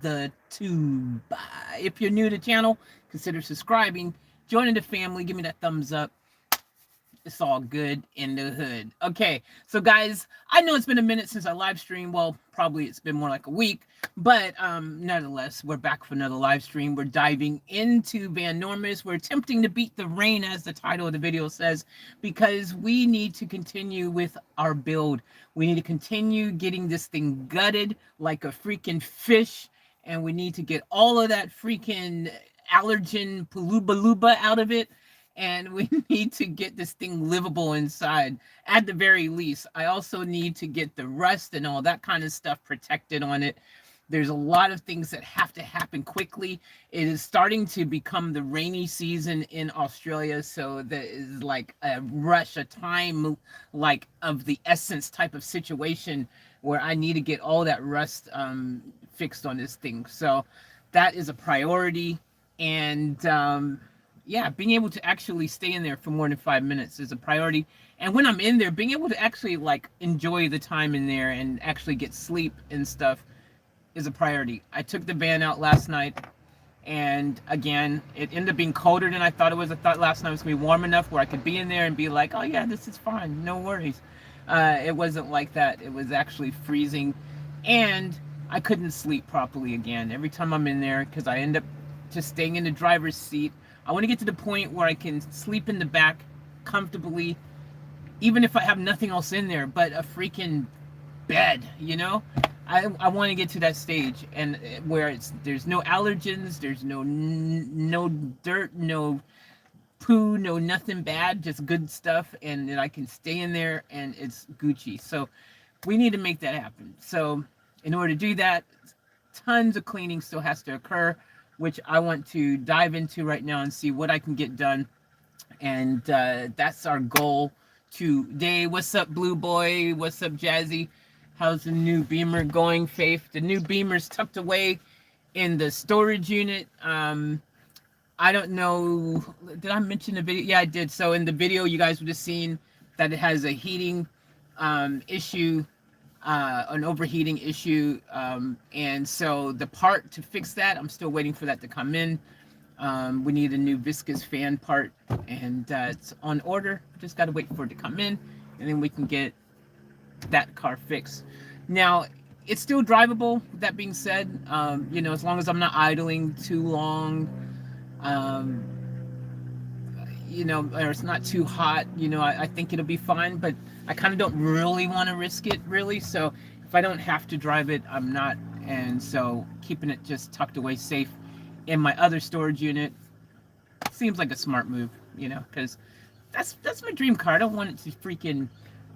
the tube. If you're new to the channel, consider subscribing, joining the family, give me that thumbs up. It's all good in the hood. Okay, so guys, I know it's been a minute since I live streamed. Well, probably it's been more like a week, but nonetheless, we're back for another live stream. We're diving into Vanormous. We're attempting to beat the rain, as the title of the video says, because we need to continue with our build. We need to continue getting this thing gutted like a freaking fish, and we need to get all of that freaking allergen paluba out of it, and we need to get this thing livable inside at the very least. I also need to get the rust and all that kind of stuff protected on it. There's a lot of things that have to happen quickly. It is starting to become the rainy season in Australia, so there is like a rush, a time like of the essence type of situation where I need to get all that rust fixed on this thing. So that is a priority. And yeah, being able to actually stay in there for more than 5 minutes is a priority. And when I'm in there, being able to actually like enjoy the time in there and actually get sleep and stuff is a priority. I took the van out last night, and again, it ended up being colder than I thought it was. I thought last night was gonna be warm enough where I could be in there and be like, oh yeah, this is fine, no worries. It wasn't like that. It was actually freezing, and I couldn't sleep properly again. Every time I'm in there, because I end up just staying in the driver's seat. I want to get to the point where I can sleep in the back comfortably, even if I have nothing else in there but a freaking bed, you know? I want to get to that stage, and where there's no allergens, there's no dirt, no poo, no nothing bad, just good stuff, and that I can stay in there and it's Gucci. So we need to make that happen. So in order to do that, tons of cleaning still has to occur, which I want to dive into right now and see what I can get done. And that's our goal today. What's up, Blue Boy? What's up, Jazzy? How's the new Beamer going, Faith? The new Beamer's tucked away in the storage unit. I don't know. Did I mention the video? Yeah, I did. So in the video, you guys would have seen that it has a heating issue, an overheating issue. And so the part to fix that, I'm still waiting for that to come in. We need a new viscous fan part, and it's on order. Just got to wait for it to come in, and then we can get that car fixed. Now, it's still drivable. That being said, you know, as long as I'm not idling too long, you know, or it's not too hot, you know, I think it'll be fine. But I kind of don't really want to risk it, really. So if I don't have to drive it, I'm not. And so keeping it just tucked away safe in my other storage unit seems like a smart move, you know, because that's my dream car. I don't want it to freaking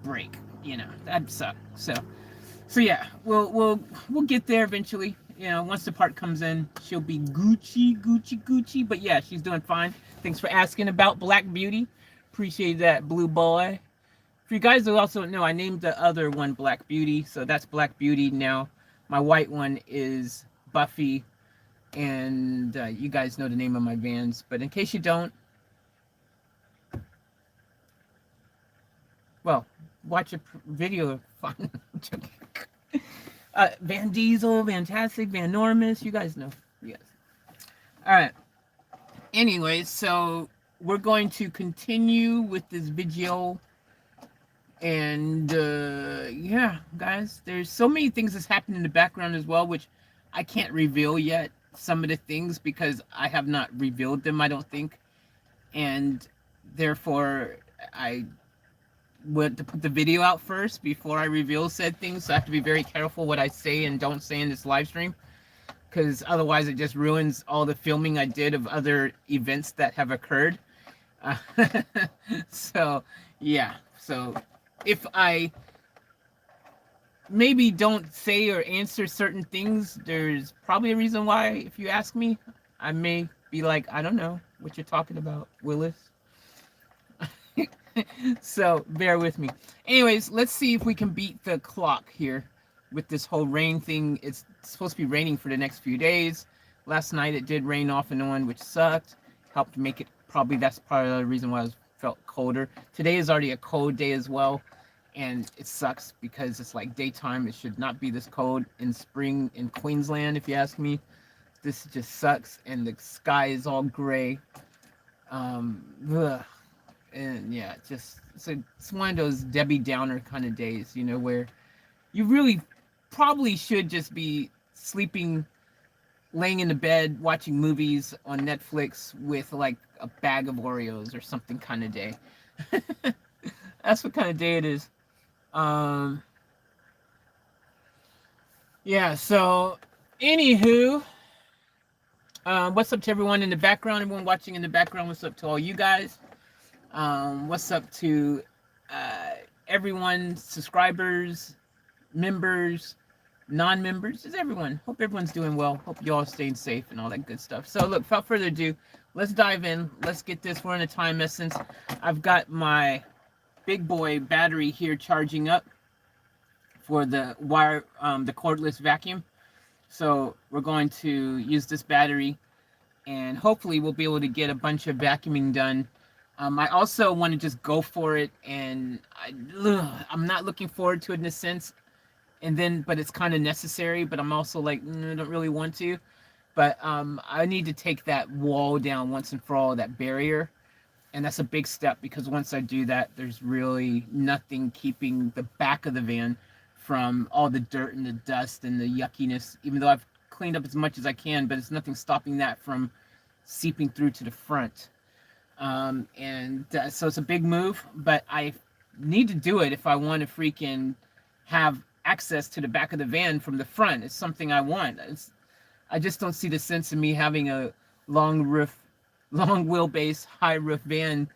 break, you know. That'd suck. So yeah, we'll get there eventually. You know, once the part comes in, she'll be Gucci. But yeah, she's doing fine. Thanks for asking about Black Beauty. Appreciate that, Blue Boy. For you guys who also know, I named the other one Black Beauty, so that's Black Beauty now. My white one is Buffy, and you guys know the name of my vans. But in case you don't, well, watch a video. Fun. Van Diesel, Fantastic, Vanormous. You guys know. Yes. All right. Anyways, so we're going to continue with this video. And yeah, guys, there's so many things that's happening in the background as well, which I can't reveal yet. Some of the things, because I have not revealed them, I don't think. And therefore, I want to put the video out first before I reveal said things. So I have to be very careful what I say and don't say in this live stream, because otherwise it just ruins all the filming I did of other events that have occurred. So yeah, so if I maybe don't say or answer certain things, there's probably a reason why. If you ask me, I may be like, I don't know what you're talking about, Willis. So bear with me. Anyways, let's see if we can beat the clock here with this whole rain thing. It's supposed to be raining for the next few days. Last night it did rain off and on, which sucked. Helped make it, probably that's part of the reason why I felt colder. Today is already a cold day as well. and it sucks because it's like daytime. It should not be this cold in spring in Queensland, if you ask me. This just sucks, and the sky is all gray. Ugh. And yeah, it's one of those Debbie Downer kind of days, where you really probably should just be sleeping, laying in the bed, watching movies on Netflix with like a bag of Oreos or something kind of day. That's what kind of day it is. Um, yeah, so anywho, what's up to everyone in the background? Everyone watching in the background, what's up to all you guys? What's up to uh, everyone, subscribers, members, non-members, is everyone. Hope everyone's doing well. Hope you all staying safe and all that good stuff. So look, without further ado, let's dive in. Let's get this. We're in a time essence. I've got my big boy battery here charging up for the wire, the cordless vacuum. So we're going to use this battery, and hopefully we'll be able to get a bunch of vacuuming done. I also want to just go for it, and I'm not looking forward to it in a sense. But it's kind of necessary, but I'm also like, I don't really want to. But I need to take that wall down once and for all, that barrier. And that's a big step, because once I do that, there's really nothing keeping the back of the van from all the dirt and the dust and the yuckiness, even though I've cleaned up as much as I can, but it's nothing stopping that from seeping through to the front. So it's a big move, but I need to do it if I want to freaking have access to the back of the van from the front. It's something I want. I just don't see the sense of me having a long wheelbase, high roof van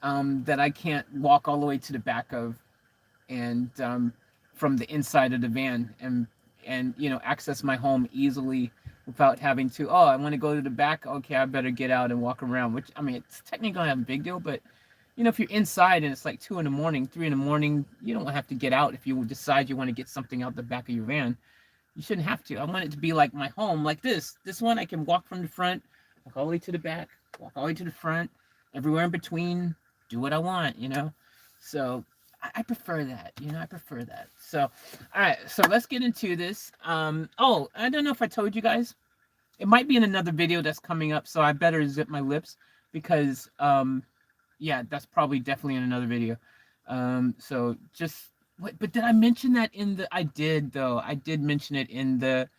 that I can't walk all the way to the back of, and from the inside of the van, and access my home easily without having to, I want to go to the back. Okay, I better get out and walk around, which, I mean, it's technically not a big deal, but if you're inside and it's like 2 in the morning, 3 in the morning, you don't have to get out. If you decide you want to get something out the back of your van, you shouldn't have to. I want it to be like my home, like this. This one, I can walk from the front, walk all the way to the back, walk all the way to the front, everywhere in between, do what I want, So I prefer that, I prefer that. So, all right, so let's get into this. I don't know if I told you guys. It might be in another video that's coming up, so I better zip my lips, because yeah, that's probably definitely in another video. So just what? But did I mention that in the? I did, though. I did mention it in the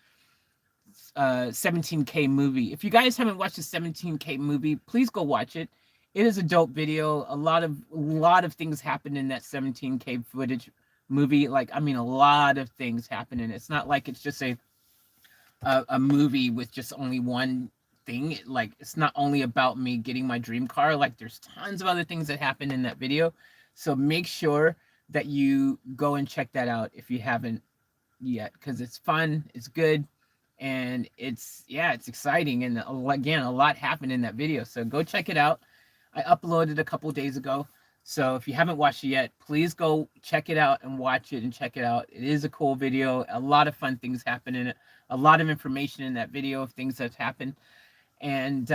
17K movie. If you guys haven't watched the 17K movie, please go watch it. It is a dope video. A lot of things happen in that 17K footage movie. Like, I mean, a lot of things happen in it. It's not like it's just a movie with just only one thing. Like, it's not only about me getting my dream car. Like, there's tons of other things that happen in that video. So make sure that you go and check that out if you haven't yet, because it's fun, it's good, and it's exciting. And again, a lot happened in that video. So go check it out. I uploaded a couple days ago. So if you haven't watched it yet, please go check it out and watch it and check it out. It is a cool video. A lot of fun things happen in it. A lot of information in that video of things that happened. And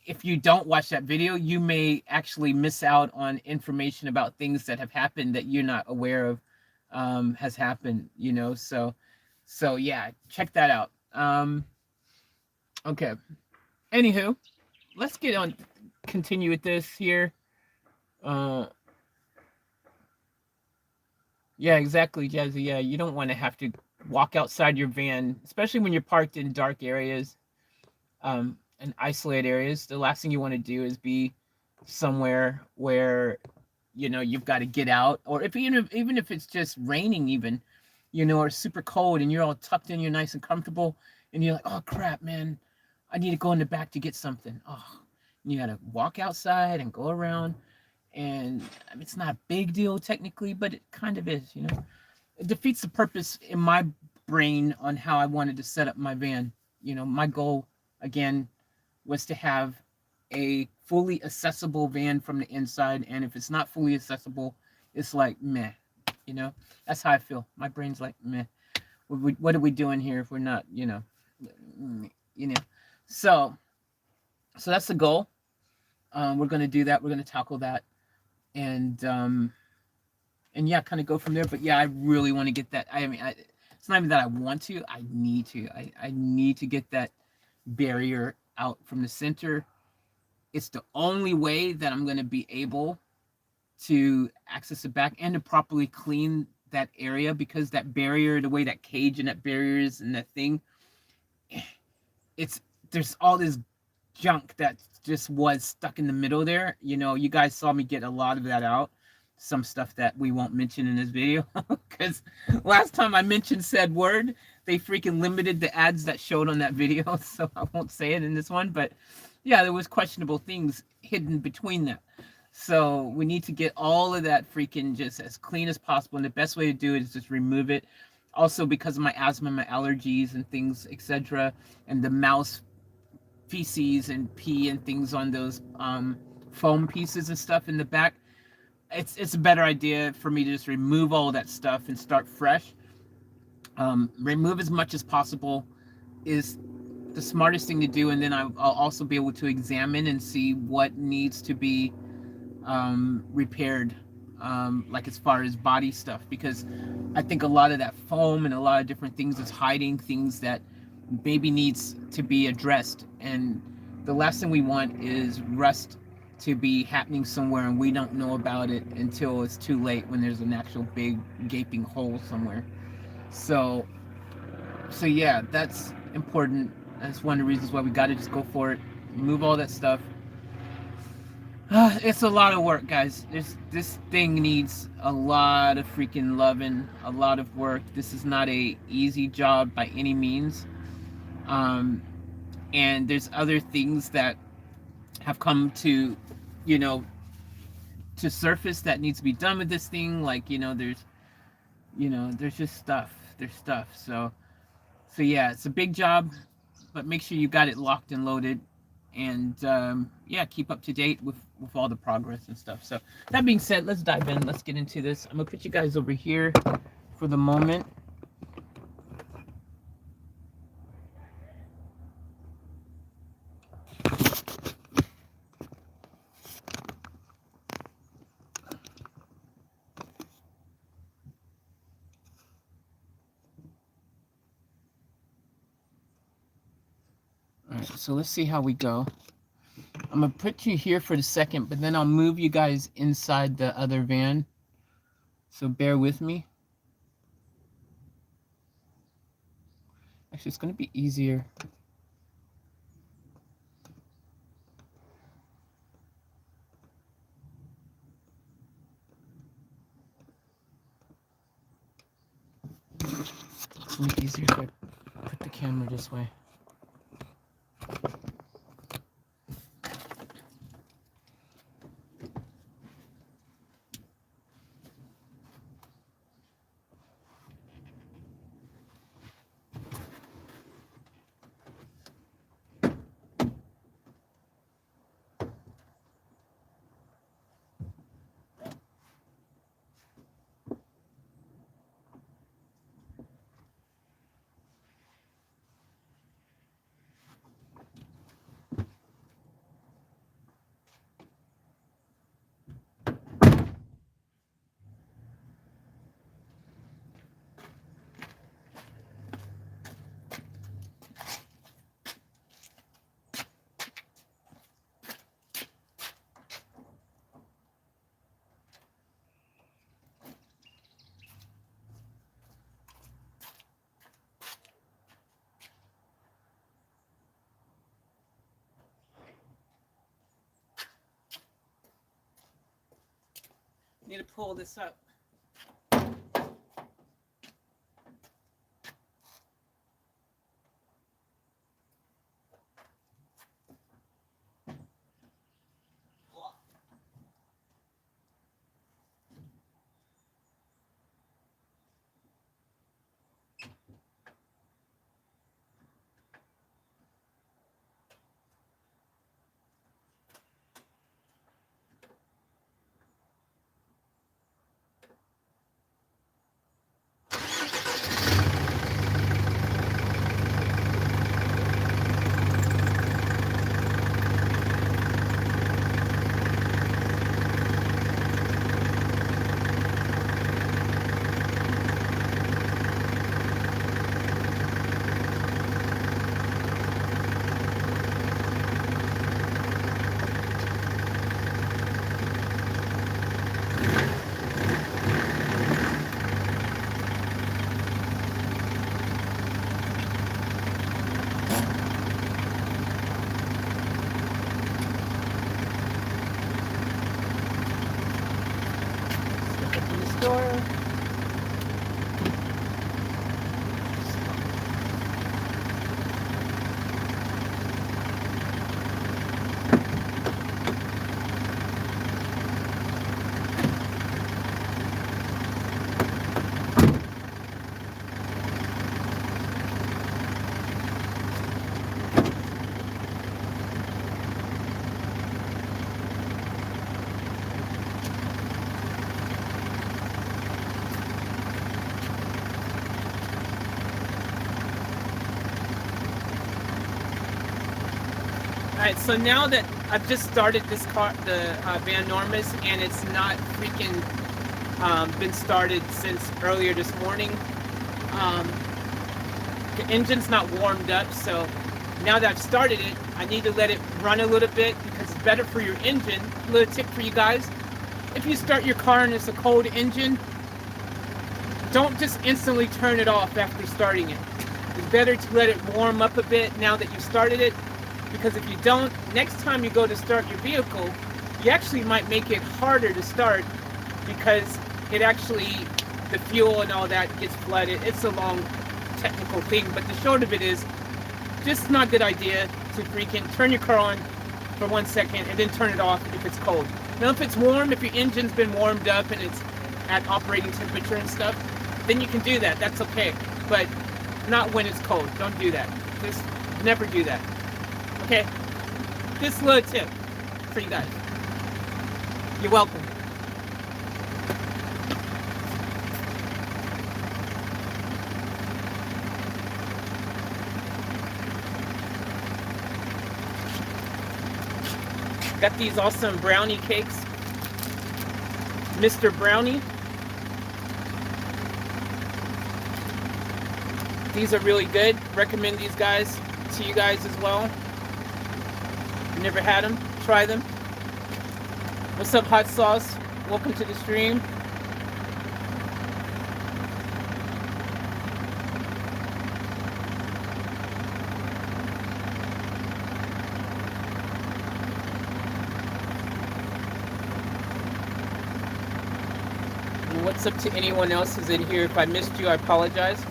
if you don't watch that video, you may actually miss out on information about things that have happened that you're not aware of has happened, So yeah, check that out. Okay. Anywho, let's continue with this here. Yeah, exactly, Jazzy. Yeah, you don't want to have to walk outside your van, especially when you're parked in dark areas, and isolated areas. The last thing you want to do is be somewhere where you've got to get out, or even if it's just raining, even or super cold, and you're all tucked in, you're nice and comfortable, and you're like, oh crap, man, I need to go in the back to get something. And you got to walk outside and go around. And I mean, it's not a big deal technically, but it kind of is, It defeats the purpose in my brain on how I wanted to set up my van. My goal, again, was to have a fully accessible van from the inside. And if it's not fully accessible, it's like, meh, That's how I feel. My brain's like, meh. What are we doing here if we're not, So that's the goal. We're going to do that. We're going to tackle that. And and yeah, kind of go from there. But yeah, I really want to get that. I mean, it's not even that I want to. I need to. I need to get that barrier out from the center. It's the only way that I'm going to be able to access it back and to properly clean that area, because that barrier, the way that cage and that barrier is and that thing, it's there's all this junk that just was stuck in the middle there. You know, you guys saw me get a lot of that out. Some stuff that we won't mention in this video because last time I mentioned said word, they freaking limited the ads that showed on that video, so I won't say it in this one. But yeah, there was questionable things hidden between that. So we need to get all of that freaking just as clean as possible, and the best way to do it is just remove it. Also, because of my asthma, my allergies and things, etc., and the mouse feces and pee and things on those foam pieces and stuff in the back, it's a better idea for me to just remove all that stuff and start fresh. Remove as much as possible is the smartest thing to do, and then I'll also be able to examine and see what needs to be repaired, like as far as body stuff, because I think a lot of that foam and a lot of different things is hiding things that maybe needs to be addressed. And the last thing we want is rust to be happening somewhere and we don't know about it until it's too late, when there's an actual big gaping hole somewhere. So yeah, that's important. That's one of the reasons why we got to just go for it, remove all that stuff. It's a lot of work, guys. This thing needs a lot of freaking loving, a lot of work. This is not a easy job by any means. And there's other things that have come to, you know, to surface that needs to be done with this thing. Like, there's just stuff. There's stuff. So yeah, it's a big job, but make sure you got it locked and loaded, and yeah, keep up to date with all the progress and stuff. So that being said, let's dive in. Let's get into this. I'm gonna put you guys over here for the moment. All right, so let's see how we go. I'm gonna put you here for the second, but then I'll move you guys inside the other van. So bear with me. Actually, it's gonna be easier. It's gonna be easier if I put the camera this way. Need to pull this up. Alright, so now that I've just started this car, the Vanormous, and it's not freaking been started since earlier this morning. The engine's not warmed up, so now that I've started it, I need to let it run a little bit because it's better for your engine. A little tip for you guys: if you start your car and it's a cold engine, don't just instantly turn it off after starting it. It's better to let it warm up a bit now that you've started it, because if you don't, next time you go to start your vehicle, you actually might make it harder to start because it actually, the fuel and all that gets flooded. It's a long technical thing, but the short of it is, just not a good idea to freaking turn your car on for 1 second and then turn it off if it's cold. Now if it's warm, if your engine's been warmed up and it's at operating temperature and stuff, then you can do that. That's okay. But not when it's cold. Don't do that. Just never do that. Okay? Just a little tip for you guys. You're welcome. Got these awesome brownie cakes. Mr. Brownie. These are really good. Recommend these guys to you guys as well. Never had them. Try them. What's up, Hot Sauce? Welcome to the stream. And what's up to anyone else who's in here? If I missed you, I apologize.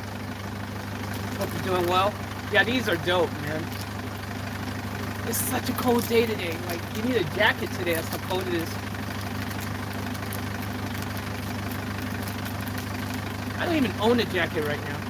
Hope you're doing well. Yeah, these are dope, man. It's such a cold day today. Like, you need a jacket today. That's how cold it is. I don't even own a jacket right now.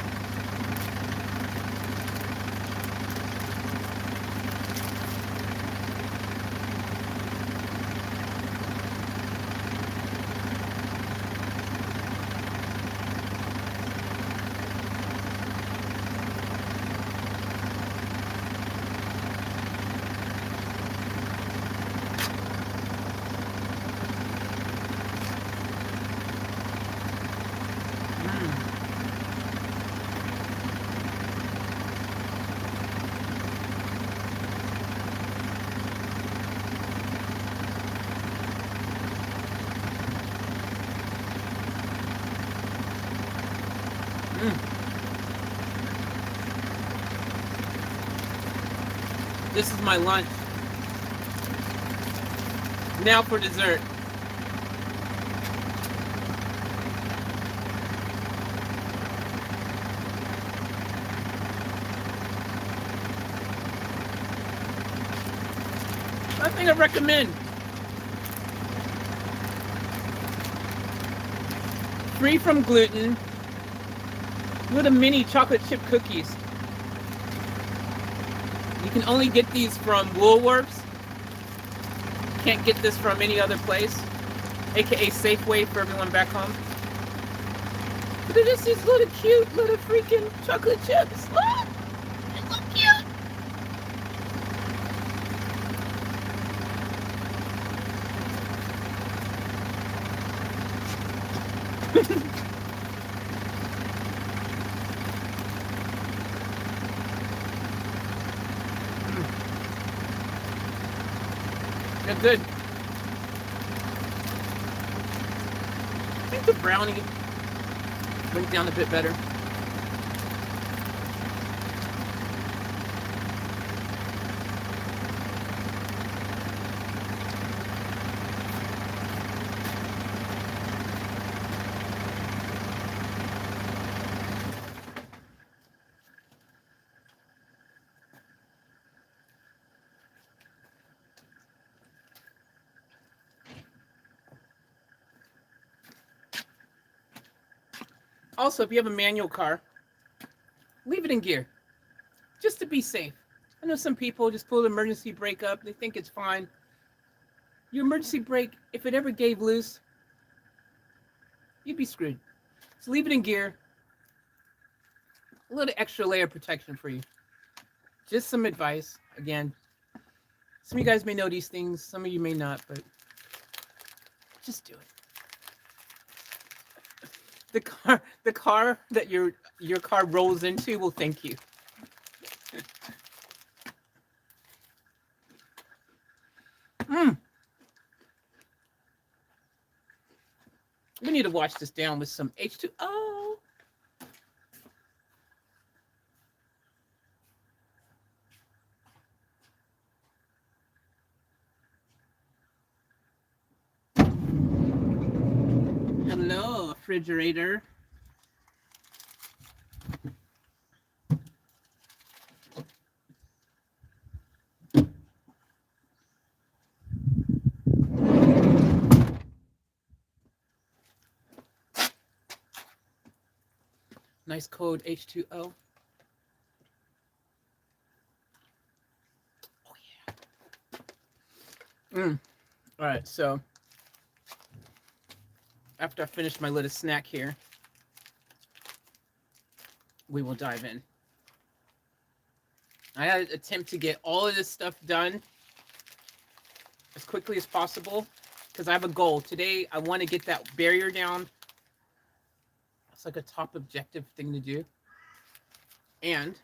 This is my lunch. Now for dessert. Nothing I recommend. Free from gluten. Little mini chocolate chip cookies. You can only get these from Woolworths. Can't get this from any other place, aka Safeway for everyone back home. But they're just these little cute little freaking chocolate chips. Look! They're so cute! They're good. I think the brownie went down a bit better. Also, if you have a manual car, leave it in gear, just to be safe. I know some people just pull the emergency brake up. They think it's fine. Your emergency brake, if it ever gave loose, you'd be screwed. So leave it in gear. A little extra layer of protection for you. Just some advice. Again, Some of you guys may know these things, some of you may not, but just do it. The car that your car rolls into will thank you. We need to wash this down with some H2O. Hello, refrigerator. Nice cold H2O. Oh, yeah. All right, so after I finish my little snack here, we will dive in. I had to attempt to get all of this stuff done as quickly as possible because I have a goal. Today, I want to get that barrier down. It's like a top objective thing to do. And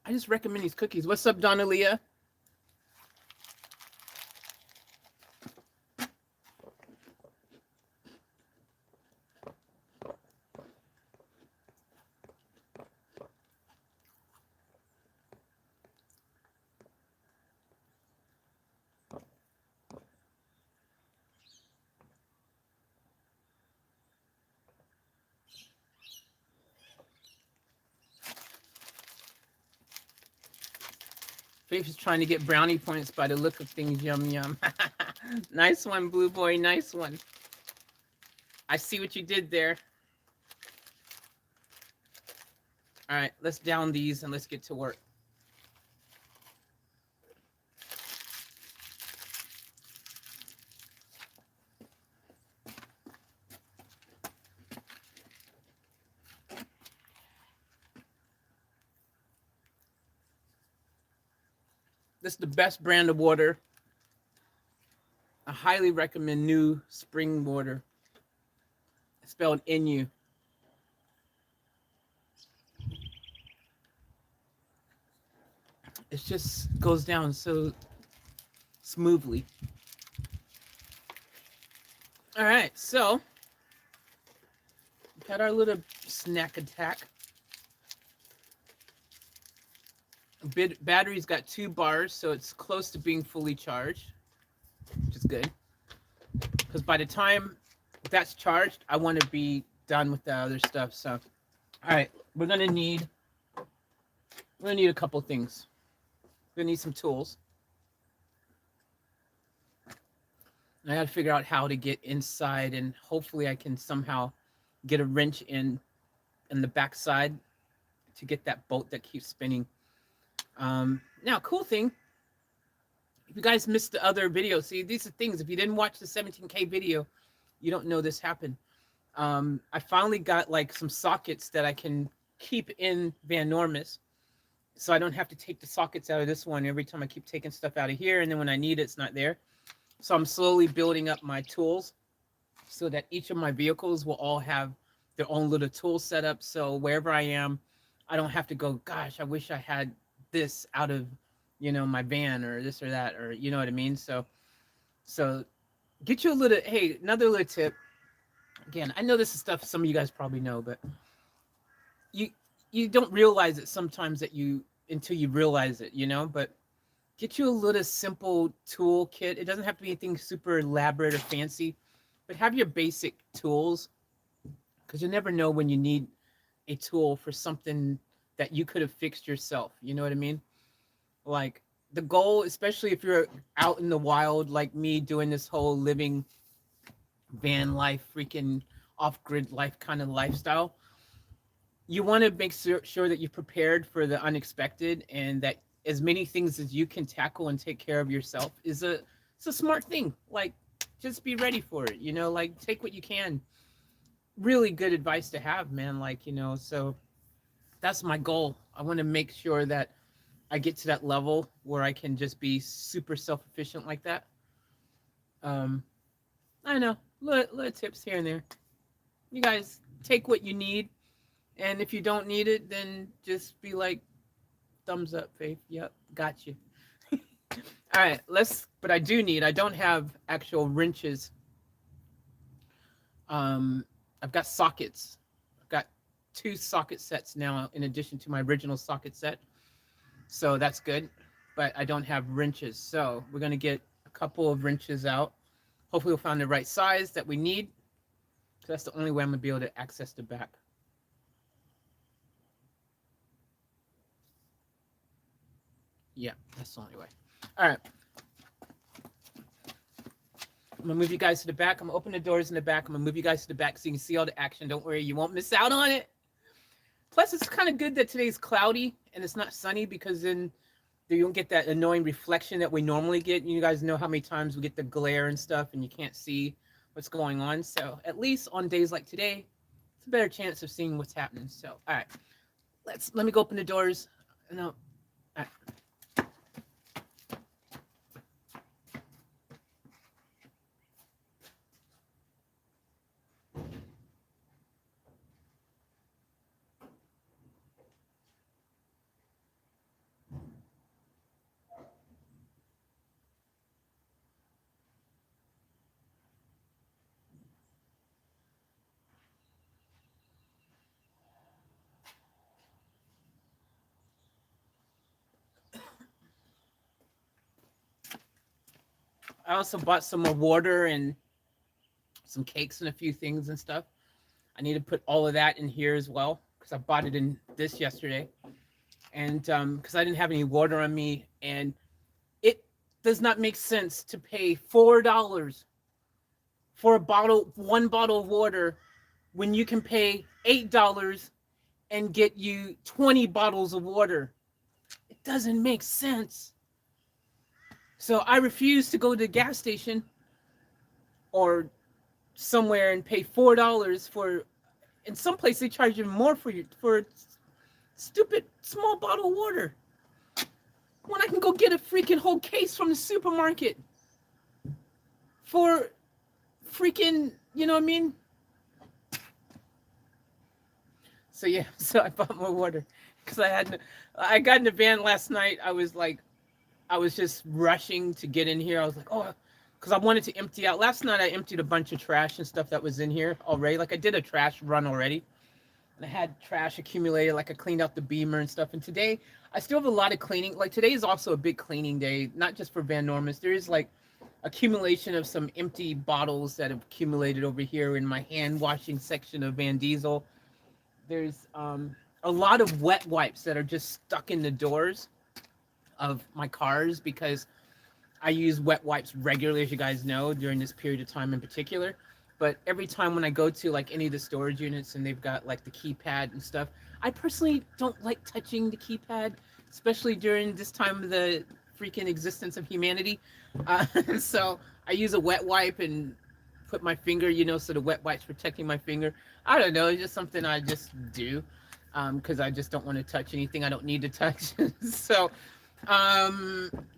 I just recommend these cookies. What's up, Donalia? Faith is trying to get brownie points by the look of things. Yum, yum. Nice one, Blue Boy. Nice one. I see what you did there. All right, let's down these and let's get to work. This is the best brand of water. I highly recommend New Spring Water. It's spelled NU. It just goes down so smoothly. All right, so we got our little snack attack. Battery's got 2 bars, so it's close to being fully charged, which is good. Because by the time that's charged, I want to be done with the other stuff. So, all right, we're gonna need a couple things. We're gonna need some tools. I got to figure out how to get inside, and hopefully I can somehow get a wrench in the back side to get that bolt that keeps spinning. Now, cool thing, if you guys missed the other video, see, these are things, if you didn't watch the 17K video, you don't know this happened. I finally got like some sockets that I can keep in Vanormous, so I don't have to take the sockets out of this one every time I keep taking stuff out of here, and then when I need it, it's not there. So I'm slowly building up my tools so that each of my vehicles will all have their own little tool setup. So wherever I am, I don't have to go, gosh, I wish I had this out of, my van or this or that, or you know what I mean? So get you a little, hey, another little tip. Again, I know this is stuff some of you guys probably know, but you don't realize it sometimes until you realize it, but get you a little simple tool kit. It doesn't have to be anything super elaborate or fancy, but have your basic tools, because you never know when you need a tool for something that you could have fixed yourself. You know what I mean? Like the goal, especially if you're out in the wild like me doing this whole living van life, freaking off-grid life kind of lifestyle, you want to make sure that you're prepared for the unexpected, and that as many things as you can tackle and take care of yourself is a it's a smart thing. Like, just be ready for it. Like, take what you can. Really good advice to have, man. Like, so that's my goal. I want to make sure that I get to that level where I can just be super self-efficient like that. Um, I know, little tips here and there. You guys take what you need, and if you don't need it, then just be like, thumbs up, Faith. Yep, got you. All right, but I don't have actual wrenches. I've got sockets. I've got two socket sets now in addition to my original socket set. So that's good. But I don't have wrenches. So we're going to get a couple of wrenches out. Hopefully we'll find the right size that we need. So that's the only way I'm going to be able to access the back. Yeah, that's the only way. All right. I'm going to move you guys to the back. I'm going to open the doors in the back. I'm going to move you guys to the back so you can see all the action. Don't worry, you won't miss out on it. Plus, it's kind of good that today's cloudy and it's not sunny, because then you don't get that annoying reflection that we normally get. You guys know how many times we get the glare and stuff and you can't see what's going on. So at least on days like today, it's a better chance of seeing what's happening. So, all right, let me go open the doors. No, all right. I also bought some more water and some cakes and a few things and stuff. I need to put all of that in here as well, because I bought it in this yesterday. And because I didn't have any water on me, and it does not make sense to pay $4 for one bottle of water, when you can pay $8 and get you 20 bottles of water. It doesn't make sense. So I refuse to go to the gas station or somewhere and pay $4 for. In some place they charge you more for a stupid small bottle of water, when I can go get a freaking whole case from the supermarket for freaking, you know what I mean? So yeah, so I bought more water because I got in the van last night. I was just rushing to get in here. I was like, oh, because I wanted to empty out. Last night I emptied a bunch of trash and stuff that was in here already. Like, I did a trash run already. And I had trash accumulated. Like, I cleaned out the beamer and stuff. And today, I still have a lot of cleaning. Like, today is also a big cleaning day, not just for Vanormous. There is, like, accumulation of some empty bottles that have accumulated over here in my hand washing section of Van Diesel. There's a lot of wet wipes that are just stuck in the doors of my cars, because I use wet wipes regularly, as you guys know, during this period of time in particular. But every time when I go to like any of the storage units and they've got like the keypad and stuff, I personally don't like touching the keypad, especially during this time of the freaking existence of humanity. So I use a wet wipe and put my finger, so the wet wipe's protecting my finger. I don't know, it's just something I just do, because I just don't want to touch anything I don't need to touch. So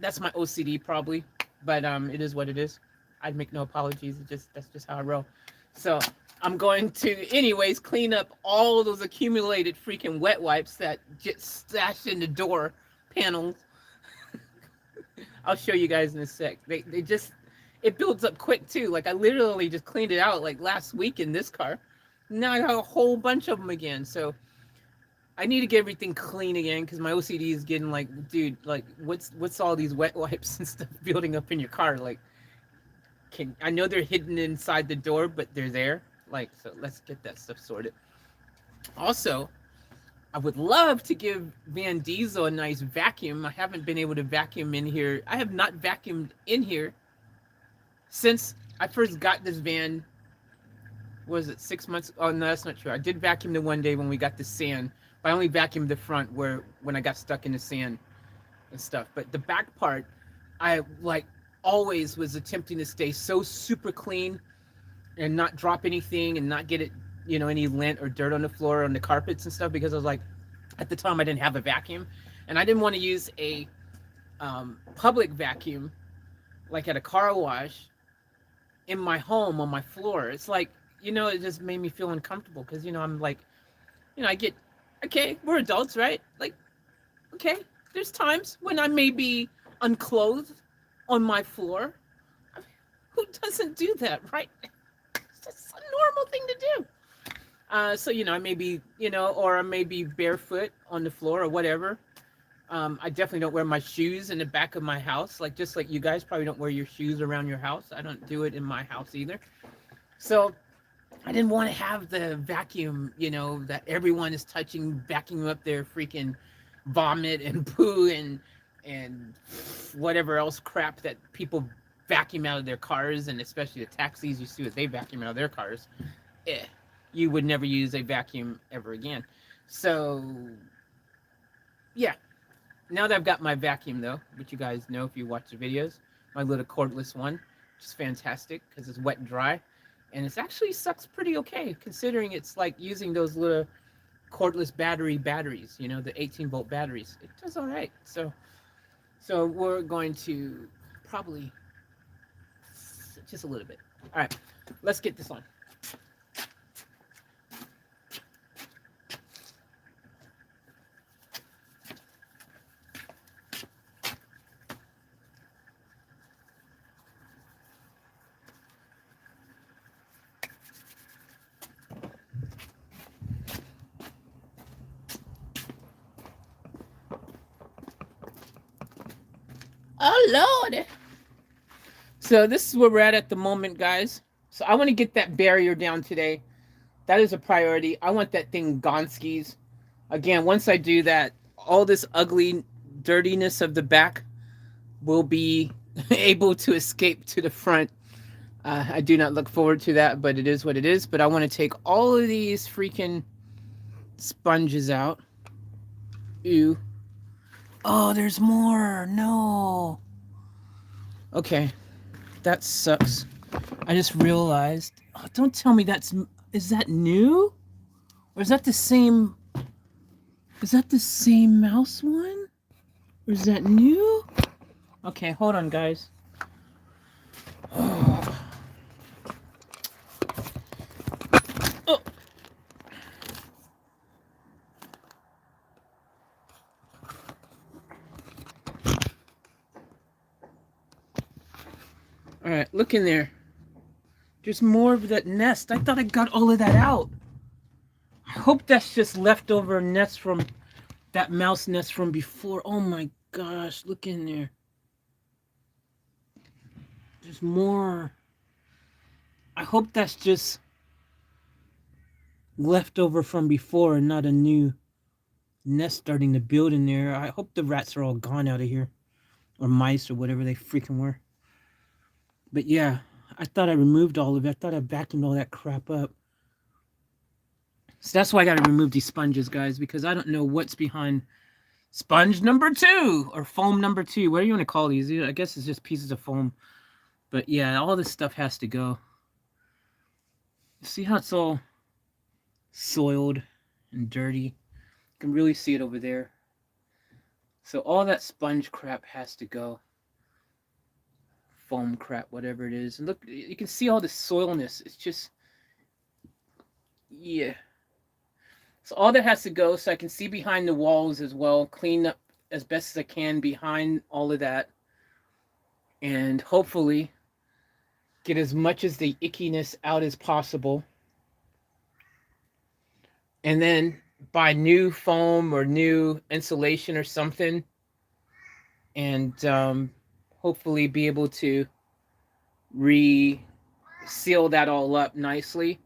that's my OCD probably, but it is what it is. I'd make no apologies. That's just how I roll. So I'm going to anyways clean up all of those accumulated freaking wet wipes that get stashed in the door panels. I'll show you guys in a sec. They just, it builds up quick too. Like, I literally just cleaned it out like last week in this car. Now I have a whole bunch of them again. So I need to get everything clean again, because my OCD is getting like, dude, like, what's all these wet wipes and stuff building up in your car? Like, I know they're hidden inside the door, but they're there. Like, so let's get that stuff sorted. Also, I would love to give Van Diesel a nice vacuum. I haven't been able to vacuum in here. I have not vacuumed in here since I first got this van was it 6 months? Oh no, that's not true. I did vacuum the one day when we got the sand, but I only vacuumed the front where when I got stuck in the sand and stuff. But the back part, I like always was attempting to stay so super clean and not drop anything and not get it, any lint or dirt on the floor, on the carpets and stuff, because I was like, at the time I didn't have a vacuum, and I didn't want to use a public vacuum like at a car wash in my home on my floor. It's like, it just made me feel uncomfortable because, I'm like, I get, okay, we're adults, right? Like, okay, there's times when I may be unclothed on my floor. Who doesn't do that, right? It's just a normal thing to do. So, I may be, or I may be barefoot on the floor or whatever. I definitely don't wear my shoes in the back of my house. Like, just like you guys probably don't wear your shoes around your house. I don't do it in my house either. So I didn't want to have the vacuum, that everyone is touching, vacuuming up their freaking vomit and poo and whatever else crap that people vacuum out of their cars, and especially the taxis, you see what they vacuum out of their cars. You would never use a vacuum ever again. So yeah, now that I've got my vacuum though, which you guys know if you watch the videos, my little cordless one, which is fantastic because it's wet and dry, and it actually sucks pretty okay considering it's like using those little cordless batteries, the 18-volt batteries. It does all right. So we're going to probably just a little bit. All right, let's get this on. Oh Lord. So this is where we're at the moment, guys. So I want to get that barrier down today. That is a priority. I want that thing gonskis. Again, once I do that, all this ugly dirtiness of the back will be able to escape to the front. I do not look forward to that, but it is what it is. But I want to take all of these freaking sponges out. Ew. Oh, there's more. No. Okay. That sucks. I just realized. Oh, don't tell me is that new? Or is that the same? Is that the same mouse one? Or is that new? Okay, hold on, guys. Oh. Oh. All right, look in there. There's more of that nest. I thought I got all of that out. I hope that's just leftover nest from that mouse nest from before. Oh my gosh, look in there. There's more. I hope that's just leftover from before and not a new nest starting to build in there. I hope the rats are all gone out of here. Or mice or whatever they freaking were. But yeah, I thought I removed all of it. I thought I vacuumed all that crap up. So that's why I got to remove these sponges, guys, because I don't know what's behind sponge number 2 or foam number 2. What do you want to call these? I guess it's just pieces of foam. But yeah, all this stuff has to go. See how it's all soiled and dirty? You can really see it over there. So all that sponge crap has to go. Foam crap, whatever it is. And look, you can see all the soilness. It's just, yeah. So all that has to go, so I can see behind the walls as well. Clean up as best as I can behind all of that. And hopefully get as much as the ickiness out as possible. And then buy new foam or new insulation or something. And hopefully be able to seal that all up nicely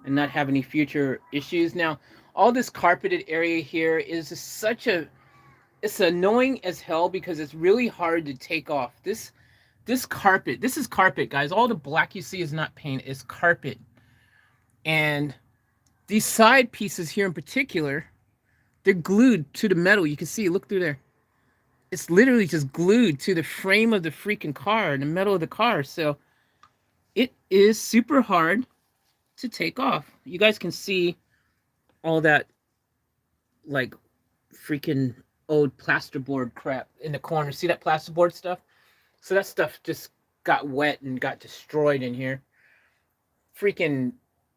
and not have any future issues. Now, all this carpeted area here is it's annoying as hell because it's really hard to take off. This carpet, this is carpet, guys. All the black you see is not paint, it's carpet. And these side pieces here in particular, they're glued to the metal. You can see, look through there. It's literally just glued to the frame of the freaking car, the metal of the car. So it is super hard to take off. You guys can see all that like freaking old plasterboard crap in the corner. See that plasterboard stuff? So that stuff just got wet and got destroyed in here. Freaking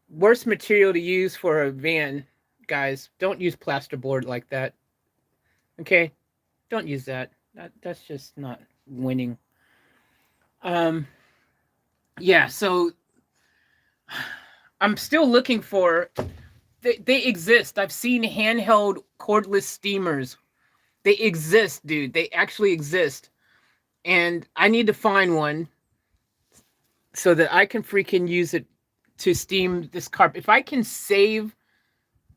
worst material to use for a van, guys. Don't use plasterboard like that. Okay? Don't use that. That's just not winning. Yeah, so I'm still looking for they exist. I've seen handheld cordless steamers. They exist, dude. They actually exist. And I need to find one so that I can freaking use it to steam this carpet. If I can save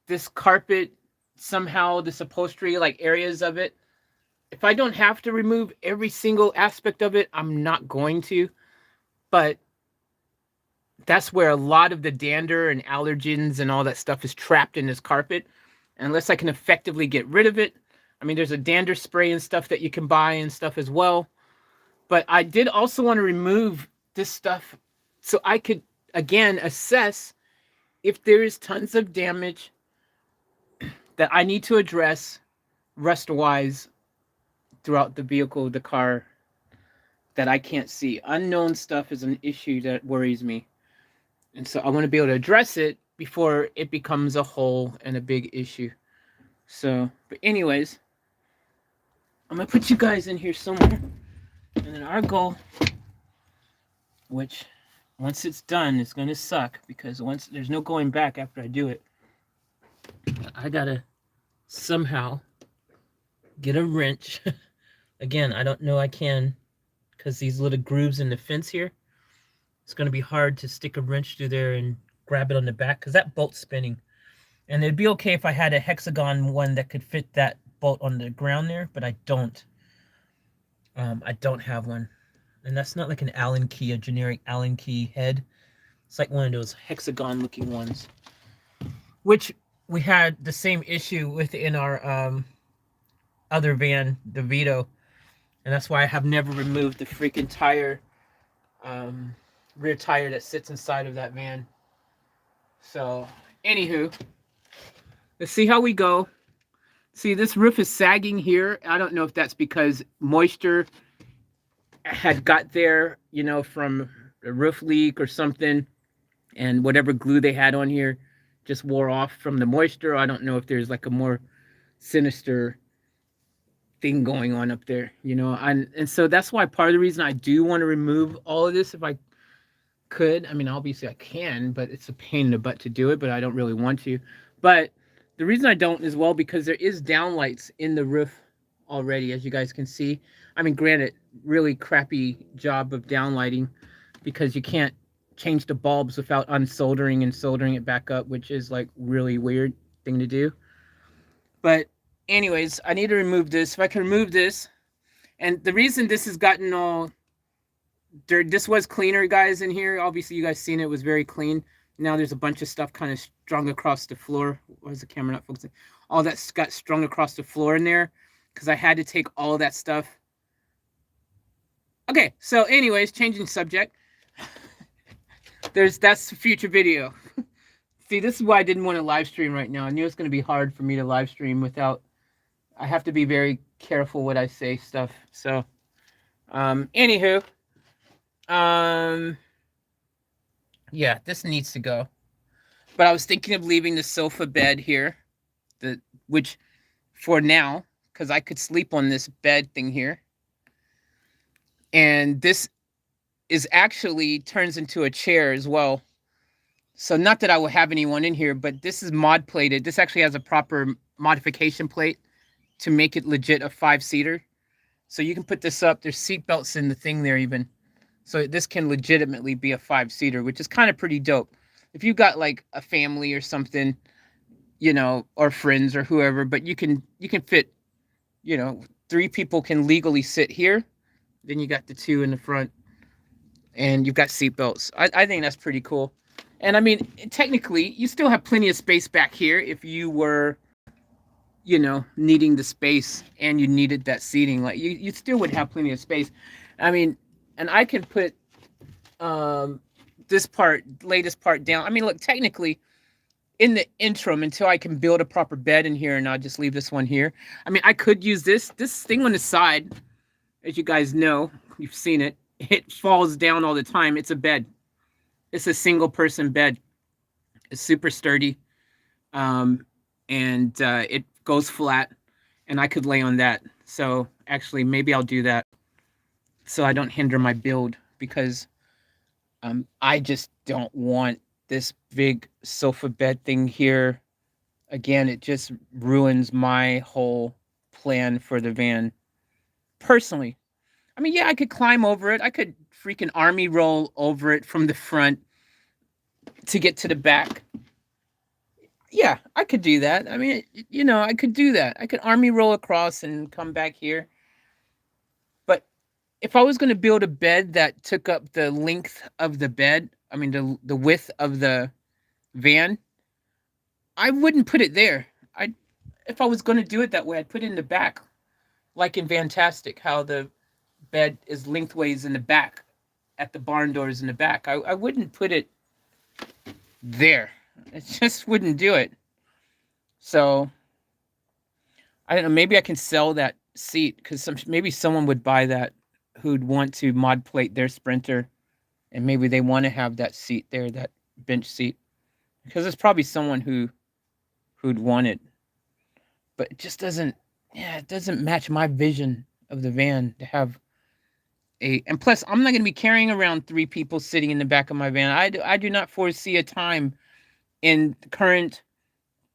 this carpet somehow, this upholstery, like areas of it, if I don't have to remove every single aspect of it, I'm not going to. But that's where a lot of the dander and allergens and all that stuff is trapped in this carpet. Unless I can effectively get rid of it. I mean, there's a dander spray and stuff that you can buy and stuff as well. But I did also want to remove this stuff so I could, again, assess if there is tons of damage that I need to address rust-wise throughout the vehicle, the car, that I can't see. Unknown stuff is an issue that worries me. And so I want to be able to address it before it becomes a hole and a big issue. So, but anyways, I'm going to put you guys in here somewhere. And then our goal, which once it's done, it's going to suck because once there's no going back after I do it. I got to somehow get a wrench. Again, I don't know I can because these little grooves in the fence here. It's going to be hard to stick a wrench through there and grab it on the back because that bolt's spinning. And it'd be okay if I had a hexagon one that could fit that bolt on the ground there, but I don't. I don't have one. And that's not like an Allen key, a generic Allen key head. It's like one of those hexagon looking ones. Which we had the same issue with in our other van, the Vito. And that's why I have never removed the freaking tire, rear tire that sits inside of that van. So, anywho, let's see how we go. See, this roof is sagging here. I don't know if that's because moisture had got there, you know, from a roof leak or something. And whatever glue they had on here just wore off from the moisture. I don't know if there's like a more sinister thing going on up there, you know. And so that's why part of the reason I do want to remove all of this if I could. I mean, obviously I can, but it's a pain in the butt to do it, but I don't really want to. But the reason I don't is, well, because there is downlights in the roof already, as you guys can see. I mean, granted, really crappy job of downlighting because you can't change the bulbs without unsoldering and soldering it back up, which is like really weird thing to do. But anyways, I need to remove this. If I can remove this, and the reason this has gotten all dirt, this was cleaner, guys, in here. Obviously, you guys seen it was very clean. Now there's a bunch of stuff kind of strung across the floor. Why is the camera not focusing? All that's got strung across the floor in there because I had to take all of that stuff. Okay, so anyways, changing subject. That's a future video. See, this is why I didn't want to live stream right now. I knew it's going to be hard for me to live stream without. I have to be very careful what I say stuff. So, anywho, yeah, this needs to go. But I was thinking of leaving the sofa bed here, which for now, because I could sleep on this bed thing here. And this is actually turns into a chair as well. So not that I will have anyone in here, but this is mod plated. This actually has a proper modification plate to make it legit a 5-seater. So you can put this up. There's seat belts in the thing there even. So this can legitimately be a 5-seater, which is kind of pretty dope. If you've got like a family or something, you know, or friends or whoever, but you can fit, you know, 3 people can legally sit here. Then you got the 2 in the front. And you've got seat belts. I think that's pretty cool. And I mean, technically, you still have plenty of space back here if you were, you know, needing the space and you needed that seating. Like you still would have plenty of space. I mean, and I can put um this part, latest part down. I mean, look, technically, in the interim, until I can build a proper bed in here, and I'll just leave this one here. I mean, I could use this thing on the side. As you guys know, you've seen it. It falls down all the time. It's a bed. It's a single person bed. It's super sturdy, um, and it goes flat, and I could lay on that. So actually, maybe I'll do that so I don't hinder my build, because I just don't want this big sofa bed thing here. Again, it just ruins my whole plan for the van. Personally, I mean, yeah, I could climb over it. I could freaking army roll over it from the front to get to the back. Yeah, I could do that. I mean, you know, I could do that. I could army roll across and come back here. But if I was going to build a bed that took up the length of the bed, I mean, the width of the van, I wouldn't put it there. If I was going to do it that way, I'd put it in the back, like in Fantastic, how the bed is lengthways in the back, at the barn doors in the back. I wouldn't put it there. It just wouldn't do it. So I don't know. Maybe I can sell that seat, because maybe someone would buy that who'd want to mod plate their Sprinter, and maybe they want to have that seat there, that bench seat, because there's probably someone who'd want it. But it just doesn't. Yeah, it doesn't match my vision of the van to have a. And plus, I'm not going to be carrying around 3 people sitting in the back of my van. I do not foresee a time in the current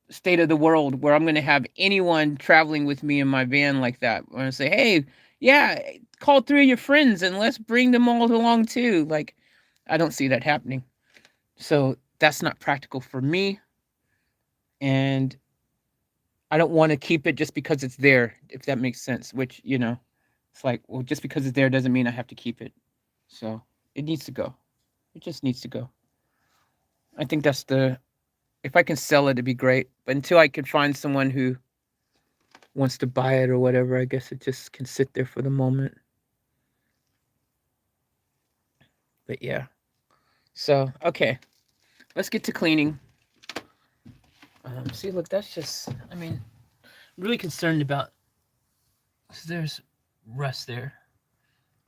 state of the world where I'm going to have anyone traveling with me in my van like that. I'm going to say, hey, yeah, call 3 of your friends and let's bring them all along too. Like, I don't see that happening. So that's not practical for me. And I don't want to keep it just because it's there, if that makes sense. Which, you know, it's like, well, just because it's there doesn't mean I have to keep it. So it needs to go. It just needs to go. I think that's the. If I can sell it, it'd be great. But until I can find someone who wants to buy it or whatever, I guess it just can sit there for the moment. But yeah. So, okay. Let's get to cleaning. See, look, that's just, I mean, I'm really concerned about, because there's rust there.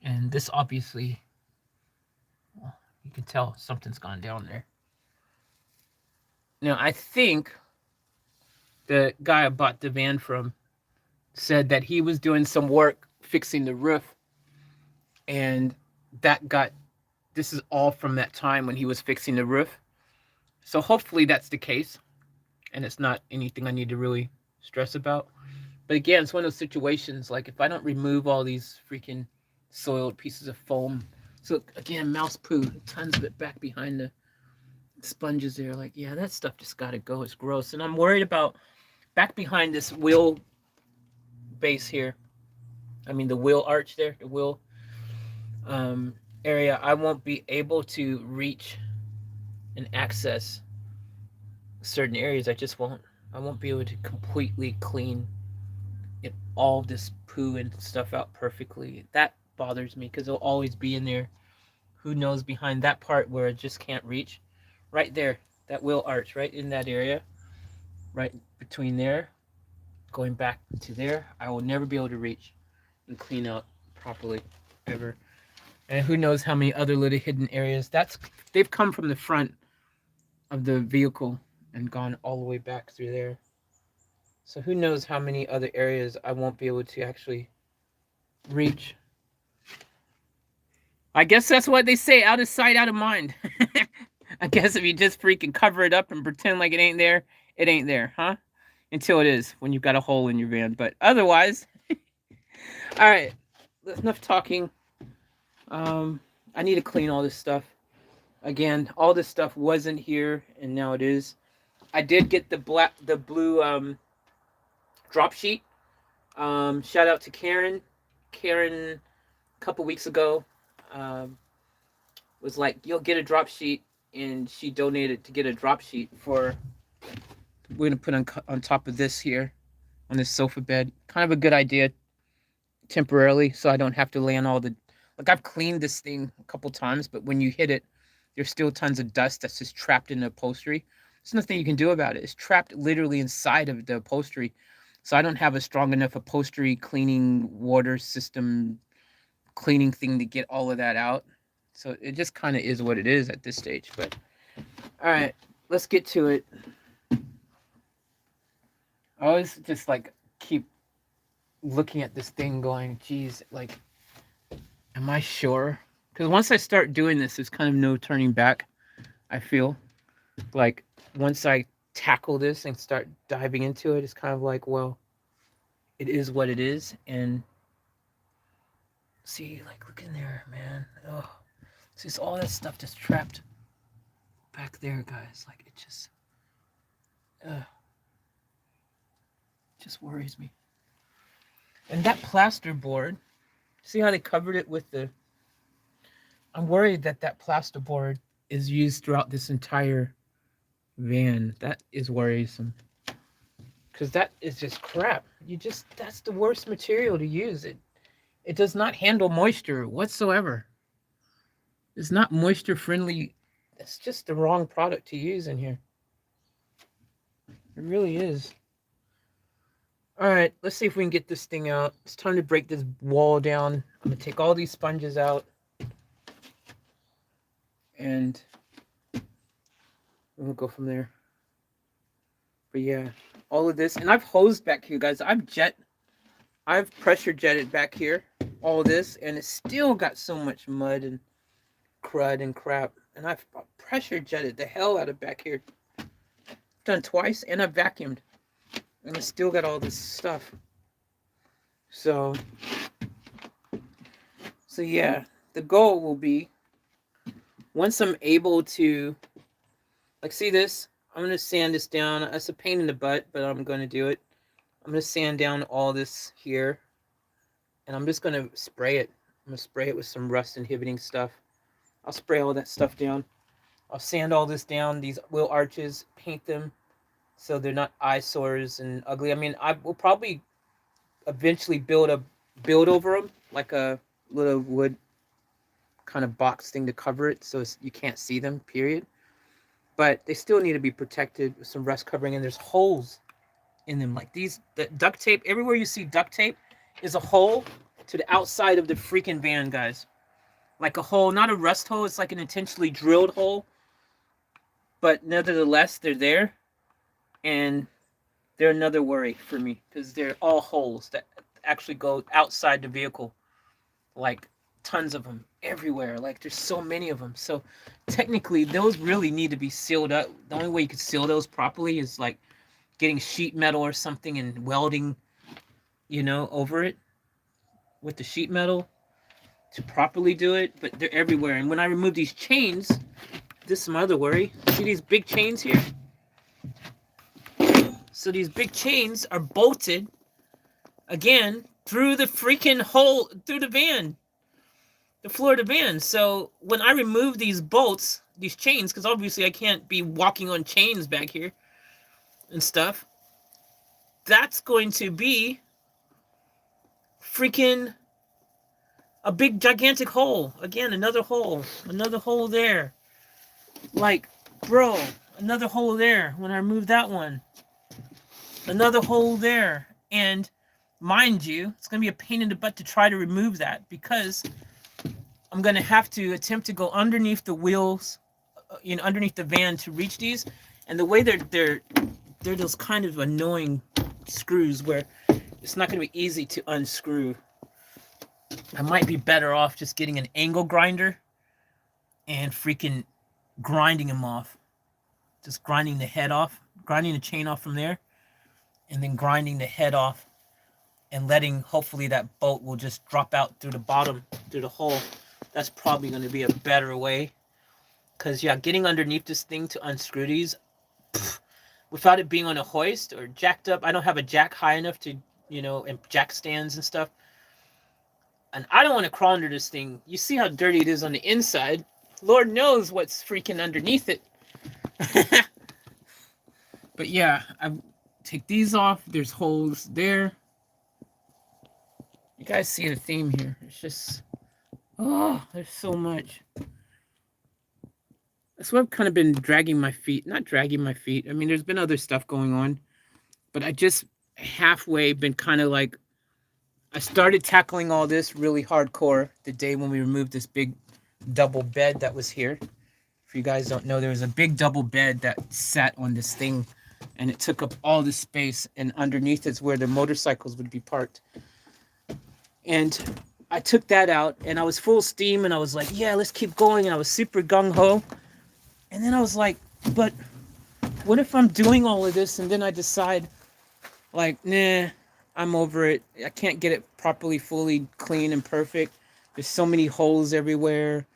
And this obviously, well, you can tell something's gone down there. Now, I think the guy I bought the van from said that he was doing some work fixing the roof, and this is all from that time when he was fixing the roof. So hopefully that's the case, and it's not anything I need to really stress about. But again, it's one of those situations, like if I don't remove all these freaking soiled pieces of foam. So again, mouse poo, tons of it back behind the sponges there. Like, yeah, that stuff just gotta go. It's gross. And I'm worried about back behind this wheel base here. I mean, the wheel arch there, the wheel area. I won't be able to reach and access certain areas. I just won't. I won't be able to completely clean all this poo and stuff out perfectly. That bothers me, because it'll always be in there. Who knows, behind that part where it just can't reach. Right there, that wheel arch, right in that area, right between there, going back to there, I will never be able to reach and clean out properly, ever. And who knows how many other little hidden areas. They've come from the front of the vehicle and gone all the way back through there. So who knows how many other areas I won't be able to actually reach. I guess that's what they say, out of sight, out of mind. I guess if you just freaking cover it up and pretend like it ain't there, huh? Until it is, when you've got a hole in your van. But otherwise, all right, enough talking. I need to clean all this stuff. Again, all this stuff wasn't here, and now it is. I did get the blue drop sheet. Shout out to Karen. Karen, a couple weeks ago, was like, you'll get a drop sheet and she donated to get a drop sheet for, we're gonna put on top of this here, on this sofa bed. Kind of a good idea temporarily, so I don't have to lay on all the, like, I've cleaned this thing a couple times, but when you hit it, there's still tons of dust that's just trapped in the upholstery. There's nothing you can do about it. It's trapped literally inside of the upholstery. So I don't have a strong enough upholstery cleaning water system cleaning thing to get all of that out. So it just kind of is what it is at this stage. But all right, let's get to it. I always just like keep looking at this thing going, geez, like, am I sure? Because once I start doing this, there's kind of no turning back. I feel like once I tackle this and start diving into it, it's kind of like, well, it is what it is. And see, like, look in there, man. Oh, see, it's all that stuff just trapped back there, guys. Like, it just worries me. And that plasterboard, see how they covered it with the, I'm worried that that plasterboard is used throughout this entire van. That is worrisome. Because that is just crap. That's the worst material to use. It does not handle moisture whatsoever. It's not moisture friendly. It's just the wrong product to use in here. It really is. All right, let's see if we can get this thing out. It's time to break this wall down. I'm gonna take all these sponges out. And we'll go from there. But yeah, all of this. And I've hosed back here, guys. I've pressure jetted back here. All this. And it's still got so much mud and crud and crap. And I've pressure jetted the hell out of back here. Done twice. And I've vacuumed. And it's still got all this stuff. So yeah. The goal will be, once I'm able to, like, see this? I'm going to sand this down. It's a pain in the butt, but I'm going to do it. I'm going to sand down all this here. And I'm just going to spray it. I'm going to spray it with some rust inhibiting stuff. I'll spray all that stuff down. I'll sand all this down, these wheel arches, paint them so they're not eyesores and ugly. I mean, I will probably eventually build over them, like a little wood kind of box thing to cover it so you can't see them, period. But they still need to be protected with some rust covering, and there's holes in them. Like the duct tape, everywhere you see duct tape is a hole to the outside of the freaking van, guys. Like a hole, not a rust hole, it's like an intentionally drilled hole. But nevertheless, they're there. And they're another worry for me, because they're all holes that actually go outside the vehicle. Like tons of them everywhere. Like there's so many of them. So technically those really need to be sealed up. The only way you could seal those properly is like getting sheet metal or something and welding, over it with the sheet metal to properly do it. But they're everywhere. And when I remove these chains, this is my other worry. See these big chains here? So these big chains are bolted again through the freaking hole, through the van. The floor of the van. So when I remove these bolts, these chains, because obviously I can't be walking on chains back here and stuff, that's going to be freaking a big gigantic hole. Again, another hole there. Like, bro, another hole there when I remove that one. Another hole there. And mind you, it's going to be a pain in the butt to try to remove that, because I'm going to have to attempt to go underneath the wheels, underneath the van to reach these. And the way they're those kind of annoying screws where it's not going to be easy to unscrew. I might be better off just getting an angle grinder and freaking grinding them off. Just grinding the head off, grinding the chain off from there, and then grinding the head off and letting, hopefully that bolt will just drop out through the bottom, through the hole. That's probably going to be a better way. Because, yeah, getting underneath this thing to unscrew these, without it being on a hoist or jacked up, I don't have a jack high enough to, and jack stands and stuff. And I don't want to crawl under this thing. You see how dirty it is on the inside. Lord knows what's freaking underneath it. But yeah, I take these off. There's holes there. You guys see the theme here. It's just, oh, there's so much. That's why I've kind of been dragging my feet. Not dragging my feet. I mean, there's been other stuff going on. But I just halfway been kind of like, I started tackling all this really hardcore the day when we removed this big double bed that was here. If you guys don't know, there was a big double bed that sat on this thing, and it took up all this space, and underneath is where the motorcycles would be parked. And I took that out, and I was full steam, and I was like, yeah, let's keep going, and I was super gung-ho. And then I was like, but what if I'm doing all of this, and then I decide, like, nah, I'm over it. I can't get it properly, fully clean and perfect. There's so many holes everywhere.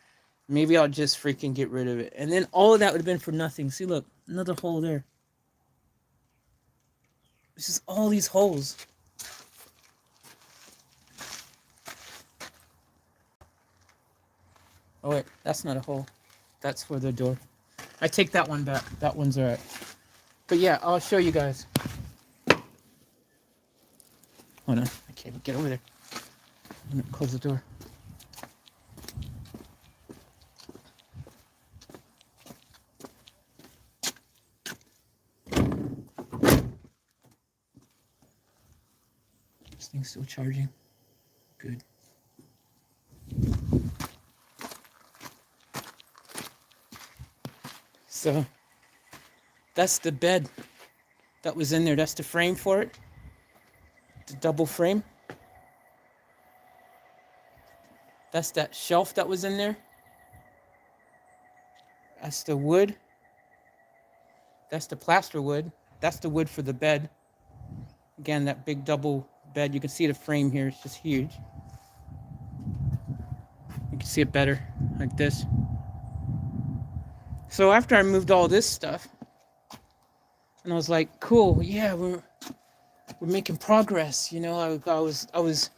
Maybe I'll just freaking get rid of it. And then all of that would have been for nothing. See, look, another hole there. It's just all these holes. Oh, wait, that's not a hole. That's for the door. I take that one back. That one's all right. But yeah, I'll show you guys. Hold on, I can't get over there. I'm gonna close the door. This thing's still charging. Good. So that's the bed that was in there. That's the frame for it. The double frame. That's that shelf that was in there. That's the wood. That's the plaster wood. That's the wood for the bed. Again, that big double bed. You can see the frame here. It's just huge. You can see it better like this. So after I moved all this stuff, and I was like, cool, yeah, we're making progress. You know, I was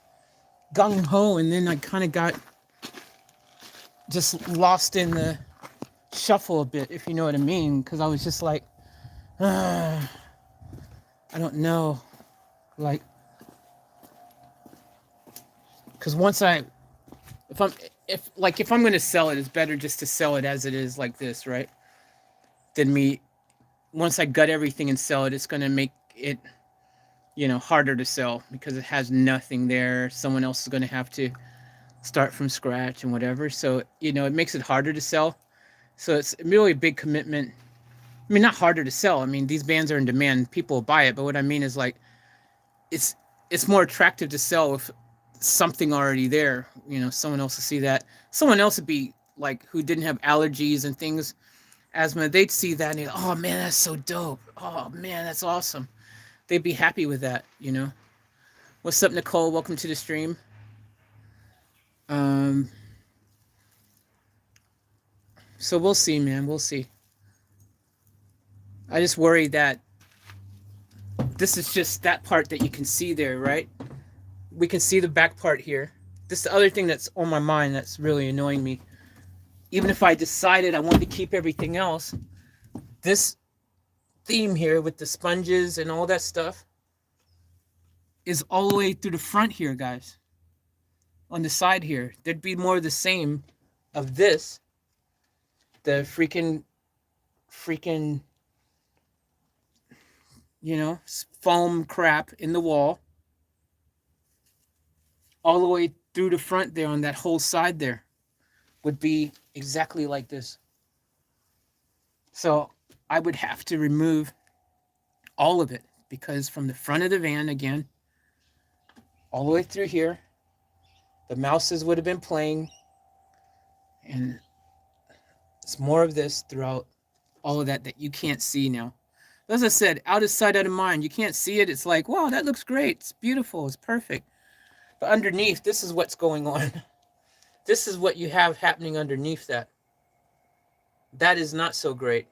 gung-ho, and then I kind of got just lost in the shuffle a bit, if you know what I mean, because I was just like, I don't know, like, because once if I'm going to sell it, it's better just to sell it as it is like this, right? Than me, once I gut everything and sell it, it's going to make it, you know, harder to sell because it has nothing there. Someone else is going to have to start from scratch and whatever. So, you know, it makes it harder to sell. So it's really a big commitment. I mean, not harder to sell. I mean, these bands are in demand. People will buy it. But what I mean is, like, it's more attractive to sell with something already there. You know, someone else will see that. Someone else would be, like, who didn't have allergies and things, asthma, they'd see that and they'd, oh, man, that's so dope. Oh, man, that's awesome. They'd be happy with that, you know. What's up, Nicole? Welcome to the stream. So we'll see, man. We'll see. I just worry that this is just that part that you can see there, right? We can see the back part here. This is the other thing that's on my mind that's really annoying me. Even if I decided I wanted to keep everything else, this theme here with the sponges and all that stuff is all the way through the front here, guys. On the side here, there'd be more of the same of this. The freaking, you know, foam crap in the wall. All the way through the front there on that whole side there would be exactly like this. So I would have to remove all of it because from the front of the van, again, all the way through here, the mouses would have been playing, and it's more of this throughout all of that you can't see now. As I said, out of sight, out of mind. You can't see it. It's like, wow, that looks great. It's beautiful. It's perfect. But underneath, this is what's going on. This is what you have happening underneath that. That is not so great,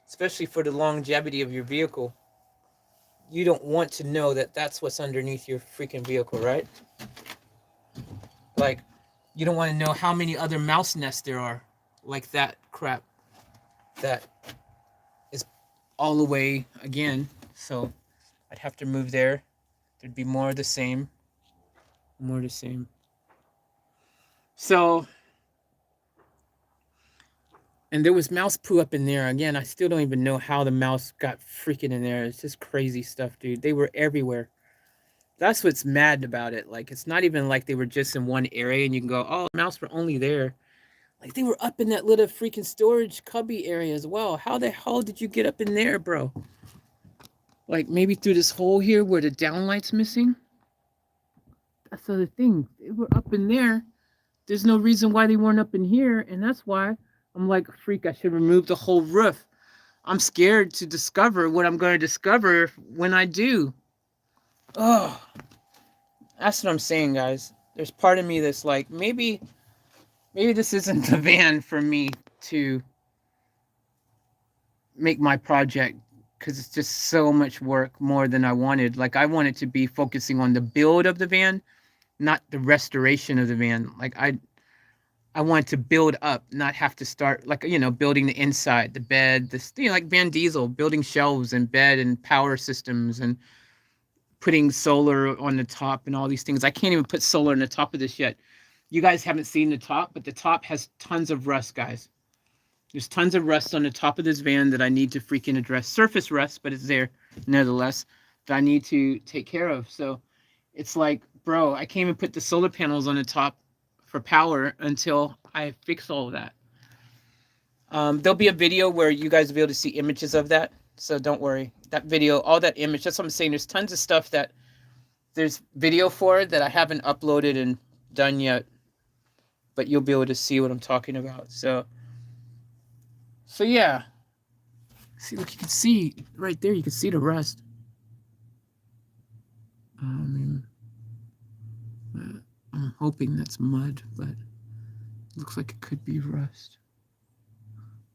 especially for the longevity of your vehicle. You don't want to know that that's what's underneath your freaking vehicle, right? Like, you don't want to know how many other mouse nests there are like that crap that is all the way again. So I'd have to move there. There'd be more of the same. More of the same. So, and there was mouse poo up in there. Again, I still don't even know how the mouse got freaking in there. It's just crazy stuff, dude. They were everywhere. That's what's mad about it. Like, it's not even like they were just in one area and you can go, oh, mouse were only there. Like, they were up in that little freaking storage cubby area as well. How the hell did you get up in there, bro? Like, maybe through this hole here where the downlight's missing? That's the other thing. They were up in there. There's no reason why they weren't up in here. And that's why I'm like, freak, I should remove the whole roof. I'm scared to discover what I'm going to discover when I do. Oh, that's what I'm saying, guys. There's part of me that's like, maybe this isn't the van for me to make my project, because it's just so much work more than I wanted. Like, I wanted to be focusing on the build of the van, not the restoration of the van. Like, I wanted to build up, not have to start, like, you know, building the inside, the bed, this, you know, like Van Diesel, building shelves and bed and power systems and putting solar on the top and all these things. I can't even put solar on the top of this yet. You guys haven't seen the top, but the top has tons of rust, guys. There's tons of rust on the top of this van that I need to freaking address. Surface rust, but it's there nevertheless, that I need to take care of. So it's like, bro, I can't even put the solar panels on the top for power until I fix all of that. There'll be a video where you guys will be able to see images of that. So don't worry. That video, all that image, that's what I'm saying. There's tons of stuff that there's video for that I haven't uploaded and done yet. But you'll be able to see what I'm talking about. So yeah. See, look, you can see right there, you can see the rust. I'm hoping that's mud, but it looks like it could be rust,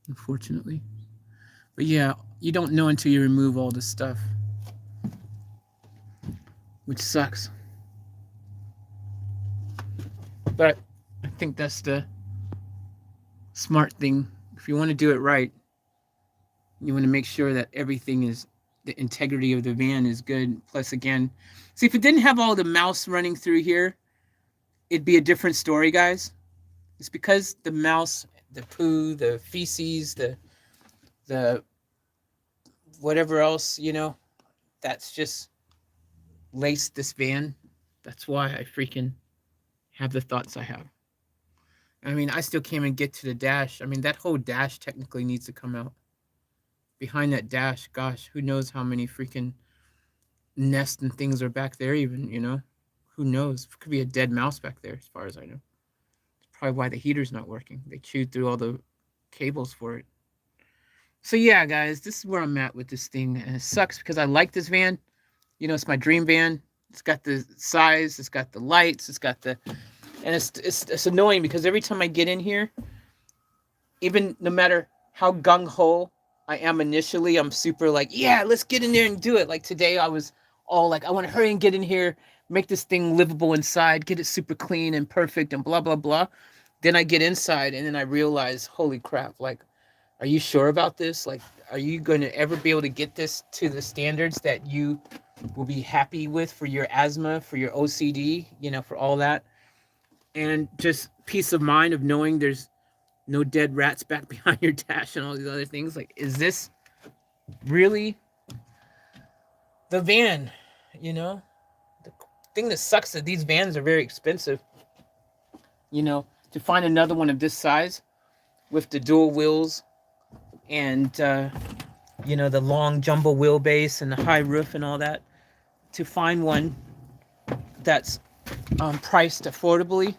unfortunately. But yeah, you don't know until you remove all this stuff, which sucks. But I think that's the smart thing. If you want to do it right, you want to make sure that everything is, the integrity of the van is good. Plus, again, see, if it didn't have all the mouse running through here, it'd be a different story, guys. It's because the mouse, the poo, the feces, the whatever else, you know, that's just laced this van. That's why I freaking have the thoughts I have. I mean, I still can't even get to the dash. I mean, that whole dash technically needs to come out. Behind that dash, gosh, who knows how many freaking nests and things are back there even, you know? Who knows? It could be a dead mouse back there, as far as I know. It's probably why the heater's not working. They chewed through all the cables for it. So yeah, guys, this is where I'm at with this thing. And it sucks because I like this van. You know, it's my dream van. It's got the size, it's got the lights, it's got the... And it's annoying because every time I get in here, even no matter how gung-ho I am initially, I'm super like, yeah, let's get in there and do it. Like today, I was all like, I want to hurry and get in here, make this thing livable inside, get it super clean and perfect and blah, blah, blah. Then I get inside and then I realize, holy crap, like, are you sure about this? Like, are you going to ever be able to get this to the standards that you will be happy with for your asthma, for your OCD, you know, for all that? And just peace of mind of knowing there's no dead rats back behind your dash and all these other things. Like, is this really the van? You know, the thing that sucks is these vans are very expensive. You know, to find another one of this size with the dual wheels and, you know, the long jumbo wheelbase and the high roof and all that, to find one that's priced affordably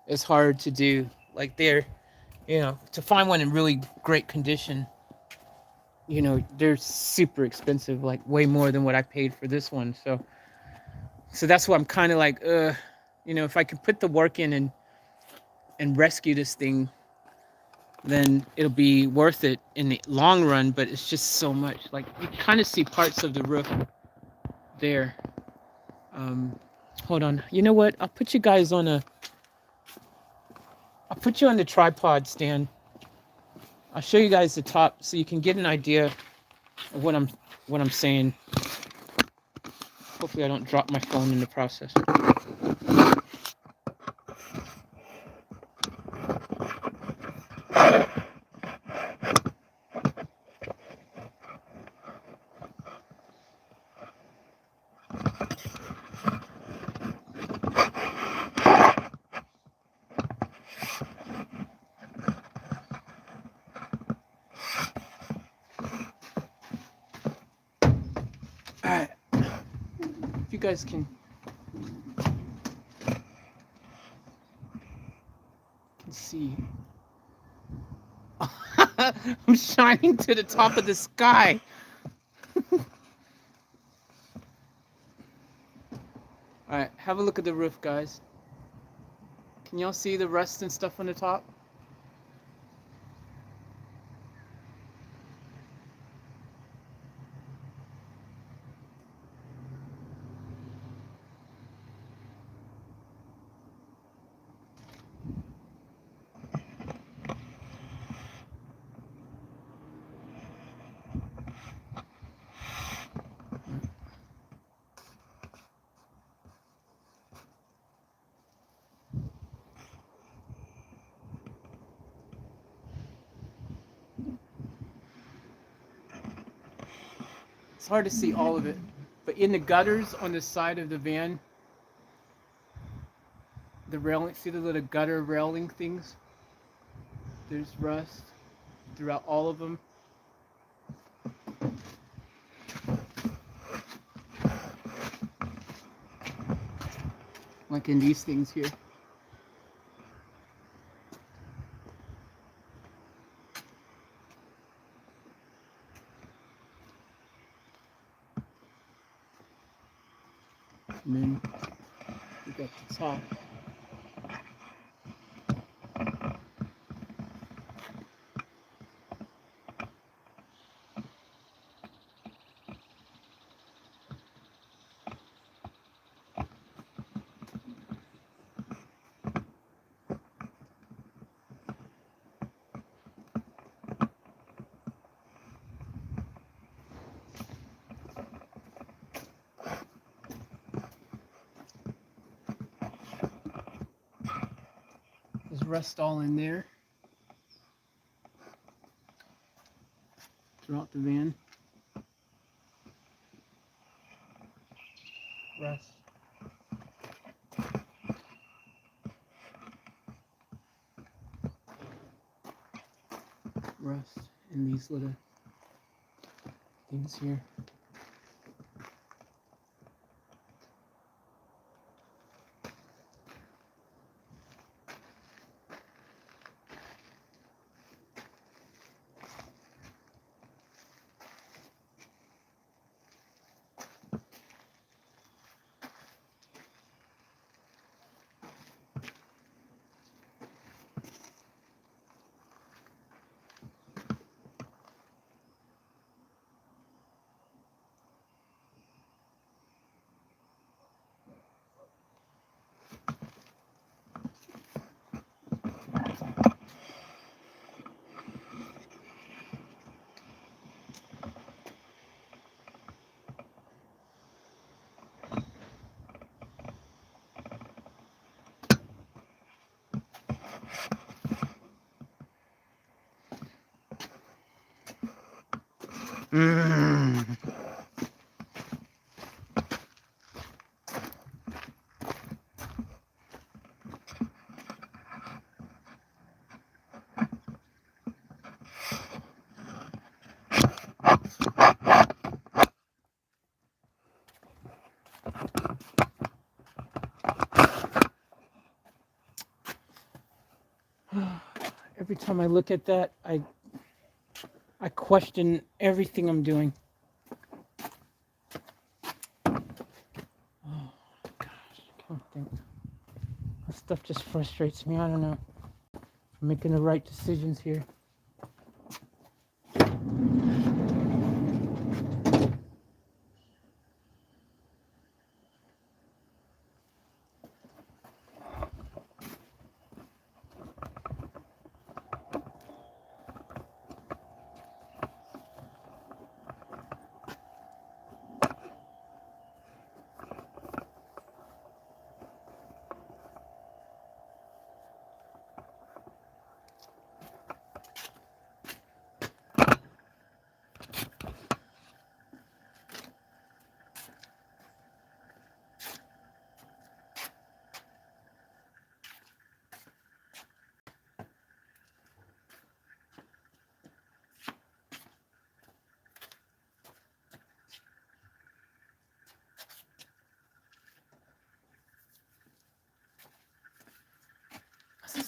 is hard to do. Like, they're, you know, to find one in really great condition, you know, they're super expensive, like way more than what I paid for this one. So that's why I'm kind of like, you know, if I could put the work in and rescue this thing, then it'll be worth it in the long run. But it's just so much. Like, you kind of see parts of the roof there. Hold on. You know what? I'll put you guys on I'll put you on the tripod stand I'll show you guys the top so you can get an idea of what I'm saying. Hopefully I don't drop my phone in the process. Alright. If you guys can see. I'm shining to the top of the sky. Alright, have a look at the roof, guys. Can y'all see the rust and stuff on the top? It's hard to see all of it, but in the gutters on the side of the van, the railing, see the little gutter railing things? There's rust throughout all of them. Like in these things here. And then we got the top. There's rust all in there throughout the van. Rust. Rust in these little things here. Every time I look at that, I question everything I'm doing. Oh gosh, I can't think. That stuff just frustrates me. I don't know. I'm making the right decisions here.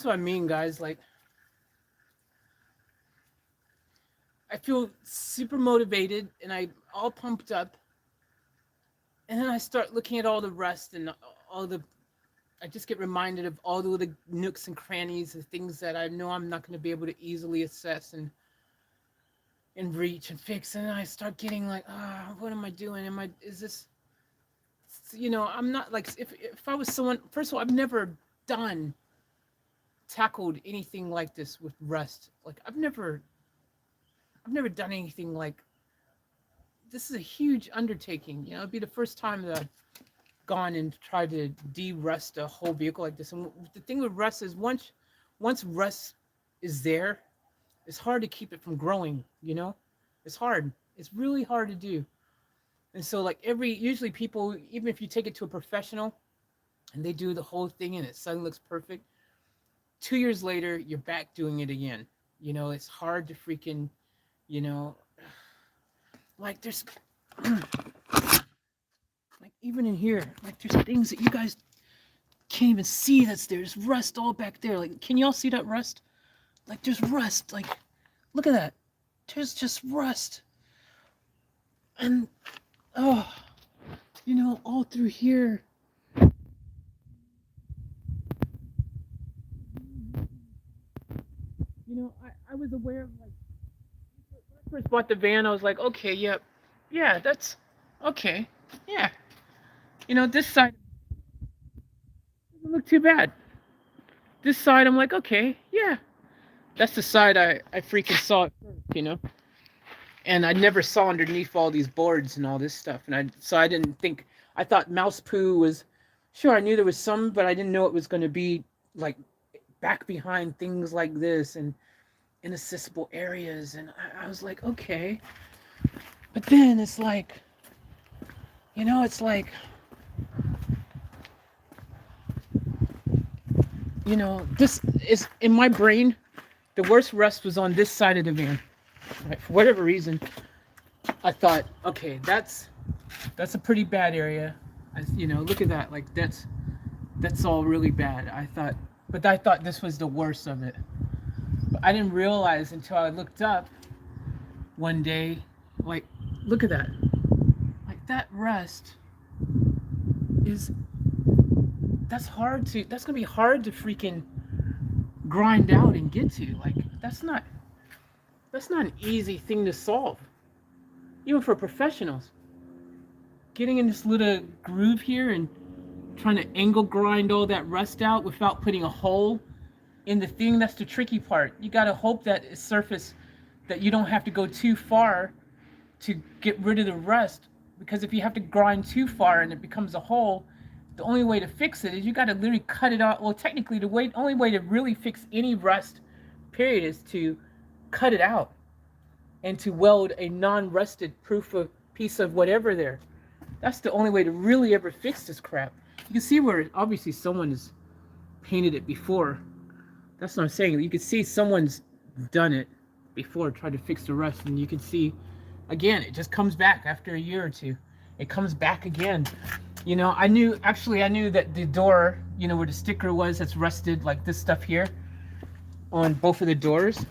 what I mean, guys. Like, I feel super motivated and I all pumped up, and then I start looking at all the rest and all the. I just get reminded of all the little nooks and crannies and things that I know I'm not going to be able to easily assess and reach and fix, and I start getting like, ah, oh, what am I doing? Is this, I'm not like, if I was someone, first of all, I've never done tackled anything like this with rust. Like I've never done anything like this. Is a huge undertaking. It'd be the first time that I've gone and tried to de-rust a whole vehicle like this. And the thing with rust is once rust is there, it's hard to keep it from growing. It's hard. It's really hard to do. And so like usually people, even if you take it to a professional and they do the whole thing and it suddenly looks perfect, 2 years later you're back doing it again. It's hard to freaking, like there's like even in here, like there's things that you guys can't even see that's there. There's rust all back there. Like, can y'all see that rust? Like there's rust. Like, look at that. There's just rust. And oh, all through here. I was aware of, like, when I first bought the van, I was like, okay, yep, yeah, that's okay, yeah. This side doesn't look too bad. This side, I'm like, okay, yeah. That's the side I freaking saw it first. And I never saw underneath all these boards and all this stuff. So I didn't think, I thought mouse poo was, sure, I knew there was some, but I didn't know it was going to be like back behind things like this and inaccessible areas. And I was like, okay. But then it's like, it's like, this is, in my brain, the worst rust was on this side of the van. Right? For whatever reason, I thought, okay, that's a pretty bad area. Look at that. Like that's all really bad. I thought this was the worst of it. But I didn't realize until I looked up one day, like, look at that. Like that rust that's gonna be hard to freaking grind out and get to. Like that's not an easy thing to solve, even for professionals. Getting in this little groove here and trying to angle grind all that rust out without putting a hole in the thing, that's the tricky part. You got to hope that it's surface, that you don't have to go too far to get rid of the rust, because if you have to grind too far and it becomes a hole, the only way to fix it is you got to literally cut it off. Well, technically, only way to really fix any rust, period, is to cut it out and to weld a non-rusted piece of whatever there. That's the only way to really ever fix this crap. You can see where obviously someone has painted it before. That's what I'm saying. You can see someone's done it before, tried to fix the rust, and you can see, again, it just comes back after a year or two. It comes back again. I knew that the door, where the sticker was, that's rusted, like this stuff here on both of the doors.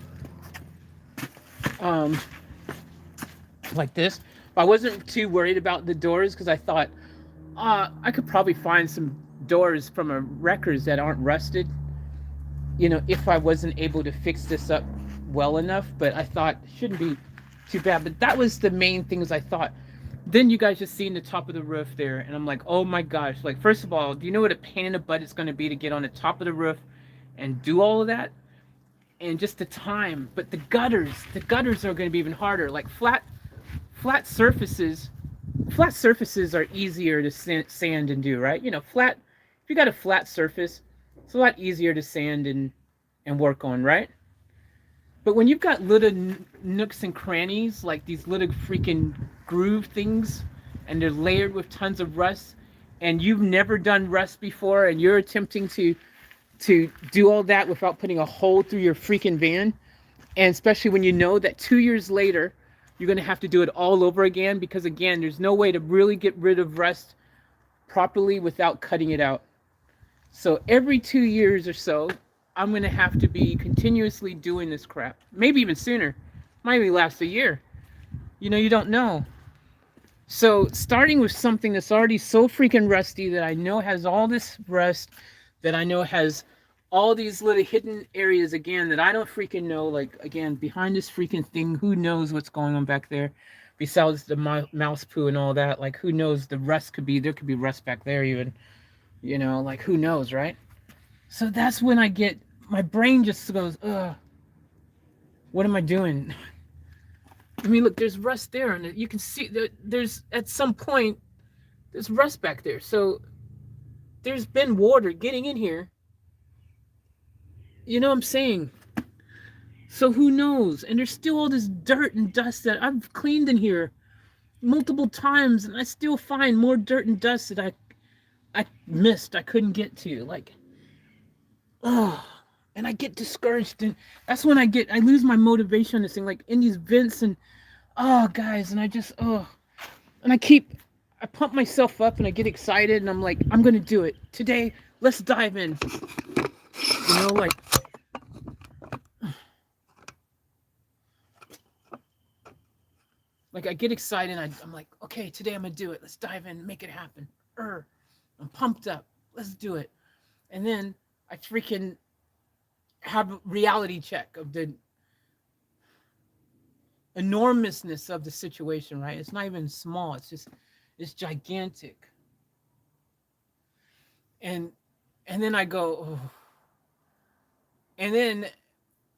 Like this. But I wasn't too worried about the doors because I thought, I could probably find some doors from a wreckers that aren't rusted, if I wasn't able to fix this up well enough. But I thought it shouldn't be too bad. But that was the main things I thought. Then you guys just seen the top of the roof there, and I'm like, oh my gosh. Like, first of all, do you know what a pain in the butt it's going to be to get on the top of the roof and do all of that? And just the time. But the gutters are going to be even harder. Like flat surfaces are easier to sand and do, right? If you got a flat surface, it's a lot easier to sand and work on, right? But when you've got little nooks and crannies, like these little freaking groove things, and they're layered with tons of rust, and you've never done rust before, and you're attempting to do all that without putting a hole through your freaking van, and especially when you know that 2 years later, you're going to have to do it all over again, because again, there's no way to really get rid of rust properly without cutting it out. So every 2 years or so, I'm going to have to be continuously doing this crap. Maybe even sooner. Might even last a year. You know, you don't know. So starting with something that's already so freaking rusty that I know has all this rust, that I know has all these little hidden areas again that I don't freaking know. Like again, behind this freaking thing, who knows what's going on back there? Besides the mouse poo and all that, like who knows? The rust could be there. Could be rust back there even. You know, like who knows, right? So that's when I get my brain just goes, ugh. What am I doing? I mean, look, there's rust there, and you can see that there's at some point there's rust back there. So there's been water getting in here. You know what I'm saying? So who knows? And there's still all this dirt and dust that I've cleaned in here multiple times, and I still find more dirt and dust that I missed. I couldn't get to. Like, oh, and I get discouraged, and that's when I lose my motivation on this thing. Like in these vents, and oh, guys, and I just and I pump myself up, and I get excited, and I'm like, I'm gonna do it today. Let's dive in. You know, like I get excited. I'm like, okay, today I'm gonna do it. Let's dive in, make it happen. I'm pumped up. Let's do it. And then I freaking have a reality check of the enormousness of the situation. Right? It's not even small. It's gigantic. And then I go, oh. And then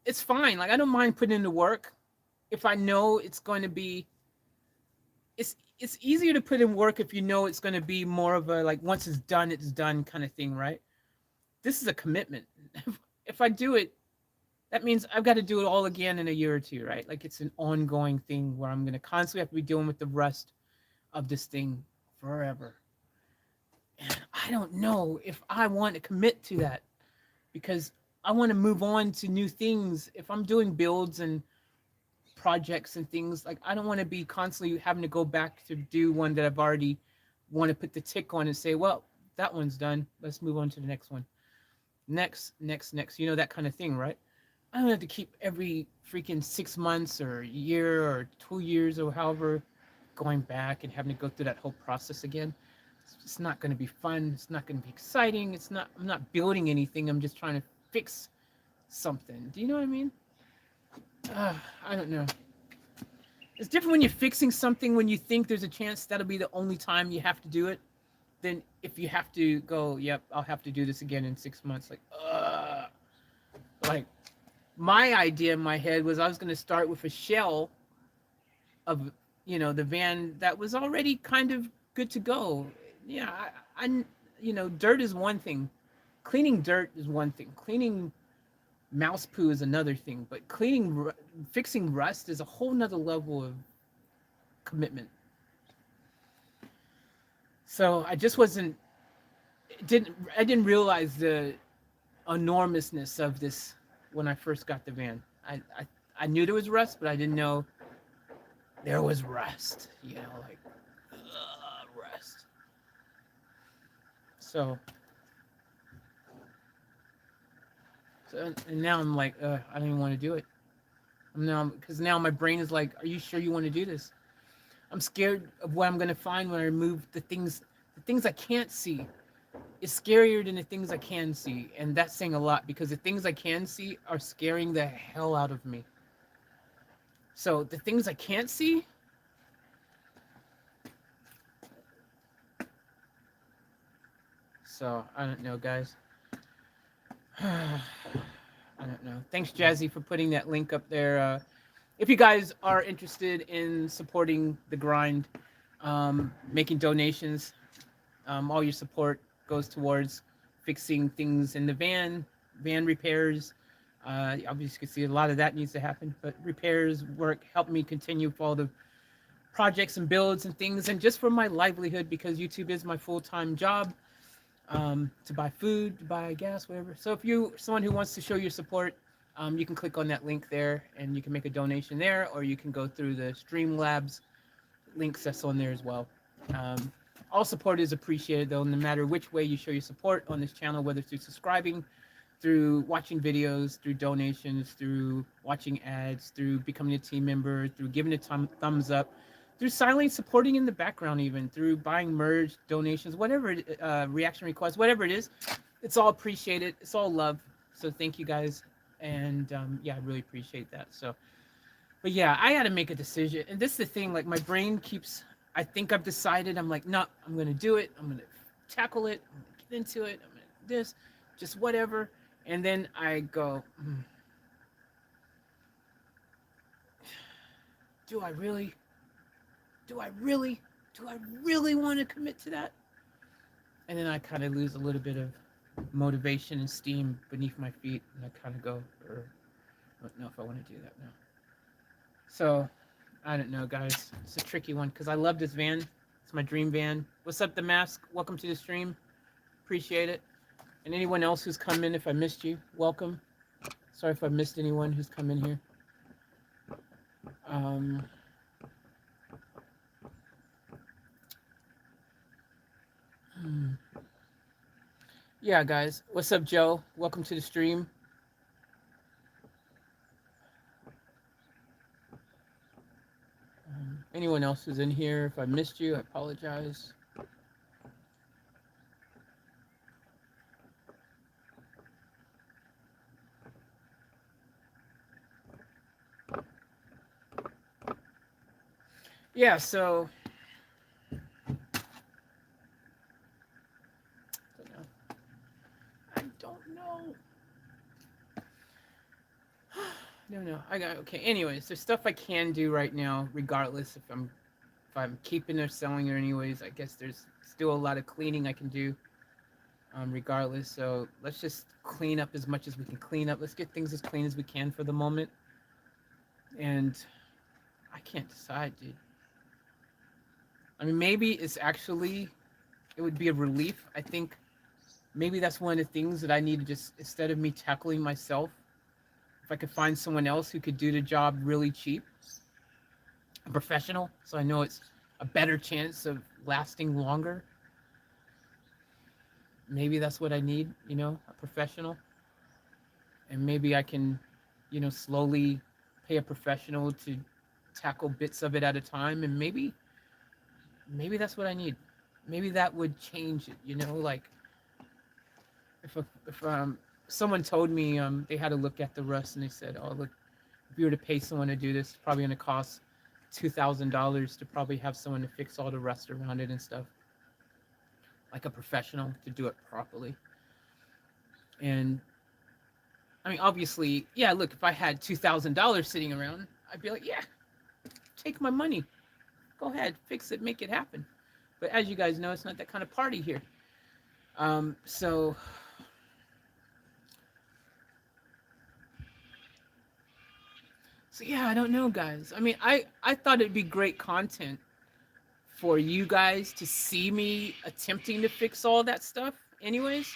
it's fine. Like I don't mind putting in the work if I know it's going to be. It's easier to put in work if you know it's going to be more of a like once it's done kind of thing, right? This is a commitment. If I do it, that means I've got to do it all again in a year or two, right? Like it's an ongoing thing where I'm going to constantly have to be dealing with the rust of this thing forever. And I don't know if I want to commit to that because I want to move on to new things. If I'm doing builds and projects and things, like I don't want to be constantly having to go back to do one that I've already want to put the tick on and say, well, that one's done. Let's move on to the next one. Next, you know, that kind of thing, right? I don't have to keep every freaking 6 months or a year or 2 years or however going back and having to go through that whole process again. It's just not going to be fun. It's not going to be exciting. I'm not building anything. I'm just trying to fix something. Do you know what I mean? I don't know. It's different when you're fixing something when you think there's a chance that'll be the only time you have to do it. Then if you have to go, yep, I'll have to do this again in 6 months. Like my idea in my head was I was going to start with a shell of, you know, the van that was already kind of good to go. Yeah, I you know, dirt is one thing. Cleaning dirt is one thing. Cleaning mouse poo is another thing. But fixing rust is a whole nother level of commitment. So I just I didn't realize the enormousness of this when I first got the van. I knew there was rust, but I didn't know there was rust. You know, like rust. So and now I'm like, I don't even want to do it. Because now my brain is like, are you sure you want to do this? I'm scared of what I'm going to find when I remove the things I can't see. Is scarier than the things I can see, and that's saying a lot because the things I can see are scaring the hell out of me. So the things I can't see, so I don't know, guys. I don't know. Thanks, Jazzy, for putting that link up there. If you guys are interested in supporting the grind, making donations, all your support goes towards fixing things in the van repairs. Obviously, you can see a lot of that needs to happen, but repairs work help me continue for all the projects and builds and things, and just for my livelihood because YouTube is my full-time job. To buy food, to buy gas, whatever. So if you're someone who wants to show your support, you can click on that link there, and you can make a donation there, or you can go through the Streamlabs links that's on there as well. All support is appreciated, though, no matter which way you show your support on this channel, whether through subscribing, through watching videos, through donations, through watching ads, through becoming a team member, through giving a thumbs up, through silently supporting in the background, even through buying merch, donations, whatever, reaction requests, whatever it is. It's all appreciated. It's all love. So thank you guys. And yeah, I really appreciate that. So, but yeah, I got to make a decision. And this is the thing, like my brain keeps, I think I've decided, I'm like, no, I'm going to do it. I'm going to tackle it. I'm going to get into it. I'm going to do this, just whatever. And then I go, do I really, do I really, do I really want to commit to that? And then I kind of lose a little bit of motivation and steam beneath my feet. And I kind of go, I don't know if I want to do that now. So I don't know, guys. It's a tricky one because I love this van. It's my dream van. What's up, The Mask? Welcome to the stream. Appreciate it. And anyone else who's come in, if I missed you, welcome. Sorry if I missed anyone who's come in here. Yeah, guys. What's up, Joe? Welcome to the stream. Anyone else who's in here, if I missed you, I apologize. Yeah, so I don't know. No. I got okay. Anyways, there's stuff I can do right now, regardless if I'm keeping or selling it anyways. I guess there's still a lot of cleaning I can do, regardless. So let's just clean up as much as we can clean up. Let's get things as clean as we can for the moment. And I can't decide, dude. I mean, maybe it's actually, it would be a relief. I think maybe that's one of the things that I need to just, instead of me tackling myself, if I could find someone else who could do the job really cheap, a professional, so I know it's a better chance of lasting longer. Maybe that's what I need, a professional. And maybe I can, slowly pay a professional to tackle bits of it at a time. And maybe that's what I need. Maybe that would change it, like if someone told me they had to look at the rust and they said, oh, look, if you were to pay someone to do this, it's probably going to cost $2,000 to probably have someone to fix all the rust around it and stuff, like a professional to do it properly. And I mean, obviously, yeah, look, if I had $2,000 sitting around, I'd be like, yeah, take my money, go ahead, fix it, make it happen. But as you guys know, it's not that kind of party here. So yeah, I don't know, guys. I mean, I thought it'd be great content for you guys to see me attempting to fix all that stuff. Anyways,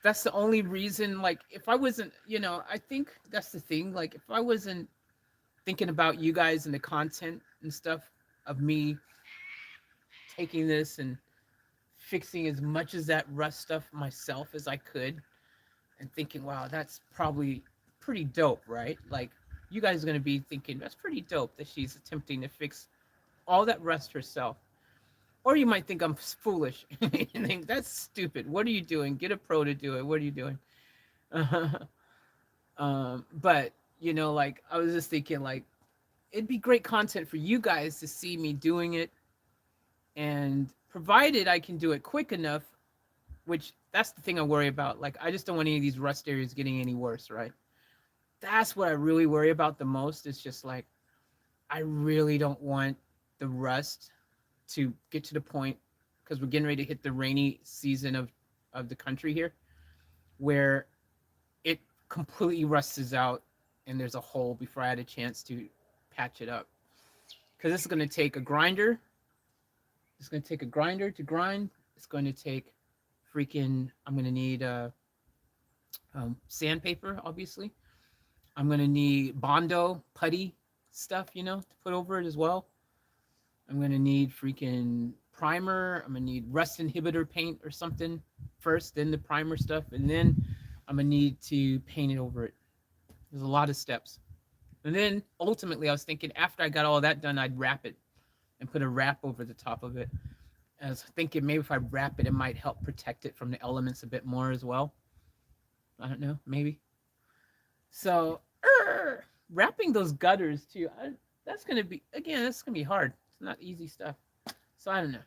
that's the only reason. Like, if I wasn't, I think that's the thing. Like, if I wasn't thinking about you guys and the content and stuff of me taking this and fixing as much as that rust stuff myself as I could, and thinking, wow, that's probably pretty dope, right? Like, you guys are going to be thinking, that's pretty dope that she's attempting to fix all that rust herself. Or you might think I'm foolish and think, that's stupid. What are you doing? Get a pro to do it. What are you doing? But, like, I was just thinking, like, it'd be great content for you guys to see me doing it. And provided I can do it quick enough, which that's the thing I worry about. Like, I just don't want any of these rust areas getting any worse, right? That's what I really worry about the most. It's just like, I really don't want the rust to get to the point, because we're getting ready to hit the rainy season of the country here, where it completely rusts out and there's a hole before I had a chance to patch it up. Because this is going to take a grinder. It's going to take a grinder to grind. It's going to take I'm going to need sandpaper, obviously. I'm going to need Bondo putty stuff, to put over it as well. I'm going to need primer. I'm going to need rust inhibitor paint or something first, then the primer stuff. And then I'm gonna need to paint it over it. There's a lot of steps. And then ultimately, I was thinking after I got all that done, I'd wrap it and put a wrap over the top of it. And I was thinking maybe if I wrap it, it might help protect it from the elements a bit more as well. I don't know, maybe. So wrapping those gutters too, that's gonna be again, that's gonna be hard. It's not easy stuff. So I don't know.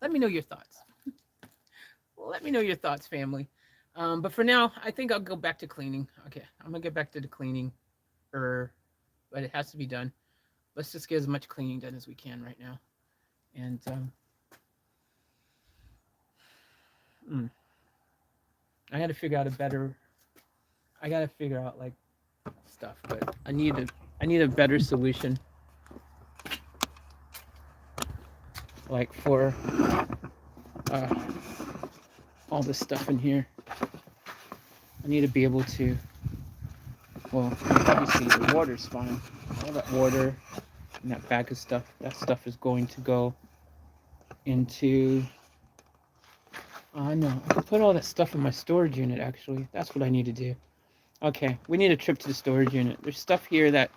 Let me know your thoughts. Let me know your thoughts, family. But for now, I think I'll go back to cleaning. Okay, I'm gonna get back to the cleaning, but it has to be done. Let's just get as much cleaning done as we can right now. And mm, I got to figure out a better. I got to figure out like stuff, but I need a better solution, like for uh, all this stuff in here. I need to be able to. Well, obviously the water's fine. All that water and that bag of stuff. That stuff is going to go into. I know. I can put all that stuff in my storage unit. Actually, that's what I need to do. Okay, we need a trip to the storage unit. There's stuff here that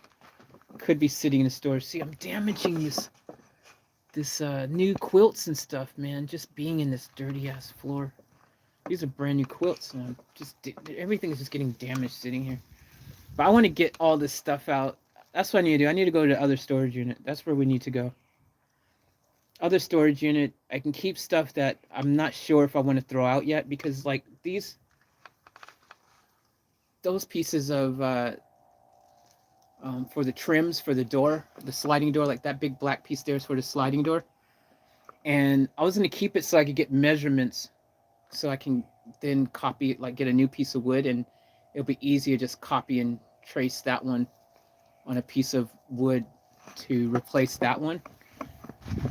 could be sitting in the storage. See, I'm damaging this new quilts and stuff, man. Just being in this dirty ass floor. These are brand new quilts, and everything is just getting damaged sitting here. But I want to get all this stuff out. That's what I need to do. I need to go to the other storage unit. That's where we need to go. Other storage unit. I can keep stuff that I'm not sure if I want to throw out yet, because like those pieces of for the trims for the door, the sliding door, like that big black piece there is for the sliding door. And I was going to keep it so I could get measurements, so I can then copy it, like get a new piece of wood, and it'll be easier to just copy and trace that one on a piece of wood to replace that one.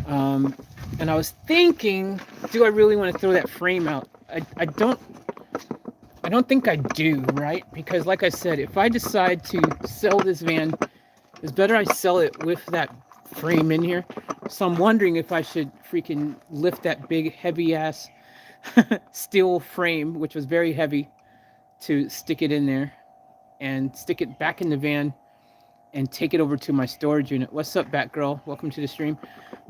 And I was thinking, do I really want to throw that frame out? I don't think I do, right? Because like I said, if I decide to sell this van, it's better I sell it with that frame in here. So I'm wondering if I should freaking lift that big heavy ass steel frame, which was very heavy, to stick it in there and stick it back in the van and take it over to my storage unit. What's up, Batgirl? Welcome to the stream.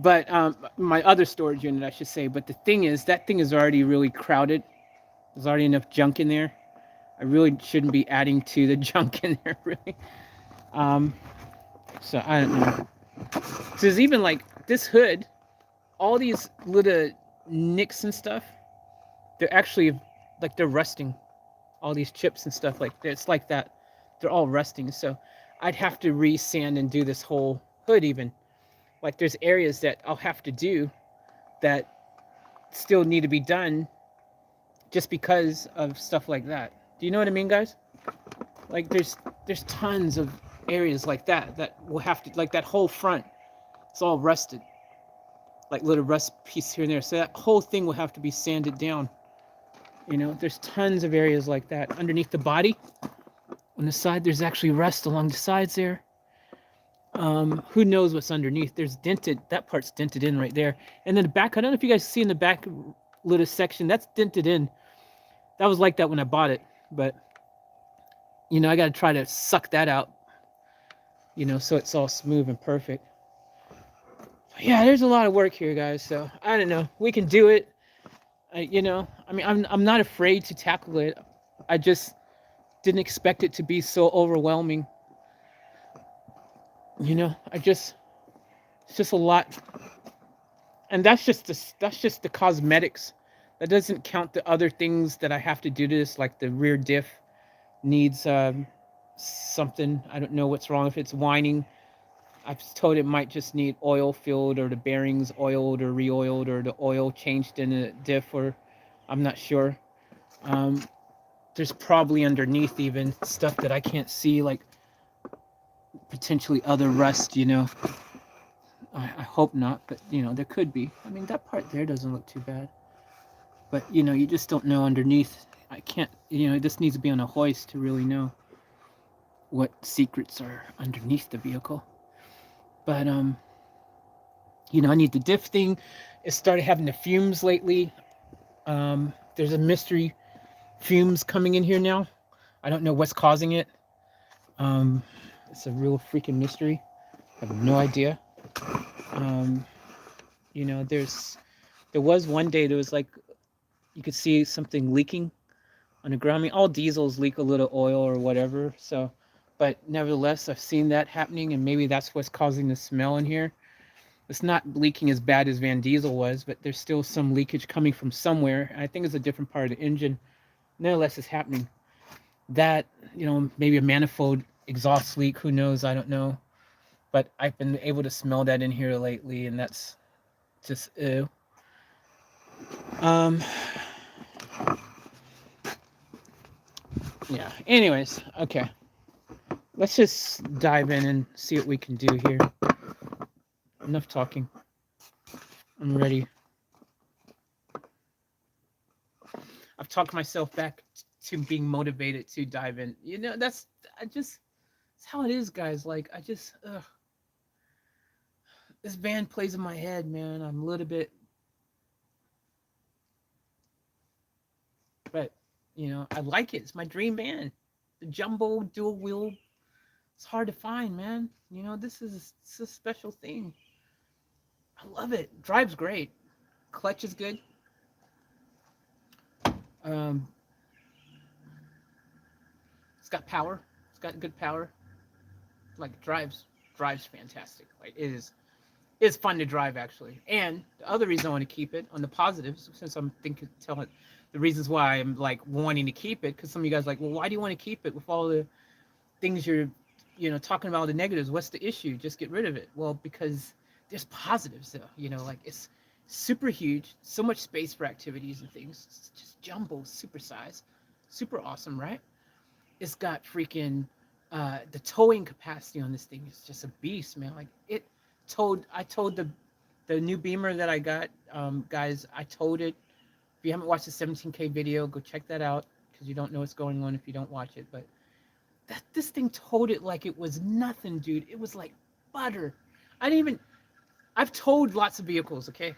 But my other storage unit, I should say. But the thing is, that thing is already really crowded. There's already enough junk in there. I really shouldn't be adding to the junk in there, really. So I don't know. So there's even like this hood, all these little nicks and stuff, they're actually like they're rusting. All these chips and stuff, like it's like that. They're all rusting. So I'd have to re-sand and do this whole hood even. Like there's areas that I'll have to do that still need to be done just because of stuff like that. Do you know what I mean, guys? Like there's tons of areas like that will have to, like that whole front, it's all rusted. Like little rust piece here and there. So that whole thing will have to be sanded down. You know, there's tons of areas like that. Underneath the body, on the side, there's actually rust along the sides there. Who knows what's underneath? There's dented, that part's dented in right there. And then the back, I don't know if you guys see in the back little section, that's dented in. That was like that when I bought it. But, you know, I got to try to suck that out, you know, so it's all smooth and perfect. But yeah, there's a lot of work here, guys. So, I don't know. We can do it. You know, I mean, I'm not afraid to tackle it. I just didn't expect it to be so overwhelming. You know, it's just a lot. And that's just the cosmetics. That doesn't count the other things that I have to do to this, like the rear diff needs something. I don't know what's wrong, if it's whining. I was told it might just need oil filled, or the bearings oiled or re-oiled, or the oil changed in a diff, or I'm not sure. There's probably underneath even stuff that I can't see, like potentially other rust, you know. I hope not, but you know, there could be. I mean, that part there doesn't look too bad. But you know, you just don't know underneath. I can't, you know, this needs to be on a hoist to really know what secrets are underneath the vehicle. But you know, I need the diff thing. It started having the fumes lately. There's a mystery fumes coming in here now. I don't know what's causing it. Um, it's a real freaking mystery. I have no idea. Um, there was one day there was like you could see something leaking on the ground. I mean, all diesels leak a little oil or whatever. So, but nevertheless, I've seen that happening, and maybe that's what's causing the smell in here. It's not leaking as bad as Van Diesel was, but there's still some leakage coming from somewhere. And I think it's a different part of the engine. Nevertheless, it's happening. That, maybe a manifold exhaust leak. Who knows? I don't know. But I've been able to smell that in here lately, and that's just ew. Um, yeah. Anyways, okay. Let's just dive in and see what we can do here. Enough talking. I'm ready. I've talked myself back to being motivated to dive in. That's how it is, guys. Like, this band plays in my head, man. I'm a little bit, but I like it. It's my dream band. The jumbo dual wheel. It's hard to find, man. This is a special thing. I love it. Drives great. Clutch is good. Um, it's got power. It's got good power. Like, drives fantastic. Like, it's fun to drive, actually. And the other reason I want to keep it, on the positives, since I'm telling the reasons why I'm like wanting to keep it, because some of you guys are like, well, why do you want to keep it with all the things you're talking about, the negatives? What's the issue? Just get rid of it. Well, because there's positives though. Like, it's super huge, so much space for activities and things. It's just jumbo, super size, super awesome, right? It's got freaking the towing capacity on this thing is just a beast, man. Like, I told the new Beamer that I got, guys. I told it. If you haven't watched the 17K video, go check that out, because you don't know what's going on if you don't watch it. But this thing towed it like it was nothing, dude. It was like butter. I didn't even. I've towed lots of vehicles. Okay,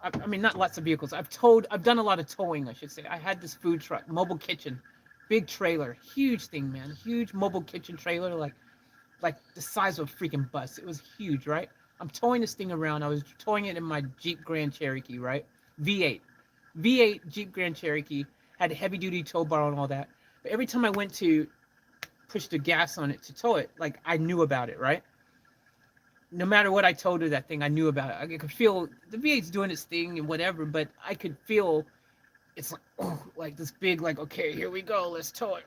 I mean, not lots of vehicles. I've done a lot of towing, I should say. I had this food truck, mobile kitchen, big trailer, huge thing, man. Huge mobile kitchen trailer, like the size of a freaking bus. It was huge, right? I'm towing this thing around. I was towing it in my Jeep Grand Cherokee, right? V8. V8 Jeep Grand Cherokee, had a heavy duty tow bar and all that. But every time I went to push the gas on it to tow it, like, I knew about it, right? No matter what I told her, that thing, I knew about it. I could feel the V8's doing its thing and whatever, but I could feel it's like, oh, like this big, like, okay, here we go, let's tow it,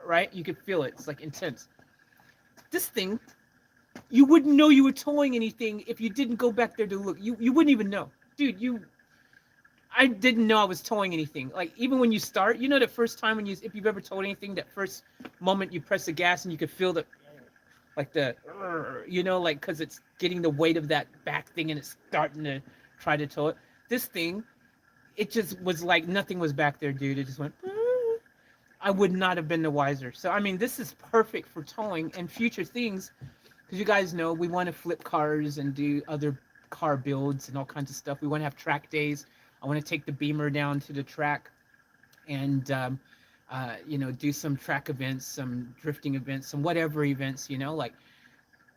right? You could feel it. It's like intense. This thing, you wouldn't know you were towing anything if you didn't go back there to look. You wouldn't even know, dude. I didn't know I was towing anything. Like, even when you start, that first time if you've ever towed anything, that first moment you press the gas and you could feel like like, because it's getting the weight of that back thing and it's starting to try to tow it. This thing, it just was like nothing was back there, dude. It just went. I would not have been the wiser. So, I mean, this is perfect for towing and future things, because you guys know we want to flip cars and do other car builds and all kinds of stuff. We want to have track days. I want to take the Beamer down to the track and do some track events, some drifting events, some whatever events, like.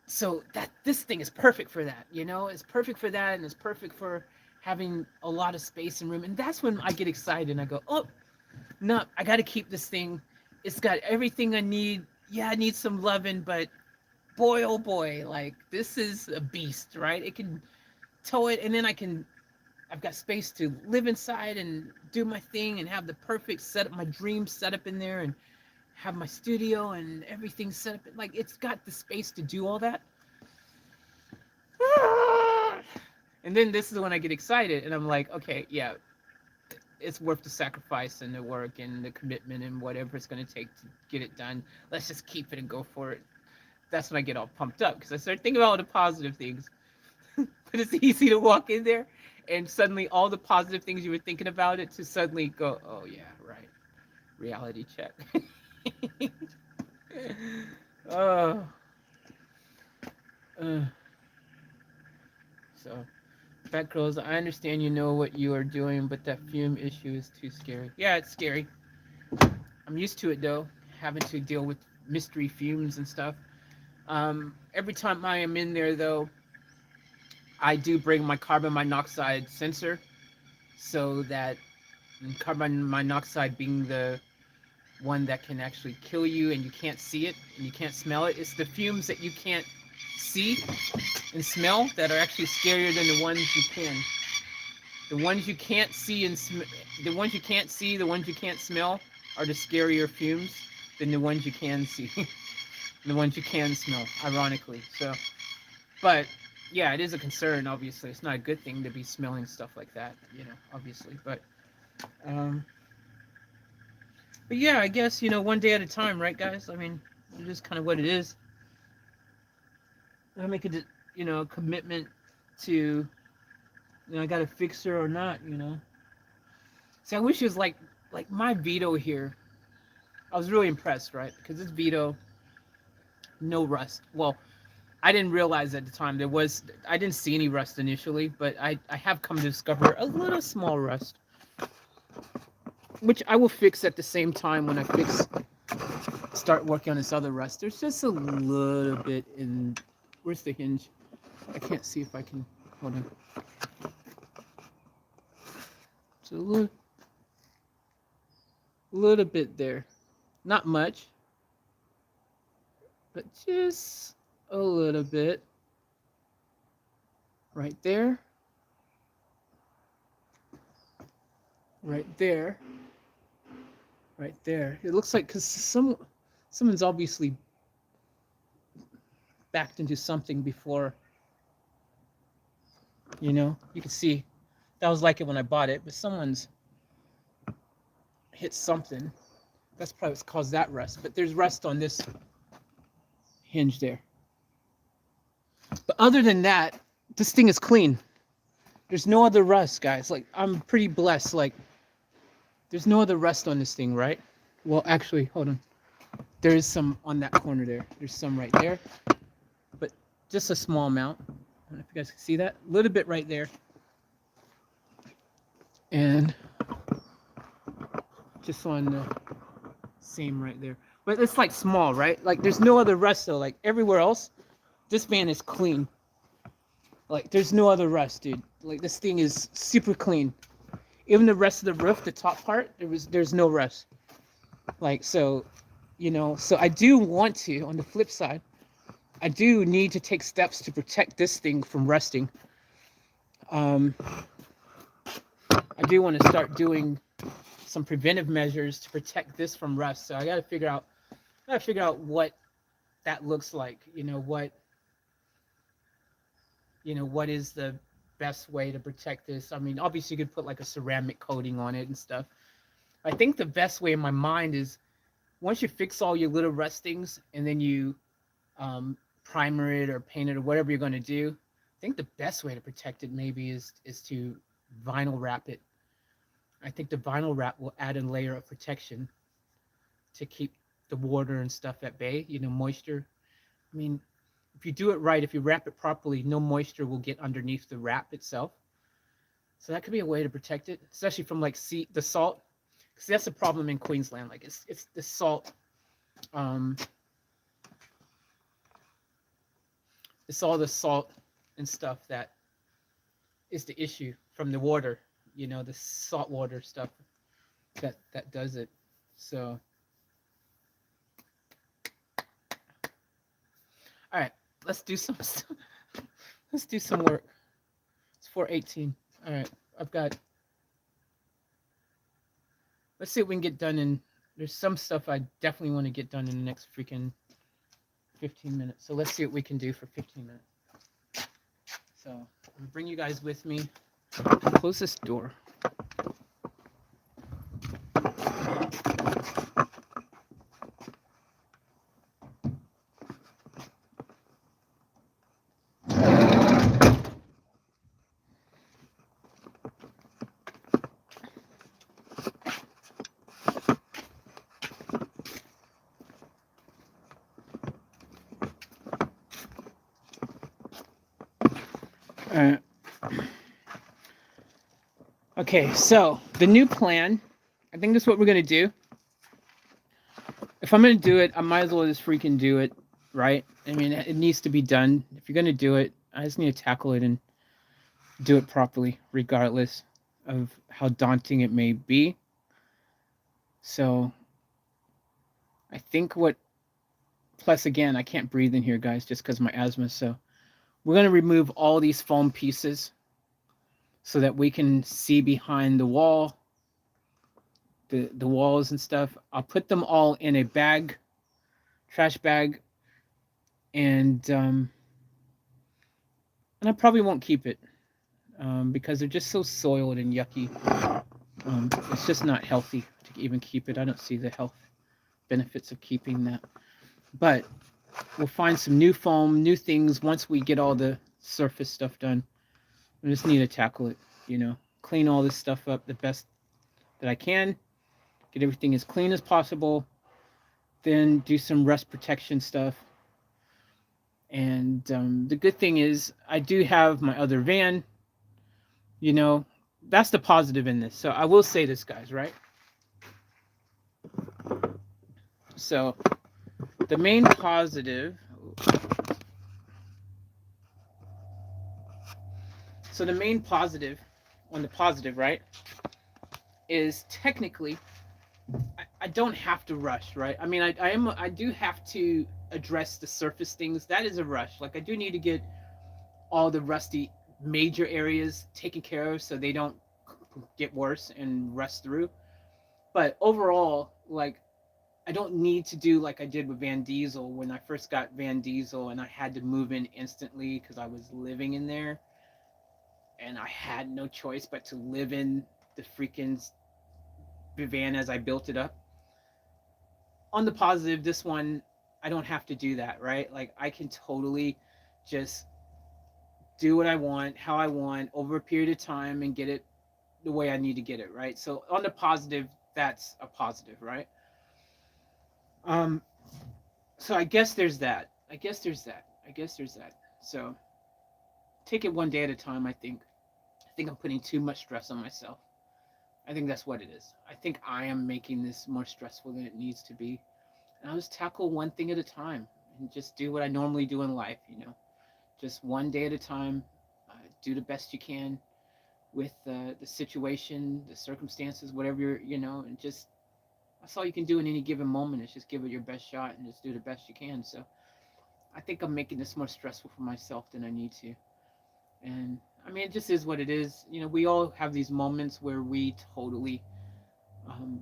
So that this thing is perfect for that. It's perfect for that, and it's perfect for having a lot of space and room. And that's when I get excited and I go, oh, no, I got to keep this thing. It's got everything I need. Yeah, I need some loving, but boy, oh boy, like, this is a beast, right? It can tow it, and then I've got space to live inside and do my thing and have the perfect setup, my dream setup in there, and have my studio and everything set up. Like, it's got the space to do all that. And then this is when I get excited and I'm like, okay, yeah, it's worth the sacrifice and the work and the commitment and whatever it's going to take to get it done. Let's just keep it and go for it. That's when I get all pumped up, because I start thinking about all the positive things. But it's easy to walk in there and suddenly all the positive things you were thinking about it to suddenly go, oh yeah, right. Reality check. Oh. So Fat girls, I understand you know what you are doing, but that fume issue is too scary. Yeah, it's scary. I'm used to it though, having to deal with mystery fumes and stuff. Every time I am in there though, I do bring my carbon monoxide sensor so that carbon monoxide being the one that can actually kill you and you can't see it and you can't smell it. It's the fumes that you can't see and smell that are actually scarier than the ones you can. The ones you can't see and the ones you can't see, the ones you can't smell are the scarier fumes than the ones you can see, the ones you can smell. Ironically, so. But yeah, it is a concern. Obviously, it's not a good thing to be smelling stuff like that. Obviously, um, but yeah, I guess one day at a time, right, guys? I mean, it is kind of what it is. I make a commitment to I got to fix her or not. See, I wish it was like my Vito here. I was really impressed, right? Because this Vito, no rust. Well, I didn't realize at the time I didn't see any rust initially, but I have come to discover a little small rust, which I will fix at the same time when I start working on this other rust. There's just a little bit in, where's the hinge? I can't see if I can, hold on. So a little bit there. Not much, but just a little bit. Right there. Right there. Right there. It looks like because someone's obviously backed into something before. You can see that was like it when I bought it, but someone's hit something. That's probably what's caused that rust. But there's rust on this hinge there. But other than that, this thing is clean. There's no other rust, guys. Like, I'm pretty blessed. Like, there's no other rust on this thing, right? Well, actually, hold on. There is some on that corner there. There's some right there. But just a small amount. I don't know if you guys can see that. A little bit right there. And just on the same right there. But it's like small, right? Like, there's no other rust, though. Like, everywhere else, this van is clean. Like, there's no other rust, dude. Like, this thing is super clean. Even the rest of the roof, the top part, there's no rust. Like, so, so I do want to, on the flip side, I do need to take steps to protect this thing from rusting. I do want to start doing some preventive measures to protect this from rust. So I got to figure out what that looks like. What is the best way to protect this? I mean, obviously you could put like a ceramic coating on it and stuff. I think the best way in my mind is once you fix all your little rustings and then you primer it or paint it or whatever you're going to do, I think the best way to protect it maybe is to vinyl wrap it. I think the vinyl wrap will add a layer of protection to keep the water and stuff at bay, moisture. I mean, if you do it right, if you wrap it properly, no moisture will get underneath the wrap itself. So that could be a way to protect it, especially from like the salt. Because that's the problem in Queensland. Like it's the salt. It's all the salt and stuff that is the issue from the water. The salt water stuff that does it. So, all right, let's do some work. It's 4:18. All right, let's see what we can get done there's some stuff I definitely want to get done in the next freaking 15 minutes. So let's see what we can do for 15 minutes. So I'm gonna bring you guys with me. Close this door. Okay, so the new plan, I think that's what we're going to do. If I'm going to do it, I might as well just freaking do it, right? I mean, it needs to be done. If you're going to do it, I just need to tackle it and do it properly, regardless of how daunting it may be. So I think plus again, I can't breathe in here, guys, just because of my asthma. So we're going to remove all these foam pieces so that we can see behind the wall, the walls and stuff. I'll put them all in a bag, trash bag, and I probably won't keep it because they're just so soiled and yucky. It's just not healthy to even keep it. I don't see the health benefits of keeping that. But we'll find some new foam, new things once we get all the surface stuff done. I just need to tackle it, clean all this stuff up the best that I can, get everything as clean as possible, then do some rust protection stuff. And the good thing is I do have my other van, that's the positive in this. So I will say this, guys, right? So the main positive, on the positive, right, is technically I don't have to rush, right? I mean, I do have to address the surface things. That is a rush. Like I do need to get all the rusty major areas taken care of so they don't get worse and rust through. But overall, like I don't need to do like I did with Van Diesel when I first got Van Diesel and I had to move in instantly because I was living in there and I had no choice but to live in the freaking van as I built it up. On the positive, this one, I don't have to do that, right? Like I can totally just do what I want, how I want, over a period of time and get it the way I need to get it, right? So on the positive, that's a positive, right? Um, so I guess there's that. So take it one day at a time, I think. I think I'm putting too much stress on myself. I think that's what it is. I think I am making this more stressful than it needs to be. And I'll just tackle one thing at a time and just do what I normally do in life, just one day at a time. Do the best you can with the situation, the circumstances, whatever and just that's all you can do in any given moment is just give it your best shot and just do the best you can. So I think I'm making this more stressful for myself than I need to. And I mean, it just is what it is. We all have these moments where we totally um,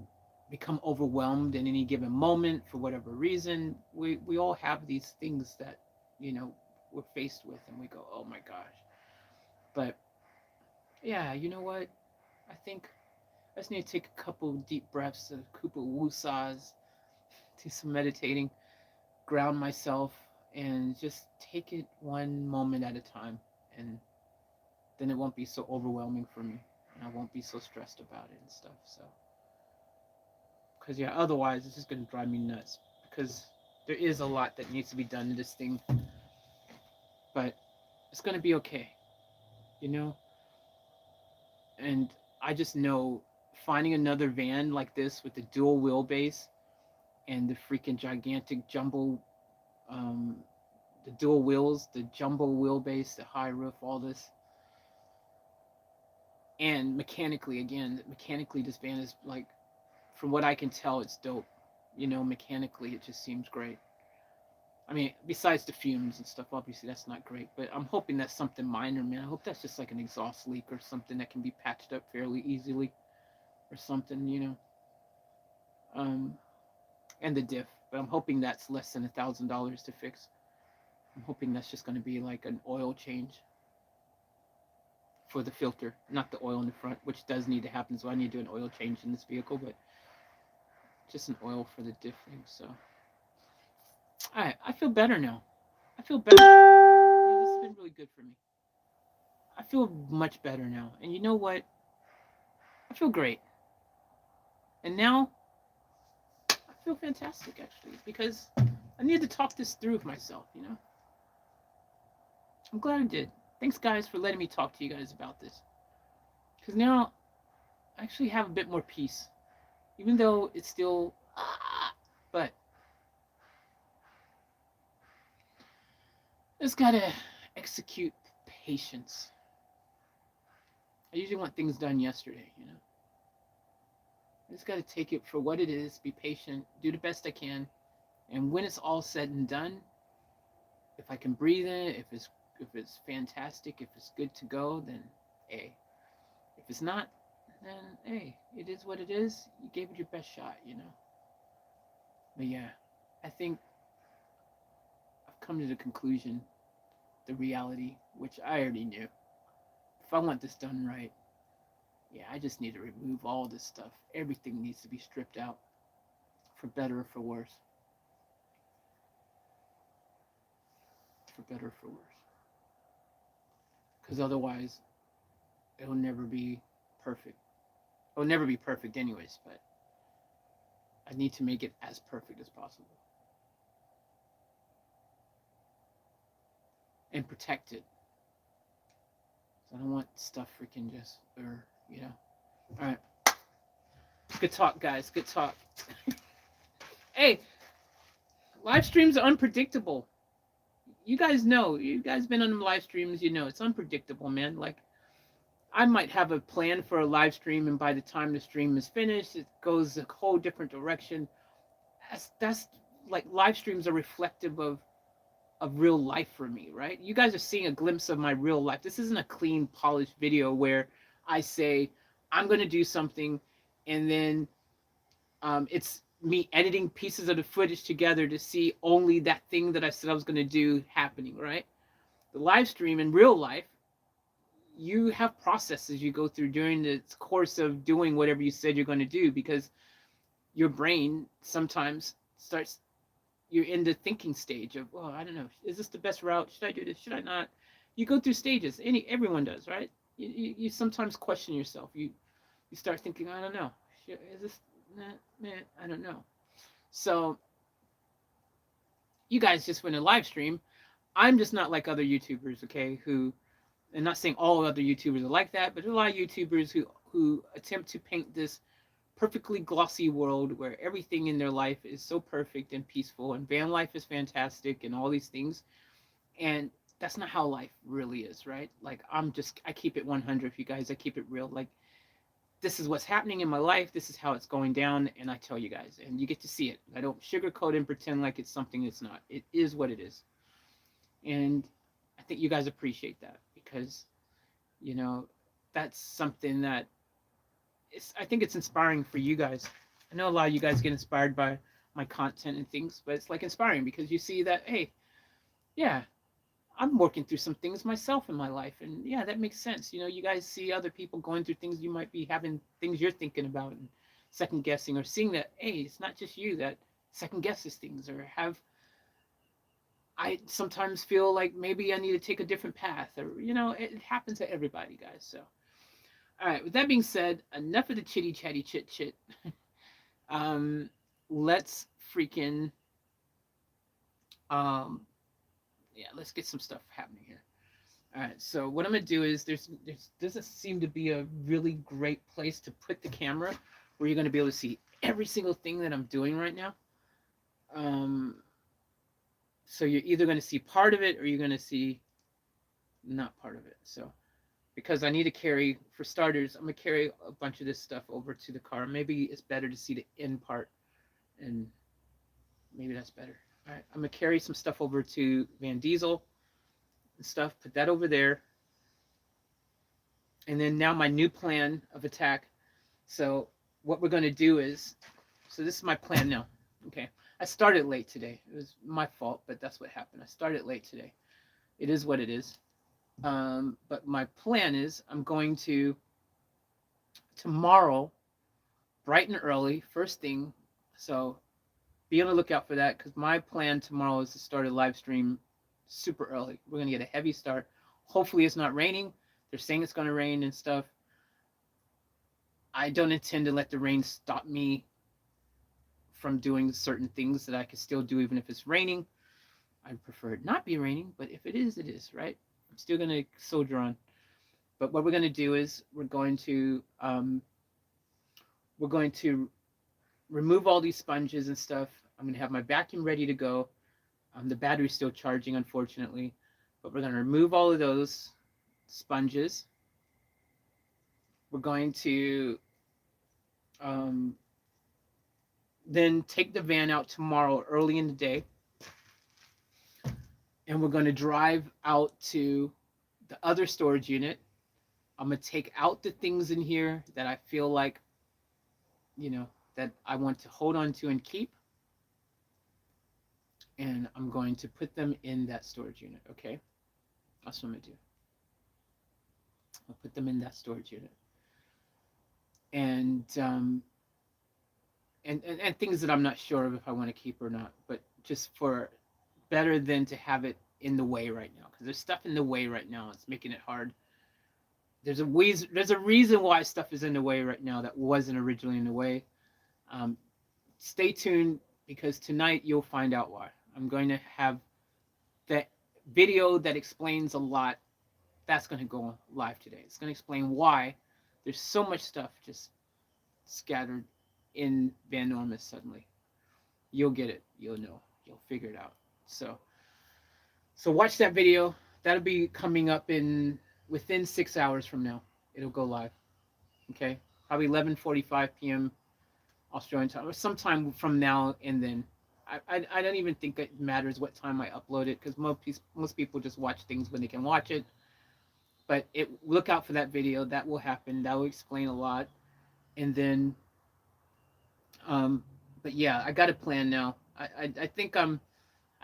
become overwhelmed in any given moment for whatever reason. We all have these things that we're faced with, and we go, "Oh my gosh!" But yeah, you know what? I think I just need to take a couple deep breaths, a couple woosahs, do some meditating, ground myself, and just take it one moment at a time, and then it won't be so overwhelming for me, and I won't be so stressed about it and stuff. So, because yeah, otherwise it's just gonna drive me nuts. Because there is a lot that needs to be done in this thing, but it's gonna be okay, you know. And I just know finding another van like this with the dual wheelbase and the freaking gigantic jumbo, um, the dual wheels, the jumbo wheelbase, the high roof, all this. And mechanically, this van is like, from what I can tell, it's dope. Mechanically, it just seems great. I mean, besides the fumes and stuff, obviously that's not great. But I'm hoping that's something minor, man. I hope that's just like an exhaust leak or something that can be patched up fairly easily, or something. Um, and the diff. But I'm hoping that's less than $1,000 to fix. I'm hoping that's just going to be like an oil change for the filter, not the oil in the front, which does need to happen. So I need to do an oil change in this vehicle, but just an oil for the diff thing. So, all right, I feel better now. I feel better. Yeah, this has been really good for me. I feel much better now. And you know what? I feel great. And now I feel fantastic, actually, because I need to talk this through with myself. I'm glad I did. Thanks, guys, for letting me talk to you guys about this. Because now I actually have a bit more peace, even though it's still, but just gotta execute patience. I usually want things done yesterday, you know. I just gotta take it for what it is, be patient, do the best I can, and when it's all said and done, if I can breathe in it, if it's fantastic, if it's good to go, then hey. If it's not, then hey, it is what it is. You gave it your best shot, you know. But yeah, I think I've come to the conclusion, the reality, which I already knew. If I want this done right, yeah, I just need to remove all this stuff. Everything needs to be stripped out, for better or for worse. For better or for worse. Because otherwise, it'll never be perfect. It'll never be perfect, anyways, but I need to make it as perfect as possible and protect it. So I don't want stuff freaking just, or, you know. All right. Good talk, guys. Good talk. Hey, live streams are unpredictable. You guys know. You guys been on the live streams. You know it's unpredictable, man. Like I might have a plan for a live stream, and by the time the stream is finished, it goes a whole different direction. That's like live streams are reflective of real life for me, right? You guys are seeing a glimpse of my real life. This isn't a clean, polished video where I say I'm going to do something, and then it's me editing pieces of the footage together to see only that thing that I said I was going to do happening, right? The live stream in real life, you have processes you go through during the course of doing whatever you said you're going to do, because your brain sometimes starts, you're in the thinking stage of, well, I don't know, is this the best route? Should I do this? Should I not? You go through stages. Everyone does, right? You sometimes question yourself. You start thinking, I don't know, is this, nah, I don't know. So you guys just went a live stream. I'm just not like other YouTubers, okay? Who, and not saying all other YouTubers are like that, but there's a lot of YouTubers who attempt to paint this perfectly glossy world where everything in their life is so perfect and peaceful, and van life is fantastic and all these things. And that's not how life really is, right? Like I keep it 100 for you guys. I keep it real. Like this is what's happening in my life. This is how it's going down, and I tell you guys, and you get to see it. I don't sugarcoat and pretend like it's something it's not. It is what it is. And I think you guys appreciate that, because you know that's something that I think it's inspiring for you guys. I know a lot of you guys get inspired by my content and things, but it's like inspiring because you see that, hey, yeah, I'm working through some things myself in my life, and yeah, that makes sense. You know, you guys see other people going through things, you might be having things you're thinking about and second guessing, or seeing that, hey, it's not just you that second guesses things, or have, I sometimes feel like maybe I need to take a different path, or you know, it happens to everybody, guys. So all right, with that being said, enough of the chitty chatty chit chit. um, let's freaking um, yeah, let's get some stuff happening here. All right, so what I'm gonna do is there's doesn't seem to be a really great place to put the camera where you're gonna be able to see every single thing that I'm doing right now. Um, so you're either gonna see part of it or you're gonna see not part of it. So because I need to carry, for starters, I'm gonna carry a bunch of this stuff over to the car. Maybe it's better to see the end part, and maybe that's better. All right, I'm gonna carry some stuff over to Van Diesel and stuff. Put that over there, and then now my new plan of attack. So what we're gonna do is, so this is my plan now. Okay, I started late today. It was my fault, but that's what happened. I started late today. It is what it is. But my plan is I'm going to tomorrow, bright and early, first thing. So be on the lookout for that, because my plan tomorrow is to start a live stream super early. We're going to get a heavy start. Hopefully it's not raining. They're saying it's going to rain and stuff. I don't intend to let the rain stop me from doing certain things that I can still do even if it's raining. I prefer it not be raining, but if it is, right? I'm still going to soldier on. But what we're going to do is we're going to We're going to remove all these sponges and stuff. I'm going to have my vacuum ready to go. The battery's still charging, unfortunately, but we're going to remove all of those sponges. We're going to then take the van out tomorrow early in the day, and we're going to drive out to the other storage unit. I'm going to take out the things in here that I feel like, that I want to hold on to and keep. And I'm going to put them in that storage unit, okay? That's what I'm going to do. I'll put them in that storage unit. And things that I'm not sure of if I want to keep or not, but just for better than to have it in the way right now, because there's stuff in the way right now. It's making it hard. There's a reason why stuff is in the way right now that wasn't originally in the way. Stay tuned, because tonight you'll find out why. I'm going to have that video that explains a lot. That's going to go live today. It's going to explain why there's so much stuff just scattered in Vanormous suddenly. You'll get it. You'll know. You'll figure it out. So watch that video. That'll be coming up within 6 hours from now. It'll go live. Okay? Probably 11:45 p.m. Australian time, or sometime from now and then. I don't even think it matters what time I upload it, because most people just watch things when they can watch it. But look out for that video. That will happen. That will explain a lot. And then, but yeah, I got a plan now. I think I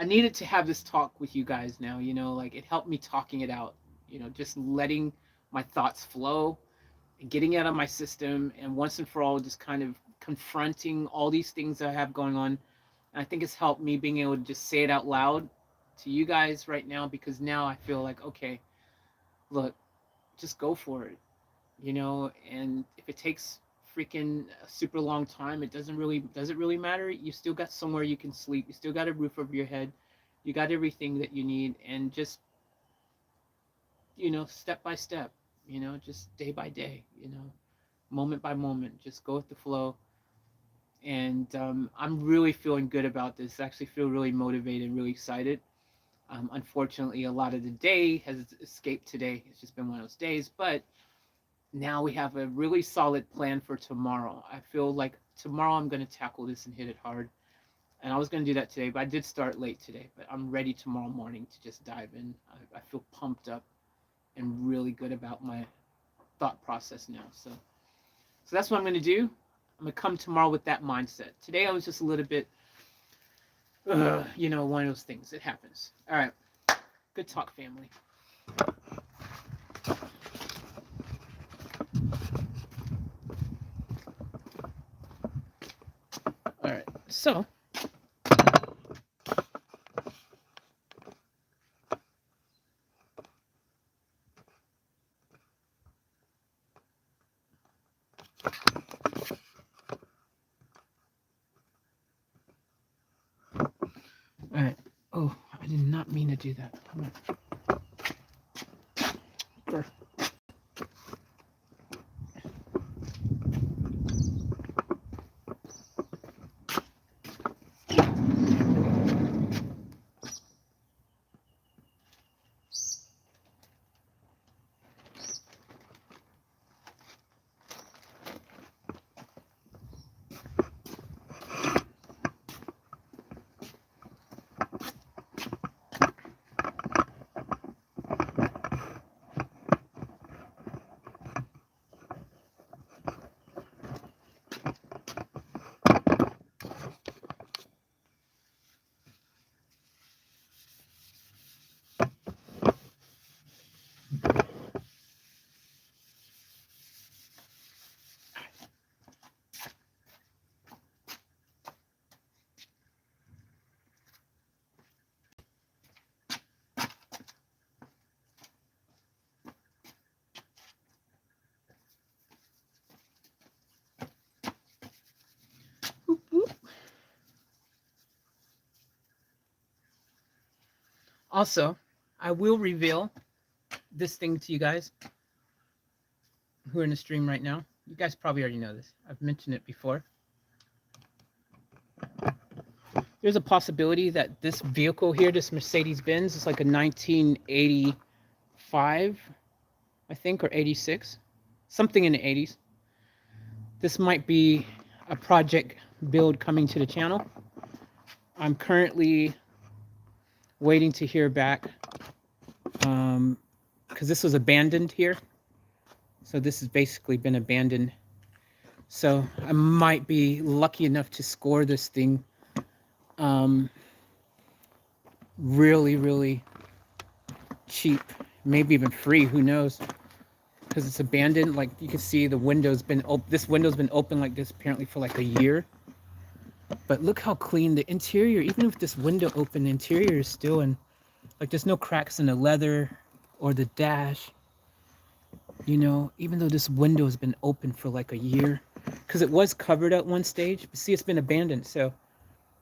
needed to have this talk with you guys now. Like, it helped me talking it out. Just letting my thoughts flow and getting it out of my system, and once and for all, just kind of confronting all these things that I have going on. And I think it's helped me being able to just say it out loud to you guys right now, because now I feel like, okay, look, just go for it, and if it takes freaking a super long time, does it really matter? You still got somewhere you can sleep. You still got a roof over your head. You got everything that you need, and just, step by step, just day by day, moment by moment, just go with the flow. And I'm really feeling good about this. I actually feel really motivated and really excited. Unfortunately, a lot of the day has escaped today. It's just been one of those days, but now we have a really solid plan for tomorrow. I feel like tomorrow I'm going to tackle this and hit it hard. And I was going to do that today, but I did start late today. But I'm ready tomorrow morning to just dive in. I feel pumped up and really good about my thought process now. So that's what I'm going to do. I'm going to come tomorrow with that mindset. Today I was just a little bit, one of those things. It happens. All right. Good talk, family. All right. So all right. Oh, I did not mean to do that. Also, I will reveal this thing to you guys who are in the stream right now. You guys probably already know this. I've mentioned it before. There's a possibility that this vehicle here, this Mercedes-Benz, is like a 1985, I think, or 86, something in the 80s. This might be a project build coming to the channel. I'm currently waiting to hear back because this was abandoned here. So this has basically been abandoned. So I might be lucky enough to score this thing really, really cheap, maybe even free, who knows, because it's abandoned. Like you can see the window's been this window's been open like this apparently for like a year. But look how clean the interior, even with this window open, the interior is still in, like there's no cracks in the leather or the dash. You know, even though this window has been open for like a year, because it was covered at one stage, but see, it's been abandoned. So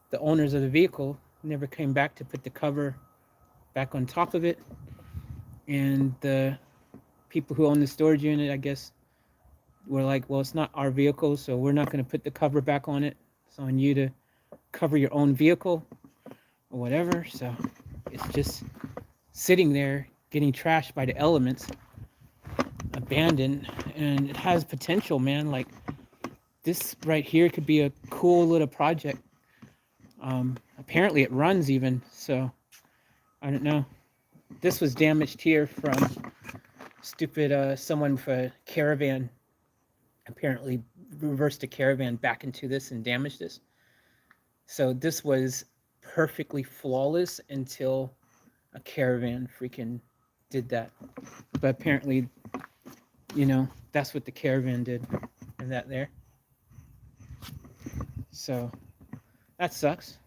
the owners of the vehicle never came back to put the cover back on top of it. And the people who own the storage unit, I guess, were like, well, it's not our vehicle, so we're not going to put the cover back on it. It's on you to cover your own vehicle or whatever. So it's just sitting there getting trashed by the elements, abandoned, and it has potential, man. Like this right here could be a cool little project. Apparently it runs even, so I don't know. This was damaged here from stupid someone with a caravan apparently reversed a caravan back into this and damaged this. So this was perfectly flawless until a caravan freaking did that. But apparently, you know, that's what the caravan did. And that there. So that sucks.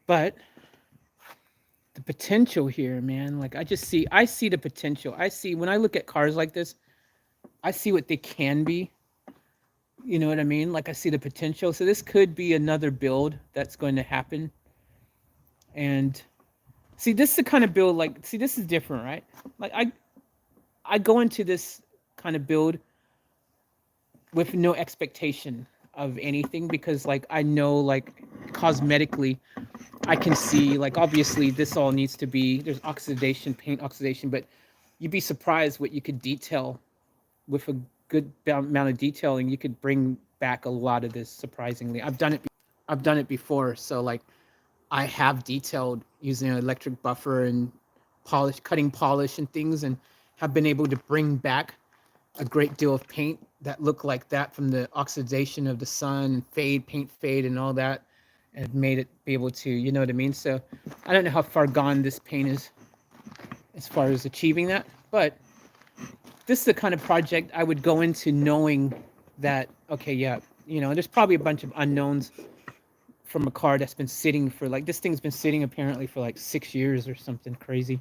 But the potential here, man, like I see the potential. I see, when I look at cars like this, I see what they can be. You know what I mean? Like I see the potential. So this could be another build that's going to happen. And see, this is the kind of build, like, see, this is different, right? Like I go into this kind of build with no expectation of anything, because like I know, like cosmetically I can see, like obviously this all needs to be, there's oxidation, paint oxidation, but you'd be surprised what you could detail with a good amount of detailing. You could bring back a lot of this, surprisingly. I've done it before, so like I have detailed using an electric buffer and cutting polish and things, and have been able to bring back a great deal of paint that looked like that from the oxidation of the sun, paint fade and all that, and made it be able to, you know what I mean? So I don't know how far gone this paint is as far as achieving that, but this is the kind of project I would go into knowing that, okay, yeah, you know, there's probably a bunch of unknowns from a car that's been sitting for, like, this thing's been sitting apparently for like 6 years or something crazy,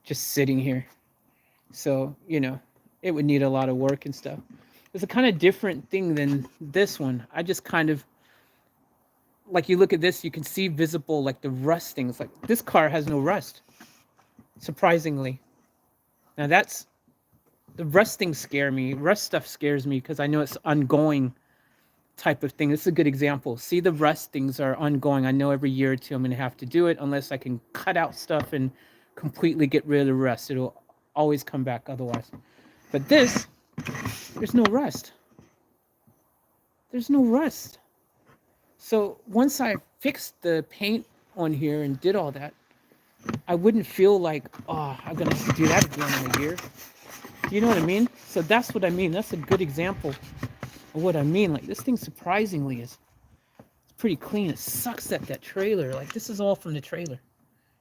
just sitting here. So, you know, it would need a lot of work and stuff. It's a kind of different thing than this one. I just kind of, like, you look at this, you can see visible, like, the rustings. Like, this car has no rust, surprisingly. Now, that's, the rustings scare me. Rust stuff scares me because I know it's ongoing type of thing. This is a good example. See, the rustings are ongoing. I know every year or two I'm going to have to do it unless I can cut out stuff and completely get rid of the rust. It'll always come back otherwise. But this, there's no rust. There's no rust. So once I fixed the paint on here and did all that, I wouldn't feel like, oh, I'm going to do that again in a year. Do you know what I mean? So that's what I mean. That's a good example of what I mean. Like, this thing surprisingly is, it's pretty clean. It sucks that trailer, like, this is all from the trailer.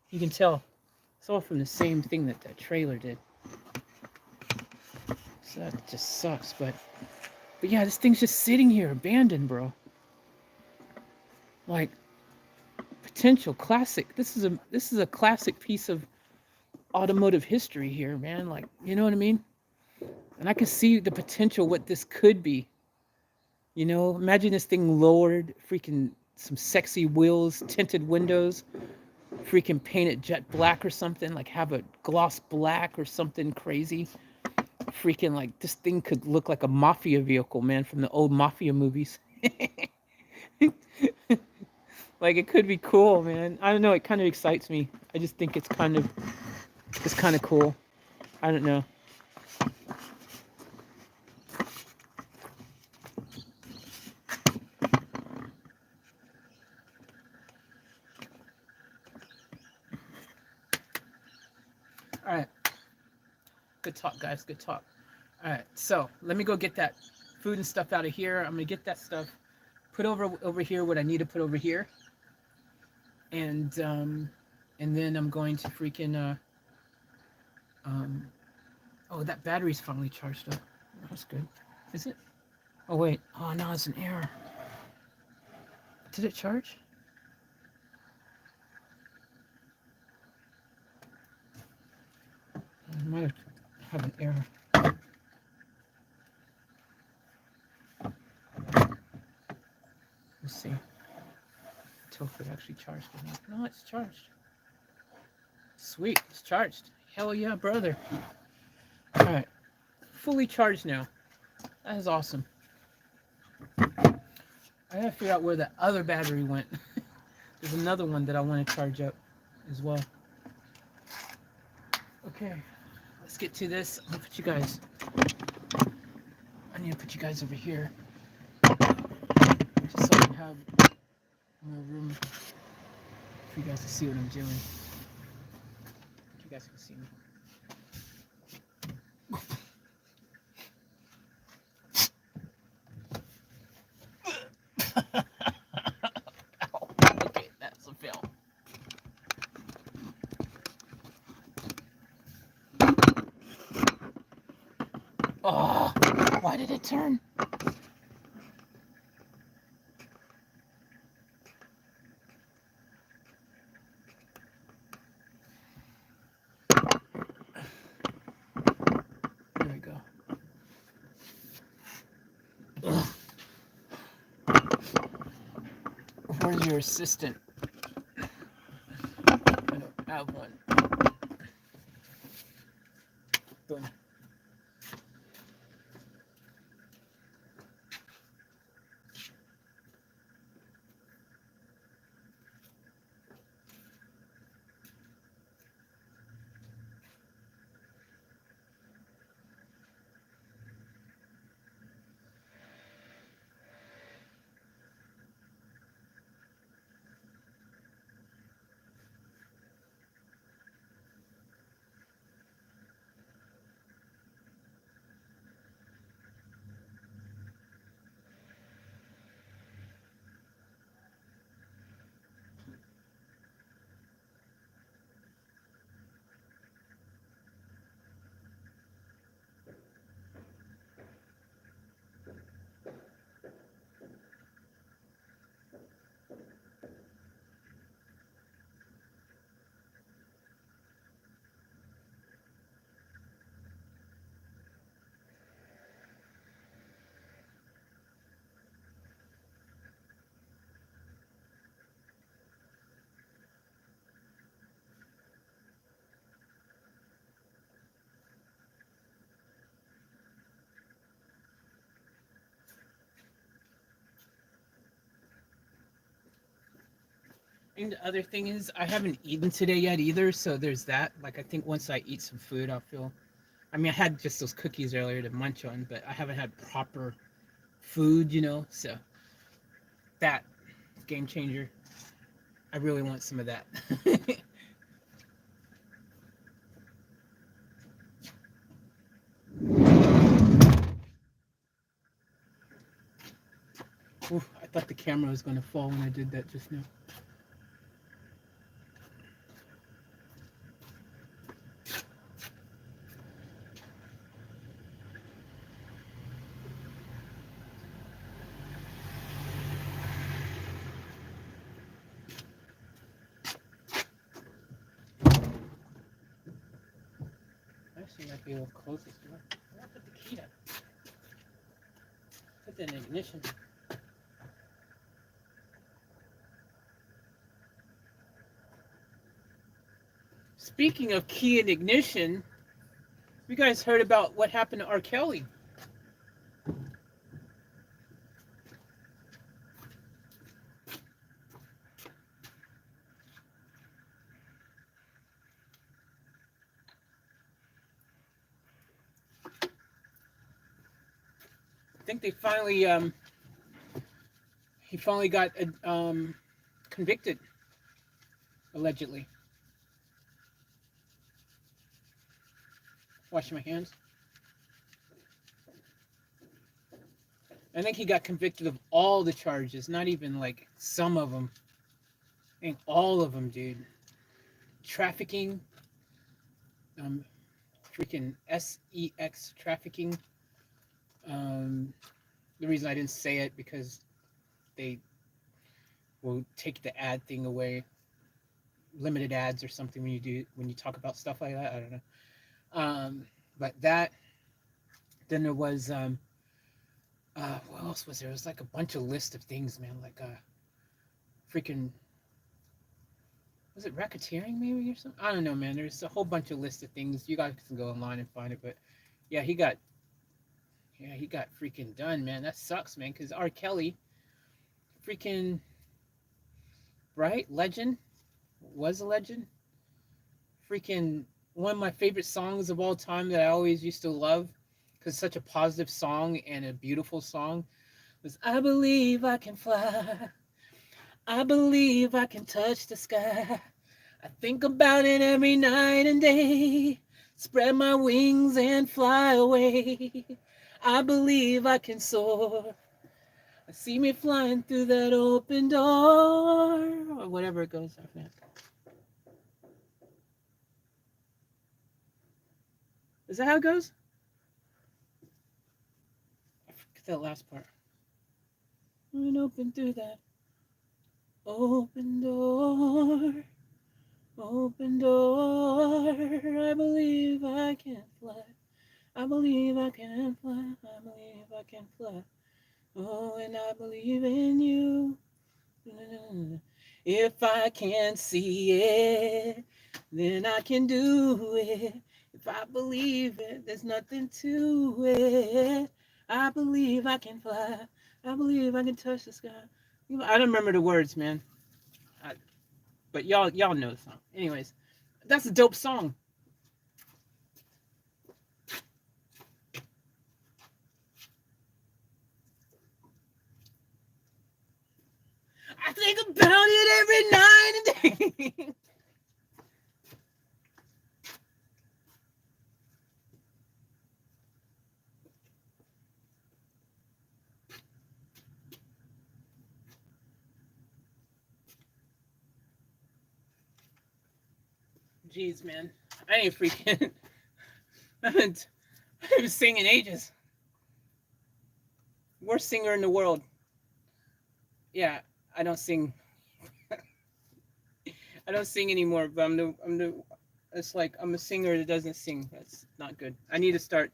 You can tell it's all from the same thing that trailer did. So that just sucks. But yeah, this thing's just sitting here abandoned, bro. Like, potential classic. This is a classic piece of automotive history here, man. Like, you know what I mean? And I can see the potential, what this could be. You know, imagine this thing lowered, freaking some sexy wheels, tinted windows, freaking painted jet black or something, like have a gloss black or something crazy. Freaking like this thing could look like a mafia vehicle, man, from the old mafia movies. Like it could be cool, man. I don't know. It kind of excites me. I just think it's kind of cool. I don't know. All right. Good talk, guys. Good talk. All right. So let me go get that food and stuff out of here. I'm gonna get that stuff put over here. What I need to put over here, and then I'm going to freaking um. Oh, that battery's finally charged up. That's good. Is it? Oh wait. Oh no, it's an error. Did it charge? I might have an error. Let's see. Until if it actually charged or not. No, it's charged. Sweet, it's charged. Hell yeah, brother. Alright. Fully charged now. That is awesome. I gotta figure out where the other battery went. There's another one that I want to charge up as well. Okay. Let's get to this. I'm gonna put you guys. I need to put you guys over here. Just so I can have more room for you guys to see what I'm doing. You guys can see me. Okay, that's a fail. Oh, why did it turn? There we go. Ugh. Where's your assistant? I don't have one. Boom. And the other thing is, I haven't eaten today yet either, so there's that. Like, I think once I eat some food, I'll feel. I mean, I had just those cookies earlier to munch on, but I haven't had proper food, so that game changer. I really want some of that. Oof, I thought the camera was going to fall when I did that just now. Actually, might be a little close this door. Where did I put the key at? Put that in ignition. Speaking of key and ignition, You guys heard about what happened to R. Kelly? I think they finally he finally got convicted, allegedly. Washing my hands. I think he got convicted of all the charges, not even like some of them. I think all of them, dude. Trafficking, um, freaking sex trafficking. The reason I didn't say it because they will take the ad thing away, limited ads or something when you talk about stuff like that. I don't know. But that. Then there was what else was there? It was like a bunch of list of things, man. Like freaking, was it racketeering maybe or something? I don't know, man. There's a whole bunch of list of things. You guys can go online and find it. But yeah, he got freaking done, man. That sucks, man. Because R. Kelly, freaking, right? Legend, was a legend. Freaking one of my favorite songs of all time that I always used to love because it's such a positive song and a beautiful song was I Believe I Can Fly. I believe I can touch the sky. I think about it every night and day. Spread my wings and fly away. I believe I can soar. I see me flying through that open door. Or whatever it goes after that. Is that how it goes? I forget that last part. And open through that open door. Open door. I believe I can fly. I believe I can fly. I believe I can fly. Oh, and I believe in you. If I can't see it, then I can do it. If I believe it, there's nothing to it. I believe I can fly. I believe I can touch the sky. I don't remember the words, man. But y'all know the song. Anyways, that's a dope song. I think about it every night and day. Jeez, man. I ain't freaking. I haven't singing ages. Worst singer in the world. Yeah, I don't sing. I don't sing anymore, but it's like I'm a singer that doesn't sing. That's not good. I need to start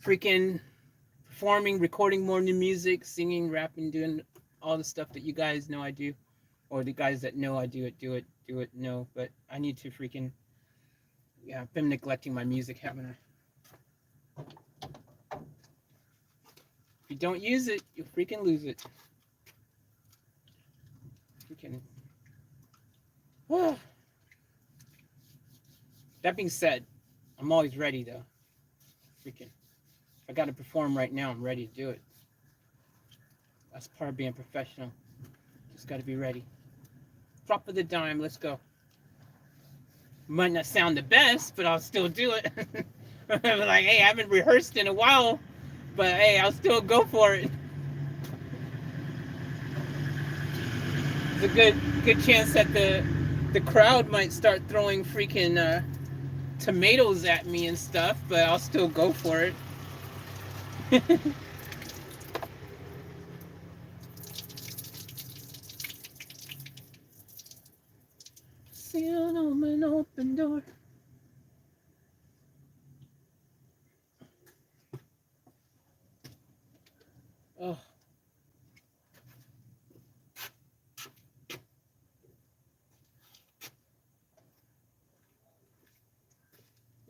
freaking performing, recording more new music, singing, rapping, doing all the stuff that you guys know I do, or the guys that know I do it. No, but I need to freaking, yeah, I've been neglecting my music, haven't I? If you don't use it, you freaking lose it. Freaking. That being said, I'm always ready though. Freaking. If I got to perform right now, I'm ready to do it. That's part of being professional. Just got to be ready. Drop of the dime. Let's go. Might not sound the best, but I'll still do it. Like, hey, I haven't rehearsed in a while, but hey, I'll still go for it. There's a good chance that the crowd might start throwing freaking tomatoes at me and stuff, but I'll still go for it. See an open door. Oh.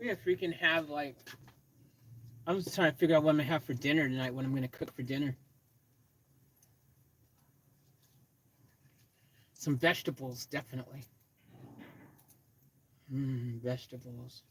We're gonna freaking have like, I'm just trying to figure out what I'm gonna have for dinner tonight. What I'm gonna cook for dinner. Some vegetables, definitely. Vegetables.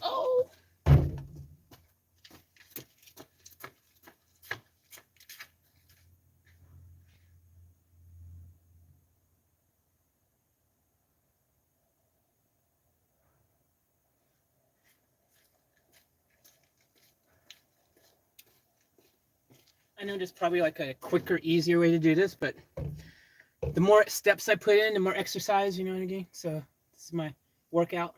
Oh. I know there's probably like a quicker, easier way to do this, but the more steps I put in, the more exercise, you know what I mean? So this is my workout.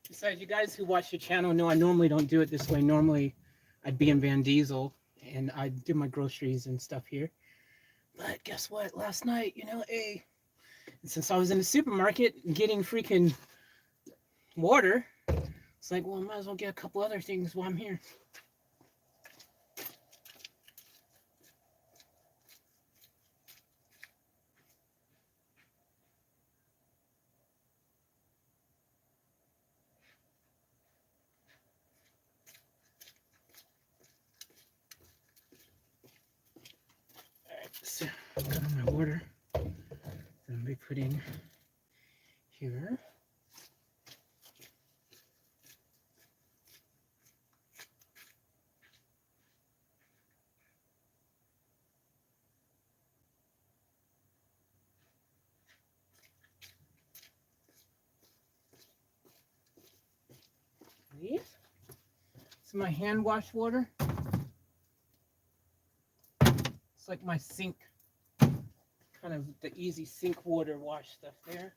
Besides, you guys who watch the channel know I normally don't do it this way. Normally, I'd be in Van Diesel and I'd do my groceries and stuff here. But guess what? Last night, since I was in the supermarket getting freaking water, it's like, well, I might as well get a couple other things while I'm here. So, got on my water. Then we put in here. It's my hand wash water. It's like my sink, kind of the easy sink water wash stuff there.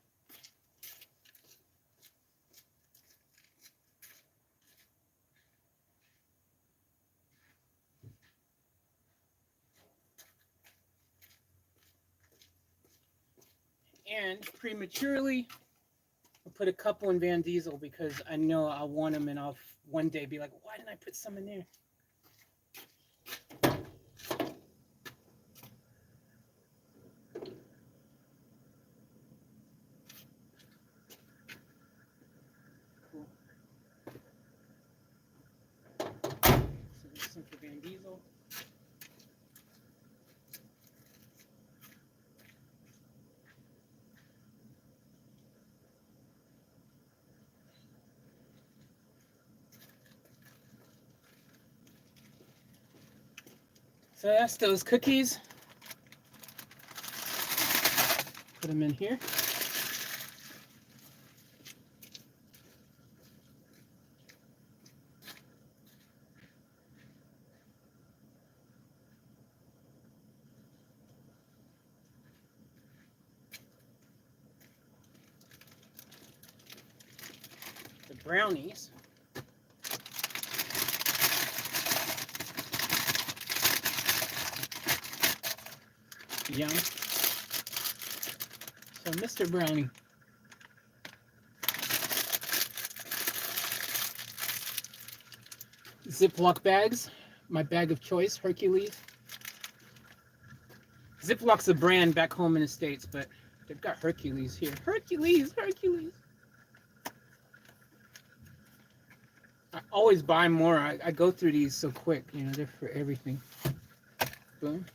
And prematurely, I'll put a couple in Van Diesel because I know I'll want them and I'll one day be like, why didn't I put some in there? Cool. So this is some for Van Diesel. So that's those cookies. Put them in here. The brownies. Yum. So Mr. Brownie. Ziploc bags. My bag of choice, Hercules. Ziploc's a brand back home in the States, but they've got Hercules here. Hercules, Hercules. I always buy more. I go through these so quick. You know, they're for everything. Boom.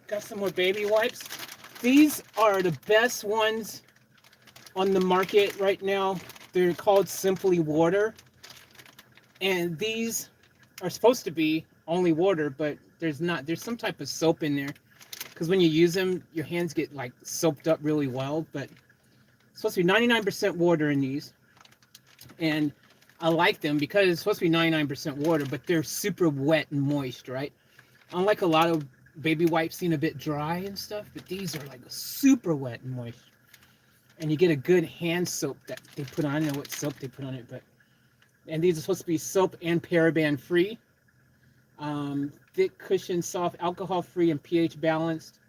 Got some more baby wipes. These are the best ones on the market right now. They're called Simply Water. And these are supposed to be only water, but there's not. There's some type of soap in there. Because when you use them, your hands get like soaped up really well. But it's supposed to be 99% water in these. And I like them because it's supposed to be 99% water, but they're super wet and moist, right? Unlike a lot of baby wipes seem a bit dry and stuff, but these are like super wet and moist. And you get a good hand soap that they put on. I don't know what soap they put on it, but and these are supposed to be soap and paraben free. Thick cushion, soft, alcohol free, and pH balanced.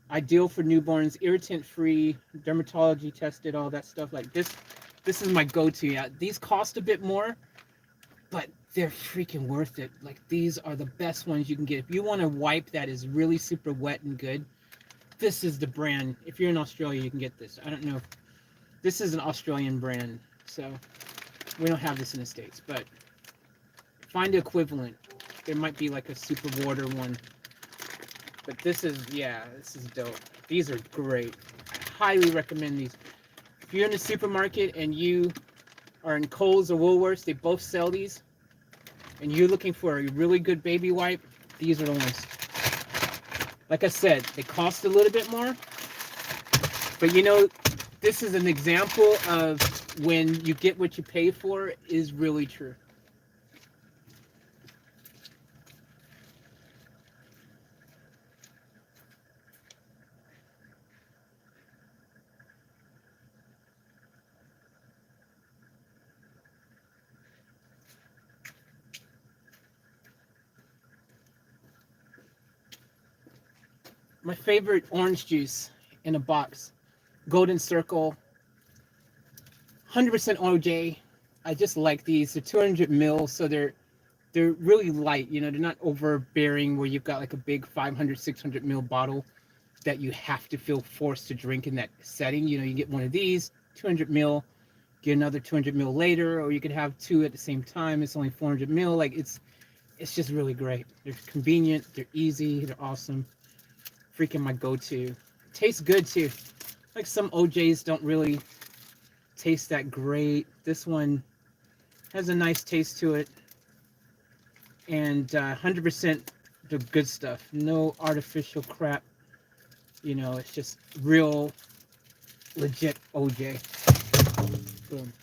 Ideal for newborns, irritant free, dermatology tested, all that stuff. Like this is my go-to. Yeah, these cost a bit more, but they're freaking worth it. Like these are the best ones you can get. If you want a wipe that is really super wet and good, this is the brand. If you're in Australia, you can get this. I don't know if this is an Australian brand, so we don't have this in the States, but find the equivalent. There might be like a super water one, but this is, yeah, this is dope. These are great. I highly recommend these. If you're in the supermarket and you are in Kohl's or Woolworths, they both sell these, and you're looking for a really good baby wipe, these are the ones. Like I said, they cost a little bit more, but you know, this is an example of when you get what you pay for is really true. My favorite orange juice in a box, Golden Circle, 100% OJ. I just like these. They're 200 mil, so they're really light. You know, they're not overbearing where you've got like a big 500, 600 mil bottle that you have to feel forced to drink in that setting. You know, you get one of these, 200 mil, get another 200 mil later, or you could have two at the same time. It's only 400 mil. Like it's just really great. They're convenient. They're easy. They're awesome. Freaking my go-to. Tastes good too. Like some OJs don't really taste that great. This one has a nice taste to it, and 100% the good stuff. No artificial crap. You know, it's just real, legit OJ. Boom.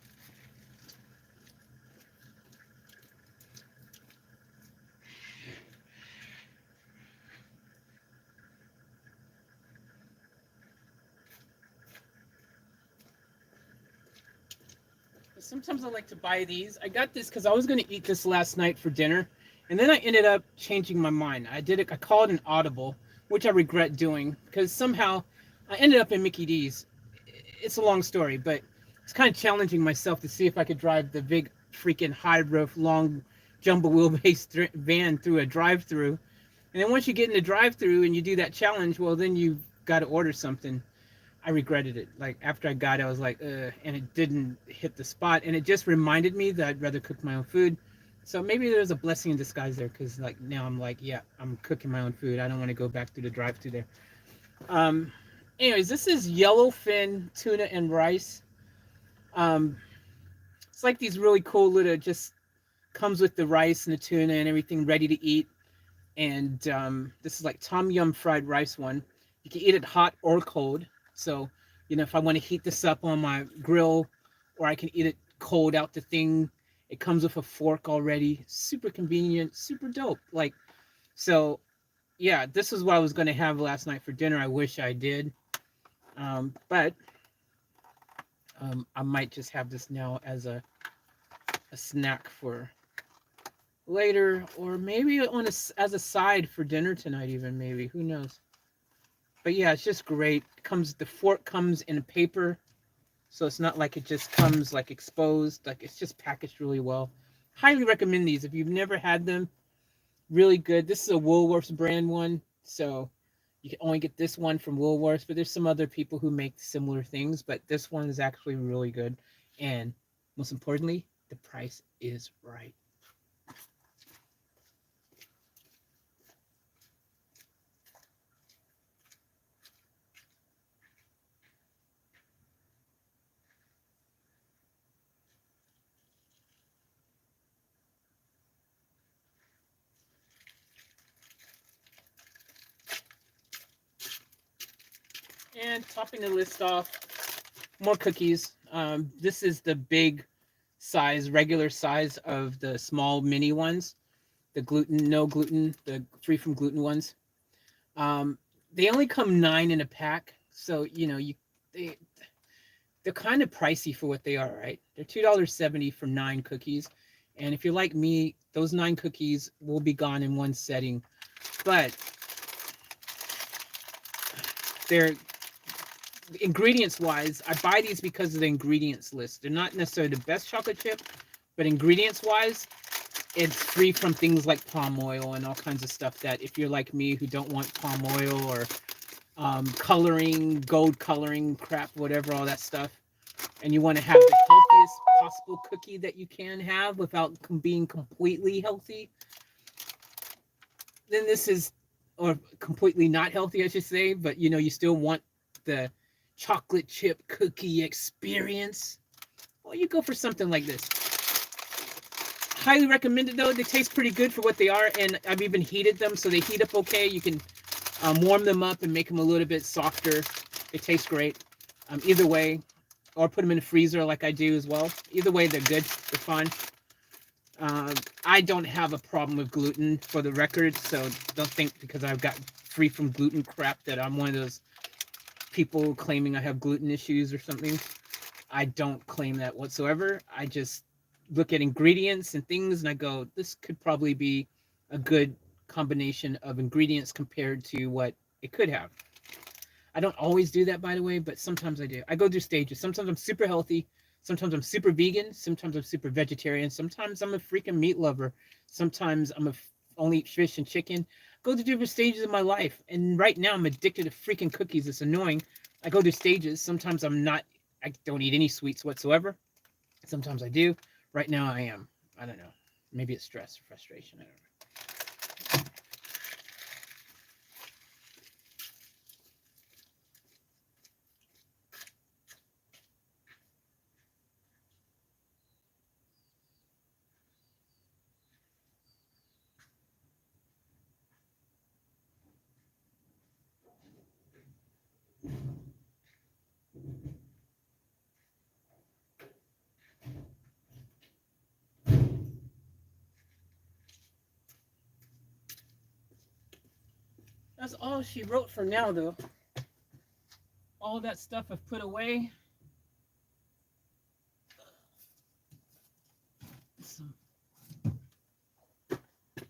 Sometimes I like to buy these. I got this because I was going to eat this last night for dinner, and then I ended up changing my mind. I called an audible, which I regret doing because somehow I ended up in Mickey D's. It's a long story, but it's kind of challenging myself to see if I could drive the big freaking high roof, long jumbo wheelbase van through a drive-through. And then once you get in the drive-through and you do that challenge, well, then you've got to order something. I regretted it. Like after I got it, I was like, and it didn't hit the spot. And it just reminded me that I'd rather cook my own food. So maybe there's a blessing in disguise there, because like now I'm like, yeah, I'm cooking my own food. I don't want to go back through the drive-through there. Anyways, this is yellowfin tuna and rice. It's like these really cool little, just comes with the rice and the tuna and everything ready to eat. And this is like tom yum fried rice one. You can eat it hot or cold. So, you know, if I want to heat this up on my grill, or I can eat it cold out the thing, it comes with a fork already. Super convenient, super dope. Like, so yeah, this is what I was going to have last night for dinner. I wish I did. But I might just have this now as a snack for later, or maybe as a side for dinner tonight, even maybe. Who knows? But yeah, it's just great. The fork comes in paper, so it's not like it just comes like exposed. Like it's just packaged really well. Highly recommend these if you've never had them. Really good. This is a Woolworths brand one, so you can only get this one from Woolworths. But there's some other people who make similar things, but this one is actually really good. And most importantly, the price is right. And topping the list off, more cookies. This is the big size, regular size of the small mini ones, the gluten, no gluten, the free from gluten ones. Um, they only come 9 in a pack, so they they're kind of pricey for what they are, right? They're $2.70 for 9 cookies, and if you're like me, those 9 cookies will be gone in one setting. But they're ingredients wise, I buy these because of the ingredients list. They're not necessarily the best chocolate chip, but ingredients wise, it's free from things like palm oil and all kinds of stuff that if you're like me who don't want palm oil or coloring, gold coloring crap, whatever, all that stuff, and you want to have the healthiest possible cookie that you can have without being completely healthy, then this is, or completely not healthy, I should say, but you still want the chocolate chip cookie experience. Well, you go for something like this. Highly recommended though. They taste pretty good for what they are, and I've even heated them so they heat up okay. You can warm them up and make them a little bit softer. They taste great. Either way, or put them in the freezer like I do as well. Either way, they're good. They're fun. I don't have a problem with gluten, for the record, so don't think because I've got free from gluten crap that I'm one of those people claiming I have gluten issues or something. I don't claim that whatsoever. I just look at ingredients and things and I go, this could probably be a good combination of ingredients compared to what it could have. I don't always do that, by the way, but sometimes I do. I go through stages. Sometimes I'm super healthy. Sometimes I'm super vegan. Sometimes I'm super vegetarian. Sometimes I'm a freaking meat lover. Sometimes only eat fish and chicken. Go through different stages of my life. And right now I'm addicted to freaking cookies. It's annoying. I go through stages. Sometimes I don't eat any sweets whatsoever. Sometimes I do. Right now I am. I don't know. Maybe it's stress or frustration. I don't know. That's all she wrote for now, though. All that stuff I've put away. So,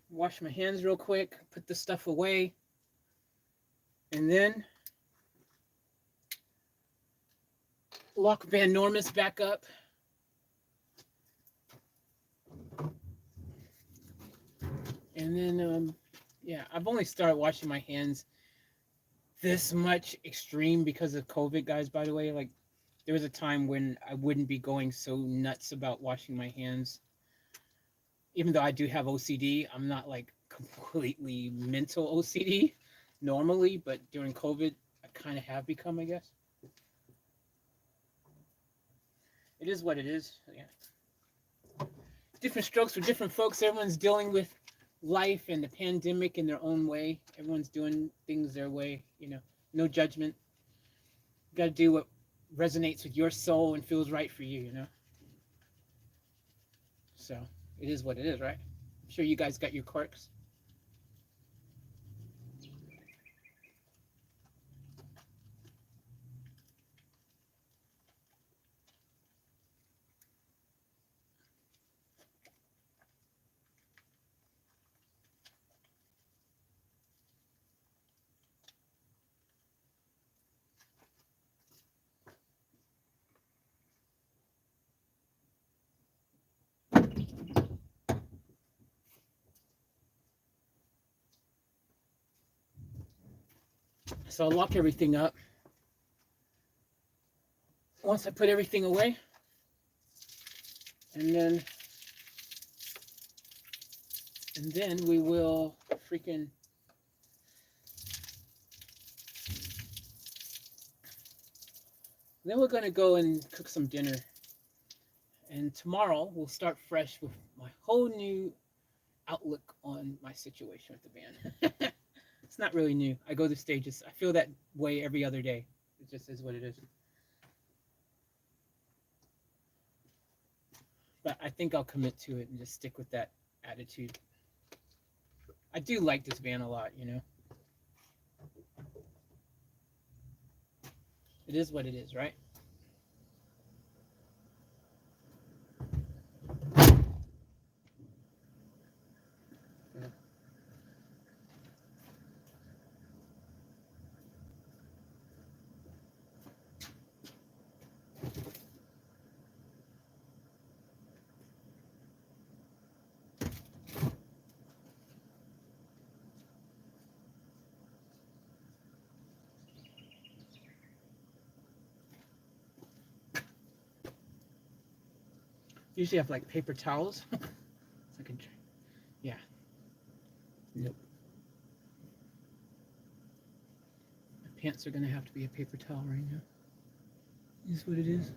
wash my hands real quick, put the stuff away, and then lock Vanormous back up. And then, yeah, I've only started washing my hands this much extreme because of COVID, guys, by the way. Like, there was a time when I wouldn't be going so nuts about washing my hands. Even though I do have OCD, I'm not like completely mental OCD normally, but during COVID, I kind of have become, I guess. It is what it is. Yeah. Different strokes for different folks. Everyone's dealing with life and the pandemic in their own way. Everyone's doing things their way, no judgment. You got to do what resonates with your soul and feels right for you. So it is what it is, right? I'm sure you guys got your quirks. So I'll lock everything up. Once I put everything away, and then we will freaking then we're gonna go and cook some dinner. And tomorrow we'll start fresh with my whole new outlook on my situation with the band. It's not really new. I go through stages. I feel that way every other day. It just is what it is. But I think I'll commit to it and just stick with that attitude. I do like this van a lot, you know. It is what it is, right? Yeah. Usually have like paper towels. So I can, yeah. Nope. My pants are gonna have to be a paper towel right now. Is what it is. I'm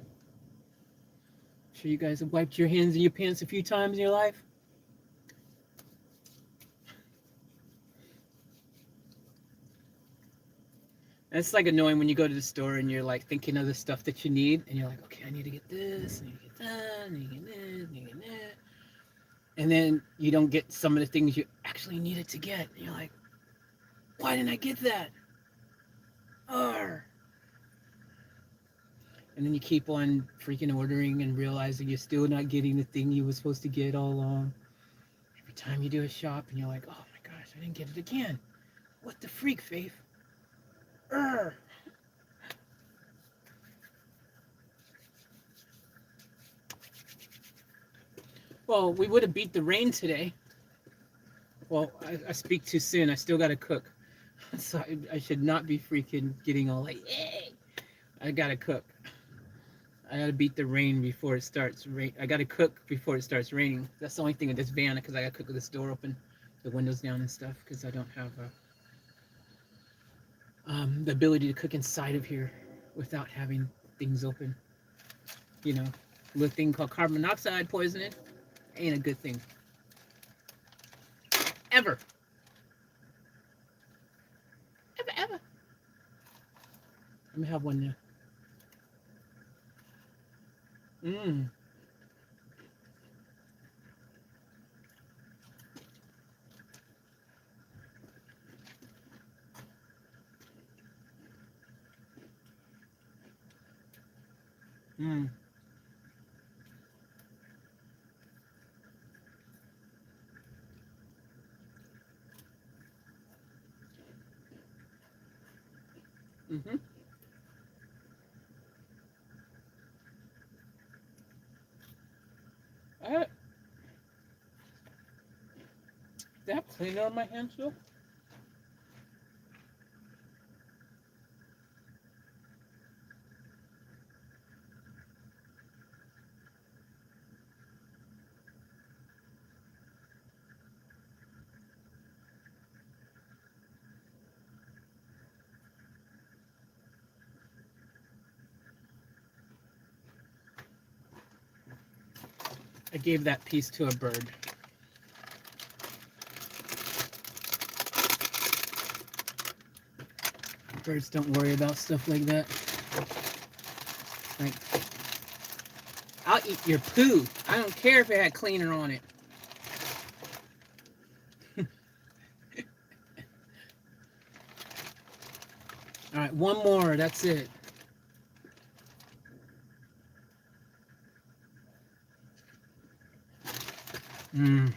sure you guys have wiped your hands in your pants a few times in your life. And it's like annoying when you go to the store and you're like thinking of the stuff that you need, and you're like, okay, I need to get this, I need to get that, I need to get this, I need to get that. And then you don't get some of the things you actually needed to get. And you're like, why didn't I get that? Arr. And then you keep on freaking ordering and realizing you're still not getting the thing you were supposed to get all along. Every time you do a shop and you're like, oh my gosh, I didn't get it again. What the freak, Faith? Arr. Well, we would have beat the rain today. Well, I speak too soon. I still got to cook. So I should not be freaking getting all like, yay! I got to cook. I got to beat the rain before it starts rain. I got to cook before it starts raining. That's the only thing with this van, because I got to cook with this door open, the windows down and stuff, because I don't have the ability to cook inside of here without having things open. You know, a little thing called carbon monoxide poisoning ain't a good thing. Ever. Ever. Let me have one now. Mmm. Mmm. Mm-hmm. I have cleaner on my hands still. I gave that piece to a bird. Birds don't worry about stuff like that. Like, I'll eat your poo. I don't care if it had cleaner on it. All right, one more. That's it. Mmm.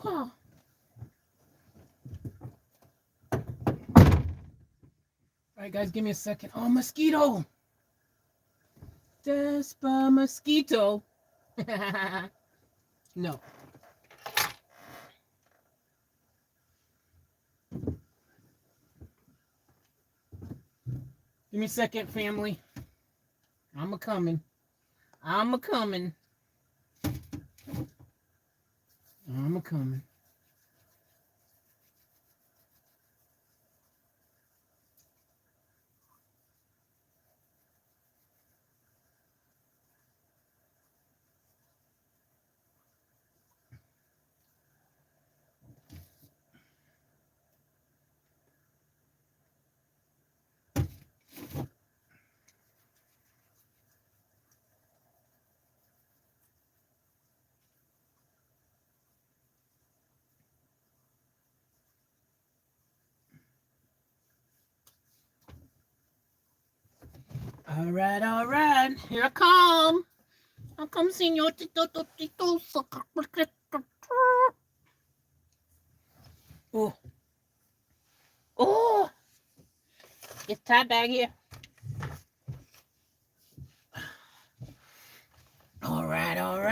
All right, guys, give me a second. Oh, mosquito. Despa mosquito. No. Give me a second, family. I'm a-coming. I'm a-coming. I'm a-coming. All right. Here I come. I'll come, Senor Tito Tito. Oh. Oh. It's tight back here. All right. Hello.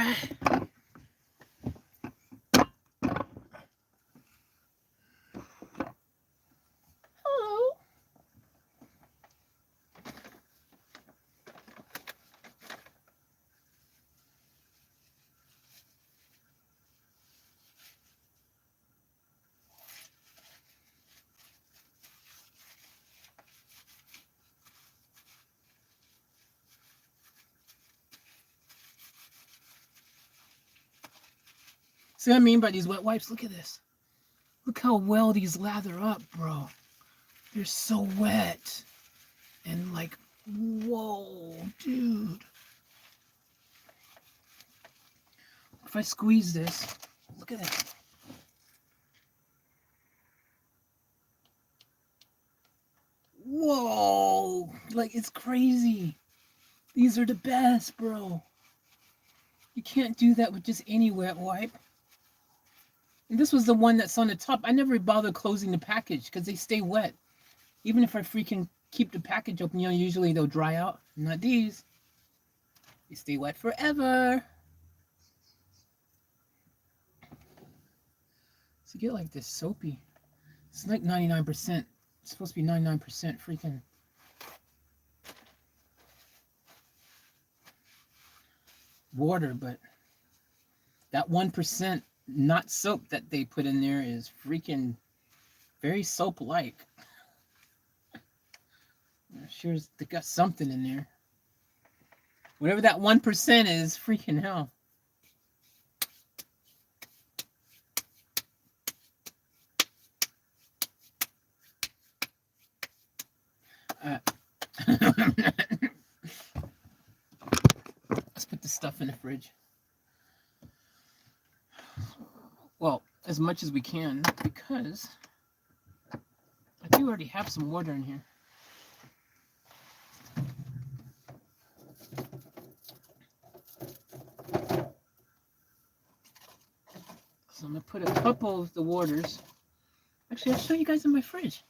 See what I mean by these wet wipes? Look at this. Look how well these lather up, bro. They're so wet. And like, whoa, dude. If I squeeze this, look at that. Whoa, like it's crazy. These are the best, bro. You can't do that with just any wet wipe. And this was the one that's on the top. I never bothered closing the package because they stay wet. Even if I freaking keep the package open, usually they'll dry out. Not these. They stay wet forever. So you get like this soapy. It's like 99%. It's supposed to be 99% freaking water, but that 1% not soap that they put in there is freaking very soap-like. Sure, they got something in there. Whatever that 1% is, freaking hell. Let's put this stuff in the fridge. Well, as much as we can, because I do already have some water in here. So I'm going to put a couple of the waters. Actually, I'll show you guys in my fridge.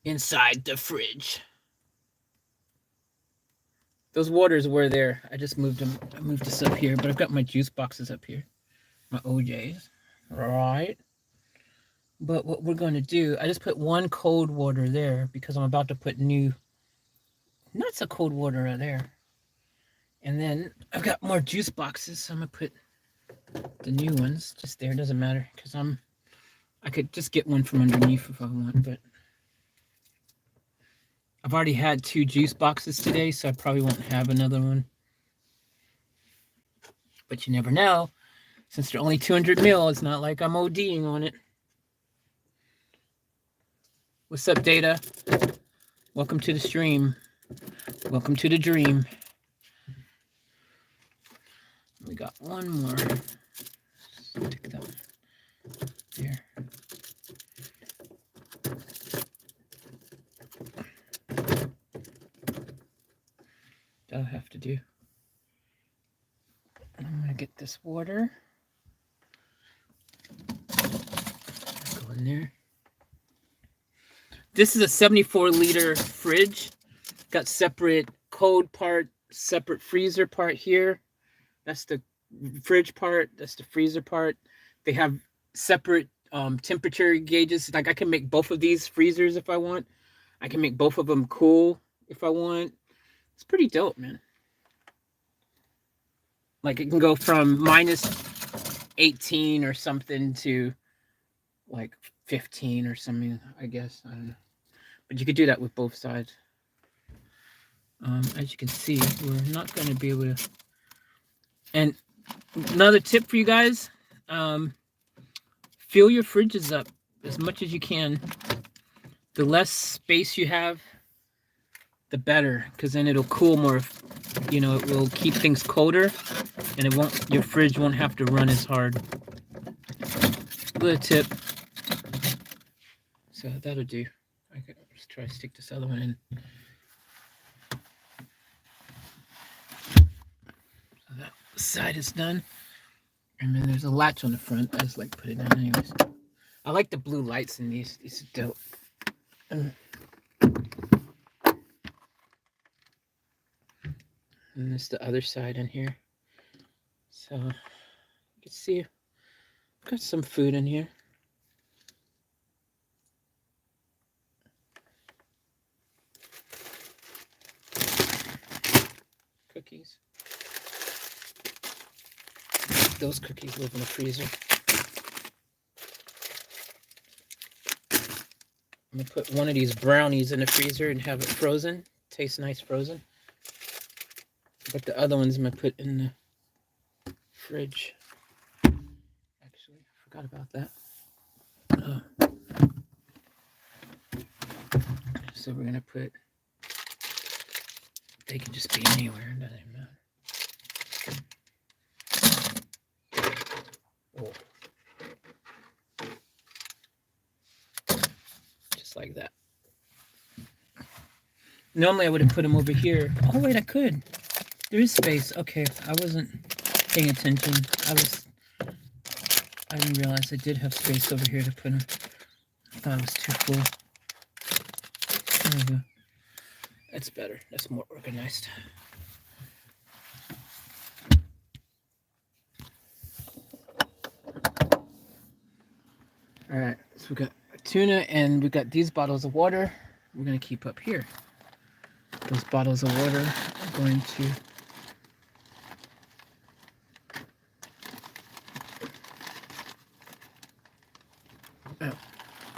Inside the fridge. Those waters were there. I just moved them. I moved this up here, but I've got my juice boxes up here. My OJs. Right. But what we're going to do, I just put one cold water there because I'm about to put not so cold water right there. And then I've got more juice boxes, so I'm going to put the new ones just there. Doesn't matter because I could just get one from underneath if I want, but I've already had 2 juice boxes today, so I probably won't have another one. But you never know. Since they're only 200 mil, it's not like I'm ODing on it. What's up, Data? Welcome to the stream. Welcome to the dream. We got one more. Stick that one there. That'll have to do. I'm gonna get this water. Go in there. This is a 74-liter fridge. Got separate cold part, separate freezer part here. That's the fridge part. That's the freezer part. They have separate temperature gauges. Like I can make both of these freezers if I want. I can make both of them cool if I want. It's pretty dope, man. Like it can go from minus 18 or something to like 15 or something, I guess. I don't know. But you could do that with both sides. As you can see, we're not going to be able to. And another tip for you guys, fill your fridges up as much as you can. The less space you have, the better, because then it'll cool more. You know, it will keep things colder, and it won't. Your fridge won't have to run as hard. Little tip. So that'll do. I could just try to stick this other one in. So that side is done, and then there's a latch on the front. I just like put it on anyways. I like the blue lights in these. These are dope. And there's the other side in here. So you can see I've got some food in here. Cookies. Those cookies live in the freezer. I'm gonna put one of these brownies in the freezer and have it frozen. Tastes nice frozen. But the other ones I'm gonna put in the fridge. Actually, I forgot about that. So we're gonna put. They can just be anywhere. It doesn't matter. Oh. Just like that. Normally I would have put them over here. Oh wait, I could. There is space. Okay, I wasn't paying attention. I didn't realize I did have space over here to put them. I thought it was too full. There we go. That's better. That's more organized. All right, so we got tuna and we got these bottles of water. We're gonna keep up here. Those bottles of water are going to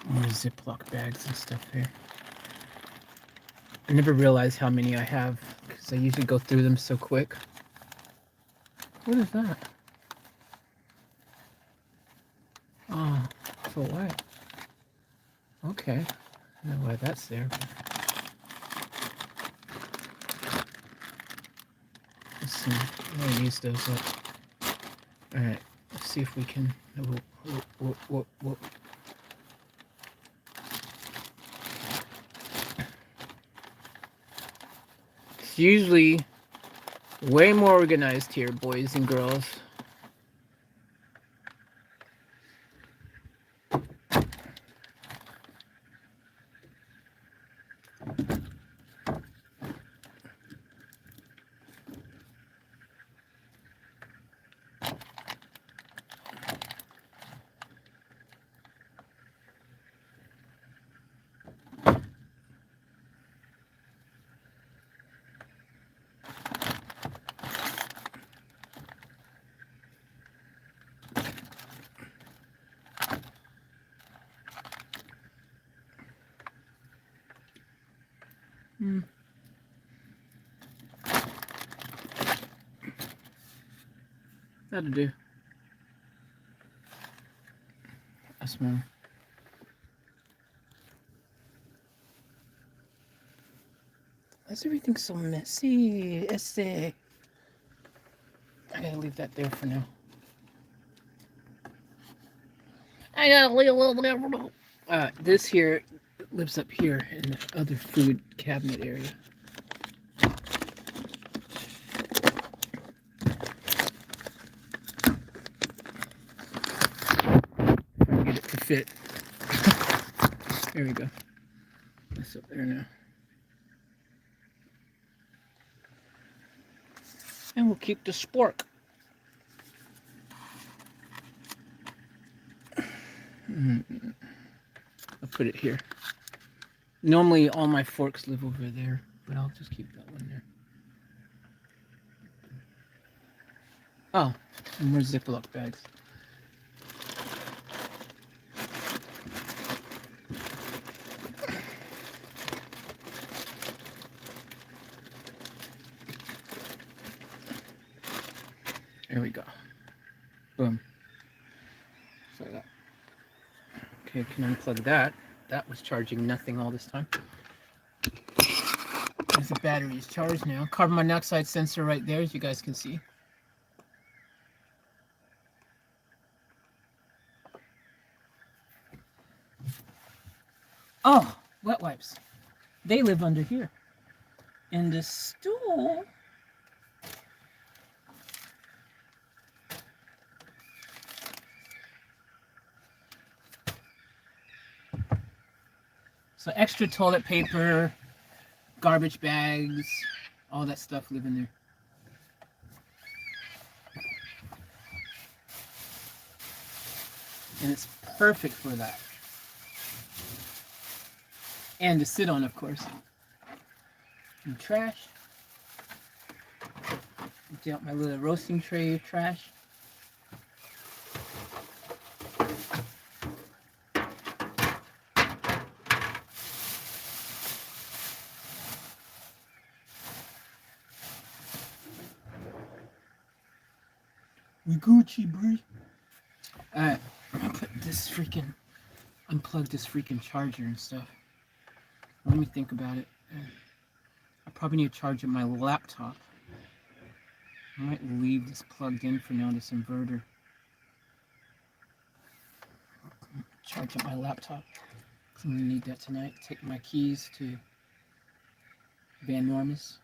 more Ziploc bags and stuff here. I never realized how many I have because I usually go through them so quick. What is that? Oh, for what? Okay. I don't know why that's there. Let's see. I'm going to use those up. Alright. Let's see if we can. Whoa. It's usually way more organized here, boys and girls. That'll do. That's more. Why's everything so messy? I gotta leave that there for now. This here lives up here in the other food cabinet area. fit. There we go. That's up there now. And we'll keep the spork. I'll put it here. Normally all my forks live over there, but I'll just keep that one there. Oh, more Ziploc bags. There we go. Boom. So that. Okay, can unplug that. That was charging nothing all this time. As the battery is charged now. Carbon monoxide sensor right there, as you guys can see. Oh, wet wipes. They live under here. And the stool. So extra toilet paper, garbage bags, all that stuff live in there. And it's perfect for that. And to sit on, of course. And trash. Empty out my little roasting tray of trash. We Gucci, brie. Alright, I'm gonna put this freaking, unplug this freaking charger and stuff. Let me think about it. I probably need to charge up my laptop. I might leave this plugged in for now, this inverter. Charge up my laptop. I'm gonna need that tonight. Take my keys to Vanormous.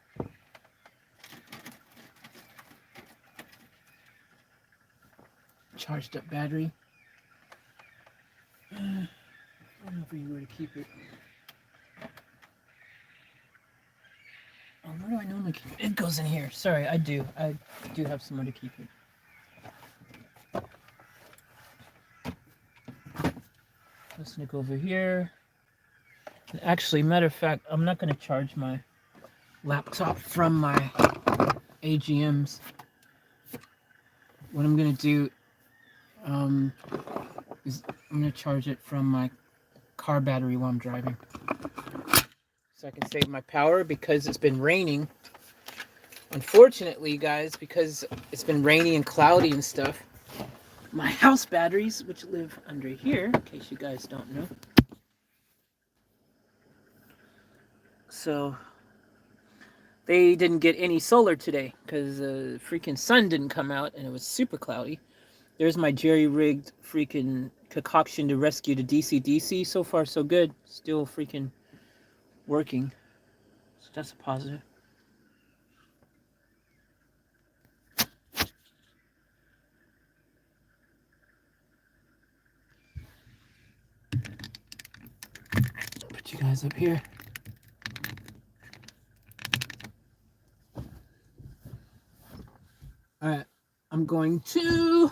Charged up battery. I don't know where to keep it. Where do I normally keep it? It goes in here. Sorry, I do have somewhere to keep it. Let's look over here. Actually, matter of fact, I'm not going to charge my laptop from my AGMs. What I'm going to do is I'm going to charge it from my car battery while I'm driving. So I can save my power because it's been raining. Unfortunately, guys, because it's been rainy and cloudy and stuff, my house batteries, which live under here, in case you guys don't know. So they didn't get any solar today because the freaking sun didn't come out and it was super cloudy. There's my jerry-rigged freaking concoction to rescue the DC-DC. So far, so good. Still freaking working. So that's a positive. Put you guys up here. Alright, I'm going to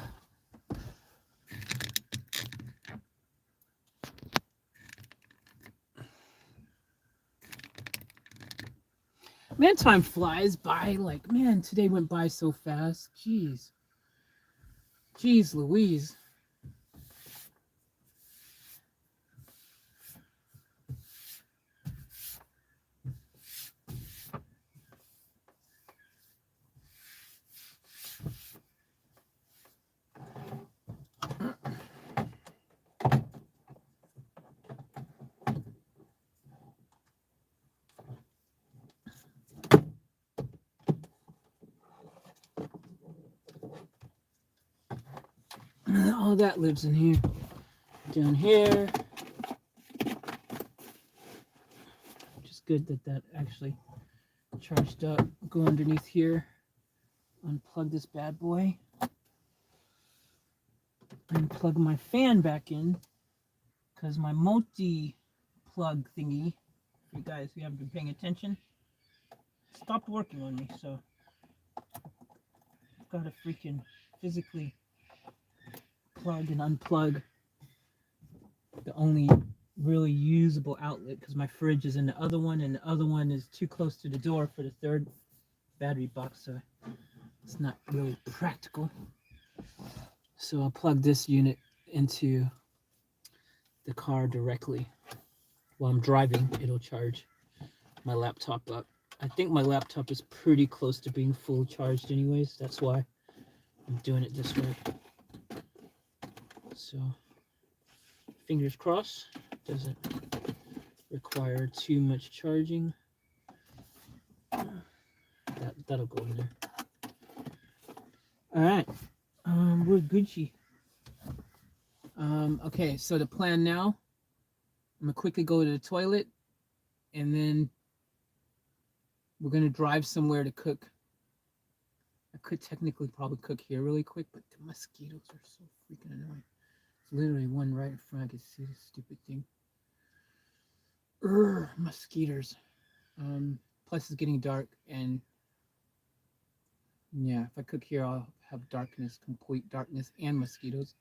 man, time flies by. Like, man, today went by so fast. Jeez. Jeez Louise. All that lives in here. Down here. Just good that actually charged up. Go underneath here. Unplug this bad boy. And plug my fan back in. because my multi-plug thingy, you guys who haven't been paying attention, stopped working on me. So I've got to freaking physically plug and unplug the only really usable outlet, because my fridge is in the other one, and the other one is too close to the door for the third battery box, so it's not really practical. So I'll plug this unit into the car directly. While I'm driving, it'll charge my laptop up. I think my laptop is pretty close to being full charged anyways. That's why I'm doing it this way. So fingers crossed, doesn't require too much charging. That'll go in there. All right, we're Gucci. Okay, so the plan now, I'm gonna quickly go to the toilet, and then we're gonna drive somewhere to cook. I could technically probably cook here really quick, but the mosquitoes are so freaking annoying. There's literally one right in front. I can see this stupid thing. Mosquitoes. Plus it's getting dark, and yeah, if I cook here, I'll have darkness, complete darkness, and mosquitoes.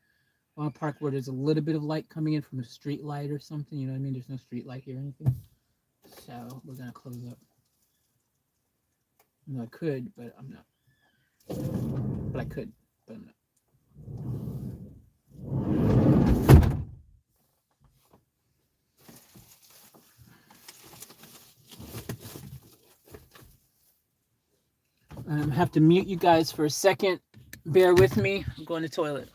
I want to park where there's a little bit of light coming in from a street light or something. You know what I mean? There's no street light here or anything. So we're gonna close up. No, I could, but I'm not. But I could, but I'm not. I have to mute you guys for a second. Bear with me. I'm going to the toilet.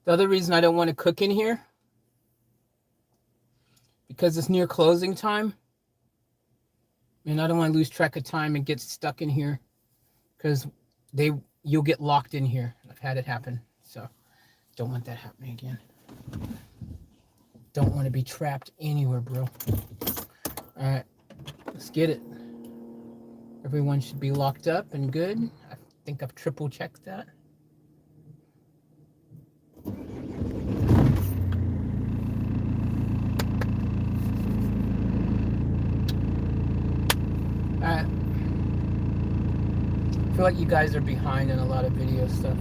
The other reason I don't want to cook in here, because it's near closing time, and I don't want to lose track of time and get stuck in here, because you'll get locked in here. I've had it happen, so don't want that happening again. Don't want to be trapped anywhere, bro. All right, let's get it. Everyone should be locked up and good. I think I've triple checked that. Alright. I feel like you guys are behind in a lot of video stuff.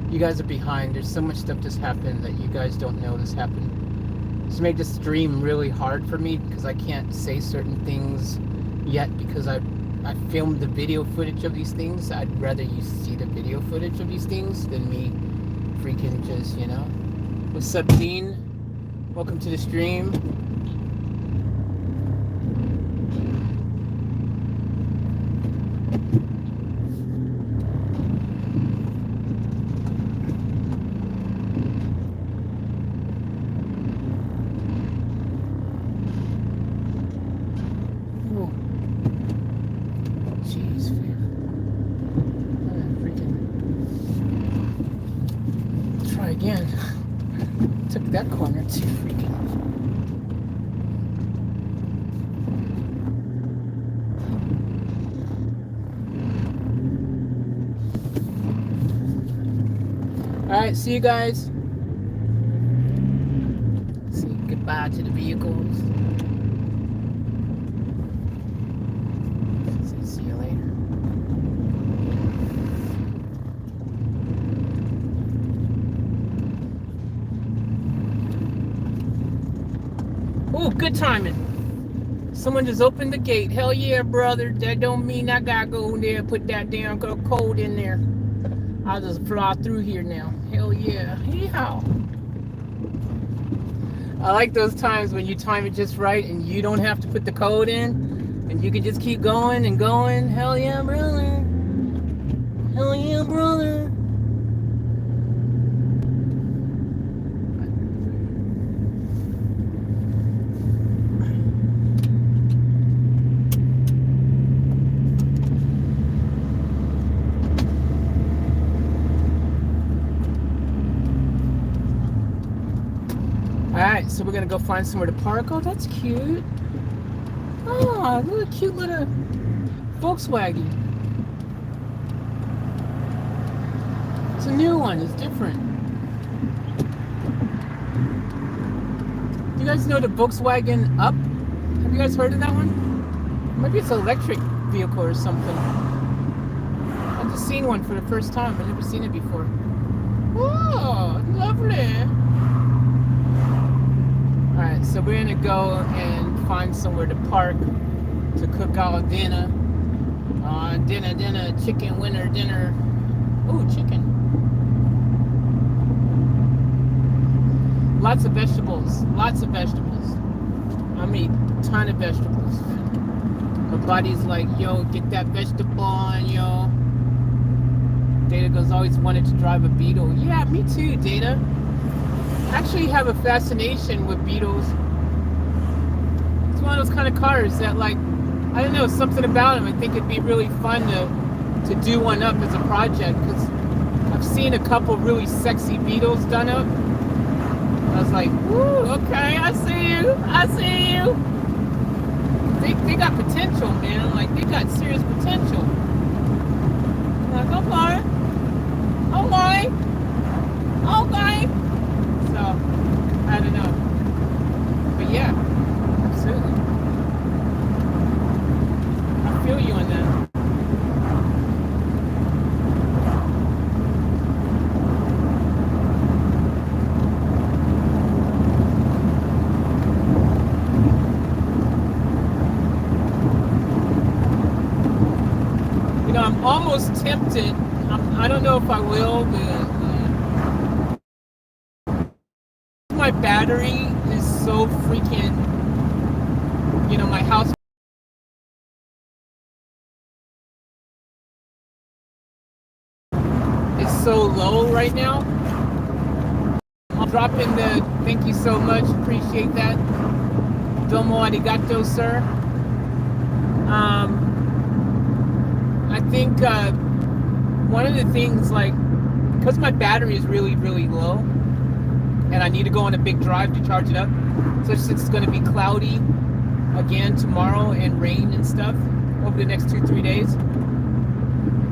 You guys are behind. There's so much stuff just happened that you guys don't know this happened. It's made this stream really hard for me because I can't say certain things yet because I filmed the video footage of these things. I'd rather you see the video footage of these things than me freaking just, you know. What's up, Dean? Welcome to the stream. That corner too freaking. All right, see you guys. Say goodbye to the vehicles. See you later. Oh, good timing. Someone just opened the gate. Hell yeah, brother. That don't mean I gotta go in there and put that damn code in there. I'll just fly through here now. Hell yeah. Yeehaw. I like those times when you time it just right and you don't have to put the code in and you can just keep going and going. Hell yeah, brother. Hell yeah, brother. Alright, so we're gonna go find somewhere to park. Oh, that's cute. Oh, look, cute little Volkswagen. It's a new one, it's different. You guys know the Volkswagen Up? Have you guys heard of that one? Maybe it's an electric vehicle or something. I've just seen one for the first time. I've never seen it before. Oh, lovely. Alright, so we're gonna go and find somewhere to park to cook our dinner. Dinner, chicken winter dinner. Ooh, chicken. Lots of vegetables. I mean, a ton of vegetables. My body's like, yo, get that vegetable on, yo. Data goes, always wanted to drive a Beetle. Yeah, me too, Data. I actually have a fascination with Beetles. It's one of those kind of cars that, like, I don't know, something about them. I think it'd be really fun to do one up as a project because I've seen a couple really sexy Beetles done up. I was like, ooh, okay, I see you. They got potential, man. Like, they got serious potential. Like, okay. So, I don't know. But yeah, absolutely. I feel you on that. You know, I'm almost tempted. I don't know if I will, but my battery is so freaking, you know, my house is so low right now drop in the thank you so much. Appreciate that. Domo arigato, sir. I think one of the things, like, because my battery is really, really low, and I need to go on a big drive to charge it up, so it's going to be cloudy again tomorrow and rain and stuff over the next 2-3 days.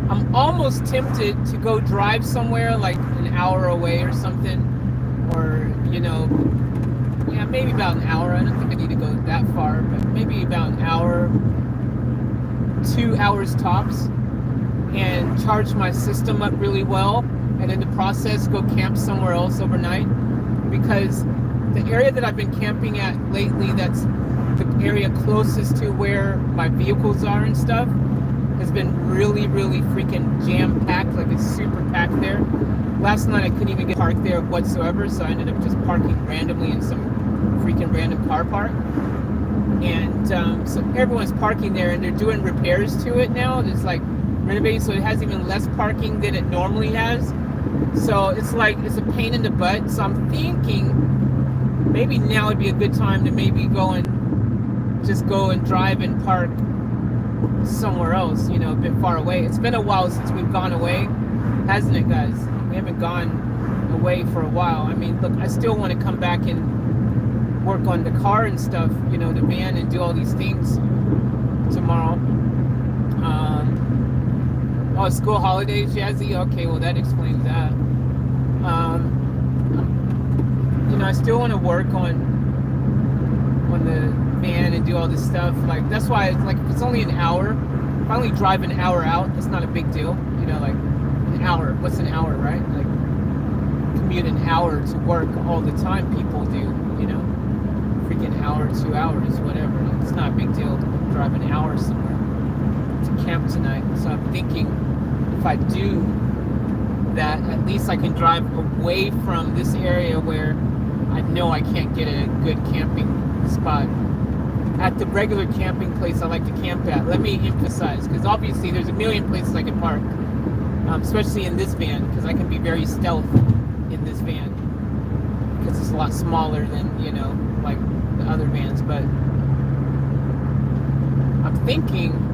I'm almost tempted to go drive somewhere like an hour away or something, or, you know, yeah, maybe about an hour. I don't think I need to go that far, but maybe about an hour, 2 hours tops, and charge my system up really well, and in the process go camp somewhere else overnight, because the area that I've been camping at lately, that's the area closest to where my vehicles are and stuff, has been really, really freaking jam-packed. Like, it's super packed there. Last night I couldn't even get parked there whatsoever, so I ended up just parking randomly in some freaking random car park. And so everyone's parking there, and they're doing repairs to it now. It's like renovating, so it has even less parking than it normally has. So it's like, it's a pain in the butt. So I'm thinking maybe now would be a good time to maybe go and drive and park somewhere else, you know, a bit far away. It's been a while since we've gone away, hasn't it, guys? We haven't gone away for a while. I mean, look, I still want to come back and work on the car and stuff, you know, the van, and do all these things tomorrow. Oh, school holidays, Jazzy? Okay, well, that explains that. You know, I still want to work on the van and do all this stuff. Like, that's why it's like, if it's only an hour, if I only drive an hour out, it's not a big deal. You know, like, an hour, what's an hour, right? Like, commute an hour to work all the time, people do, you know, freaking hour, 2 hours, whatever. Like, it's not a big deal to drive an hour somewhere to camp tonight. So I'm thinking, if I do that, at least I can drive away from this area where I know I can't get a good camping spot at the regular camping place I like to camp at. Let me emphasize, because obviously there's a million places I can park, especially in this van, because I can be very stealth in this van, because it's a lot smaller than, you know, like the other vans. But I'm thinking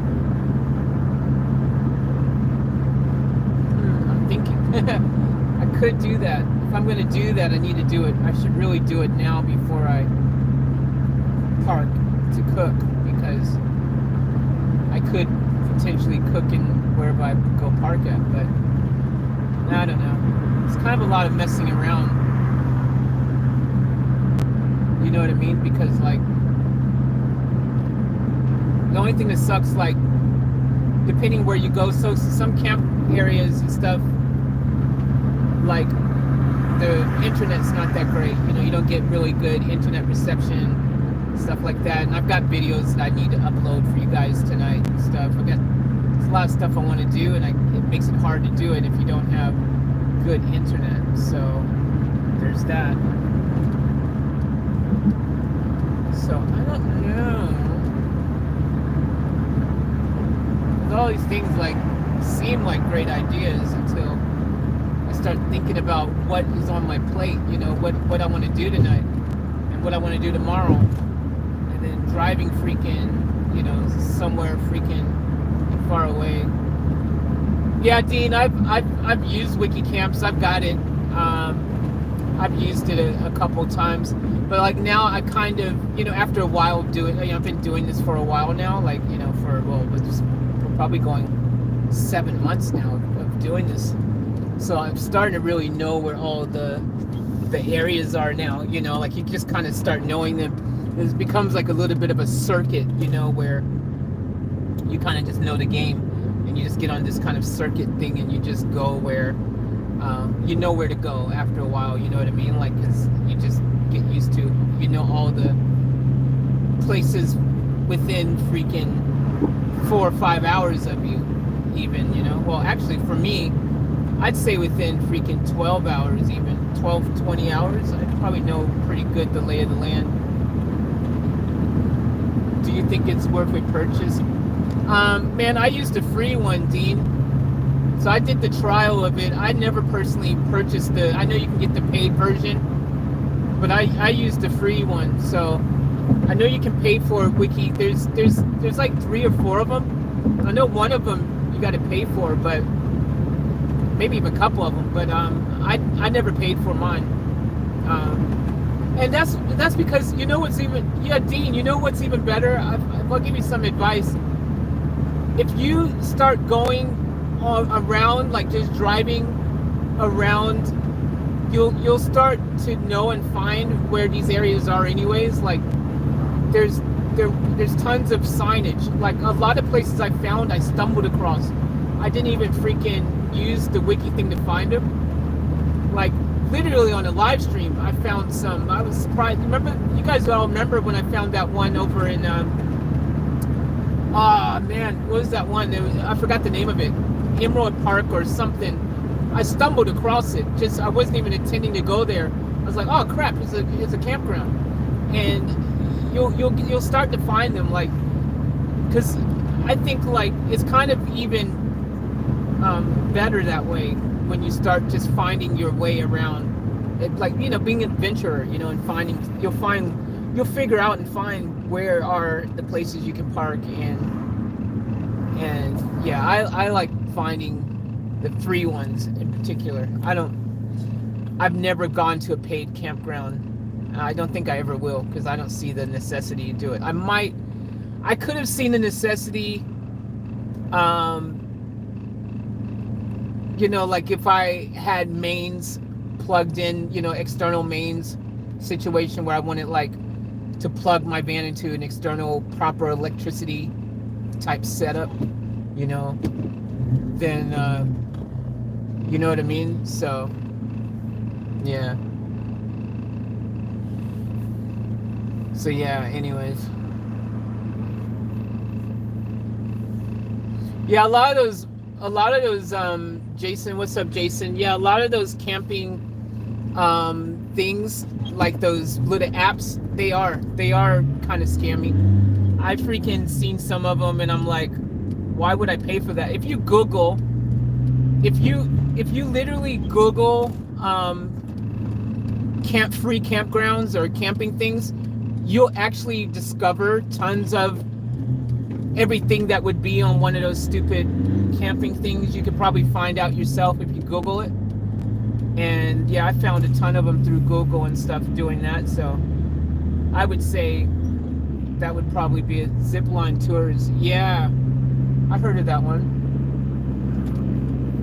I could do that. If I'm going to do that, I need to do it. I should really do it now before I park to cook, because I could potentially cook in wherever I go park at, but I don't know. It's kind of a lot of messing around. You know what I mean? Because, like, the only thing that sucks, like, depending where you go, so some camp areas and stuff, like, the internet's not that great. You know, you don't get really good internet reception, stuff like that. And I've got videos that I need to upload for you guys tonight and stuff. There's a lot of stuff I want to do, and it makes it hard to do it if you don't have good internet. So there's that. So I don't know. All these things, like, seem like great ideas until I start thinking about what is on my plate, you know, what I want to do tonight and what I want to do tomorrow, and then driving freaking, you know, somewhere freaking far away. Yeah, Dean, I've used Wikicamps. I've got it. I've used it a couple times, but like now I kind of, you know, after a while of doing, you know, I've been doing this for a while now, like, you know, we're probably going 7 months now of doing this. So I'm starting to really know where all the areas are now, you know, like you just kind of start knowing them. It becomes like a little bit of a circuit, you know, where you kind of just know the game, and you just get on this kind of circuit thing, and you just go where, you know where to go after a while, you know what I mean? Like, because you just get used to, you know, all the places within freaking 4 or 5 hours of you, even, you know. Well, actually, for me, I'd say within freaking 12 hours, even 12, 20 hours, I'd probably know pretty good the lay of the land. Do you think it's worth a purchase? Man, I used a free one, Dean. So I did the trial of it. I never personally purchased I know you can get the paid version but I use the free one. So I know you can pay for wiki. There's like 3 or 4 of them. I know one of them you got to pay for, but maybe even a couple of them. But I never paid for mine. And that's because you know what's even, yeah, Dean, you know what's even better? I'll give you some advice. If you start going around, like just driving around, you'll start to know and find where these areas are anyways. Like there's tons of signage. Like a lot of places I found, I stumbled across. I didn't even freaking use the wiki thing to find them. Like literally on a live stream, I found some. I was surprised. Remember, you guys all remember when I found that one over in man, what was that one? I forgot the name of it. Emerald Park or something. I stumbled across it. Just I wasn't even intending to go there. I was like, oh crap, it's a campground, and you'll start to find them, like, because I think like it's kind of even better that way when you start just finding your way around. It, like, you know, being an adventurer, you know, and you'll figure out and find where are the places you can park, and yeah, I like finding the free ones in particular. I've never gone to a paid campground. I don't think I ever will, because I don't see the necessity to do it. I could have seen the necessity, you know, like if I had mains plugged in, you know, external mains situation where I wanted like to plug my van into an external proper electricity type setup, you know, then you know what I mean? So yeah. So yeah, anyways. Yeah, a lot of those Jason, what's up, Jason? Yeah, a lot of those camping things, like those little apps, they are kind of scammy. I've freaking seen some of them, and I'm like, why would I pay for that? If you Google, if you literally Google free campgrounds or camping things, you'll actually discover tons of everything that would be on one of those stupid camping things. You could probably find out yourself if you Google it. And yeah, I found a ton of them through Google and stuff doing that. So I would say that would probably be a Zipline Tours. Yeah, I heard of that one.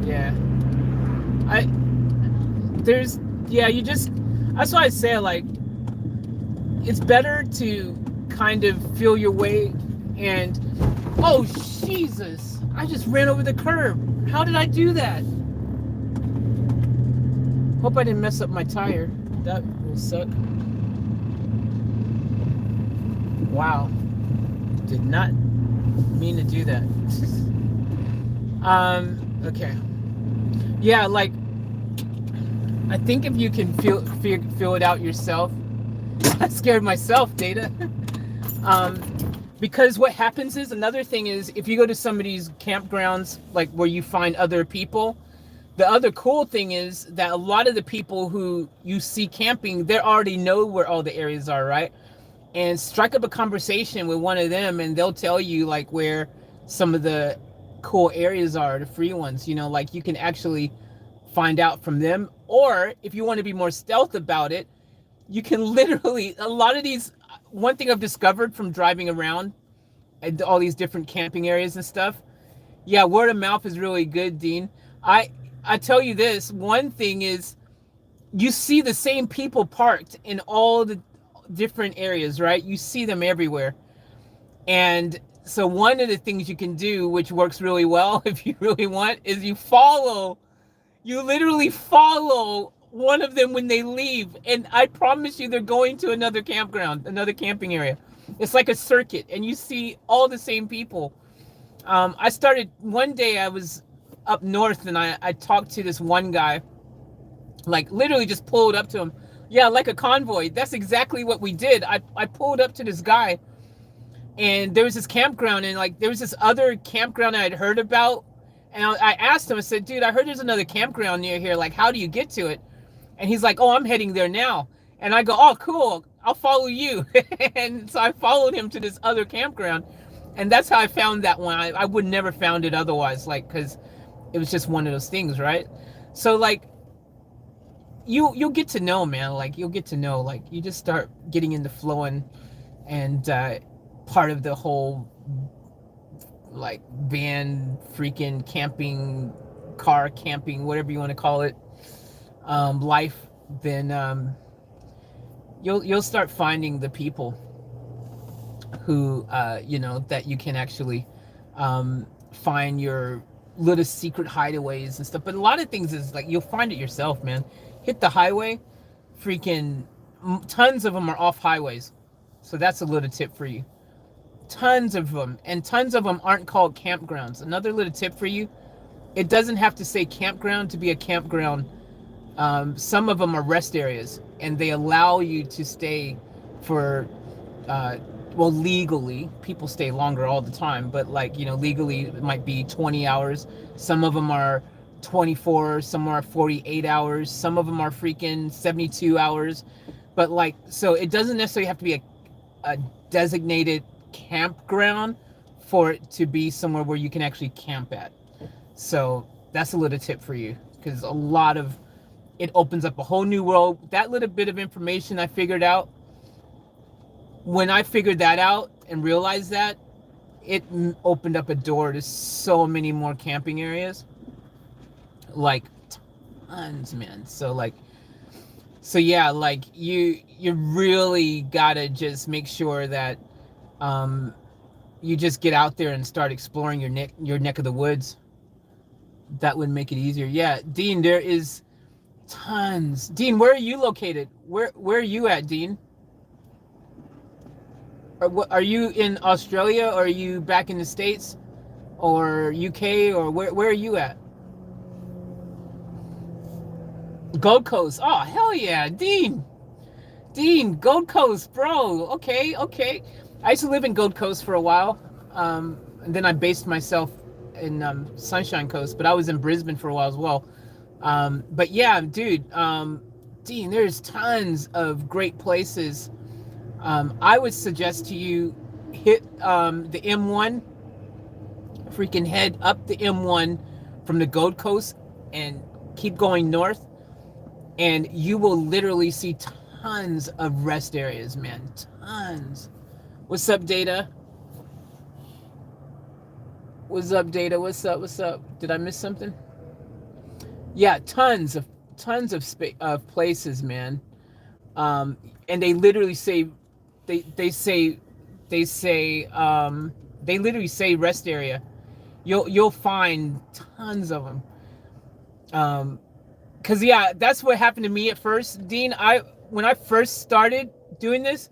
Yeah, that's why I say, like, it's better to kind of feel your way. And oh Jesus, I just ran over the curb. How did I do that? Hope I didn't mess up my tire. That will suck. Wow, did not mean to do that. Okay, yeah, like, I think if you can feel it out yourself. I scared myself, Data. Because what happens is, another thing is, if you go to some of these campgrounds, like where you find other people, the other cool thing is that a lot of the people who you see camping, they already know where all the areas are, right? And strike up a conversation with one of them, and they'll tell you like where some of the cool areas are, the free ones, you know, like you can actually find out from them. Or if you want to be more stealth about it, you can literally, a lot of these, one thing I've discovered from driving around at all these different camping areas and stuff, yeah, word of mouth is really good, Dean. I tell you this, one thing is, you see the same people parked in all the different areas, right? You see them everywhere. And so one of the things you can do, which works really well if you really want, is you literally follow one of them when they leave, and I promise you they're going to another campground, another camping area. It's like a circuit, and you see all the same people. I started, one day I was up north, and I talked to this one guy, like literally just pulled up to him. Yeah, like a convoy. That's exactly what we did. I pulled up to this guy, and there was this campground, and like there was this other campground I had heard about, and I asked him, I said, dude, I heard there's another campground near here, like how do you get to it? And he's like, oh, I'm heading there now. And I go, oh, cool, I'll follow you. And so I followed him to this other campground. And that's how I found that one. I would never found it otherwise, like, because it was just one of those things, right? So like you'll get to know, man. Like you'll get to know, like you just start getting into flowing, and part of the whole like van freaking camping, car camping, whatever you want to call it, life, then you'll start finding the people who that you can actually find your little secret hideaways and stuff. But a lot of things is like you'll find it yourself, man. Hit the highway, freaking tons of them are off highways, so that's a little tip for you. Tons of them, and tons of them aren't called campgrounds. Another little tip for you: it doesn't have to say campground to be a campground. Some of them are rest areas, and they allow you to stay for well, legally people stay longer all the time, but like, legally it might be 20 hours. Some of them are 24, some are 48 hours, some of them are freaking 72 hours. But like, so it doesn't necessarily have to be a designated campground for it to be somewhere where you can actually camp at. So that's a little tip for you, because a lot of it opens up a whole new world. That little bit of information I figured out, when I figured that out and realized that, it opened up a door to so many more camping areas, like tons, man. So yeah, like you really gotta just make sure that you just get out there and start exploring your neck of the woods. That would make it easier. Yeah, Dean, there is tons. Dean, where are you located? Where are you at, Dean? Are you in Australia, or are you back in the States, or UK, or where are you at? Gold Coast. Oh, hell yeah, Dean. Gold Coast, bro. Okay. I used to live in Gold Coast for a while, and then I based myself in Sunshine Coast, but I was in Brisbane for a while as well. But yeah, dude, Dean, there's tons of great places. I would suggest to you hit the M1, freaking head up the M1 from the Gold Coast and keep going north, and you will literally see tons of rest areas, man. Tons. What's up, Data? What's up, Data? What's up? Did I miss something? Yeah, tons of places, man. And they literally say they literally say rest area. You'll find tons of them. Cause yeah, that's what happened to me at first, Dean. When I first started doing this,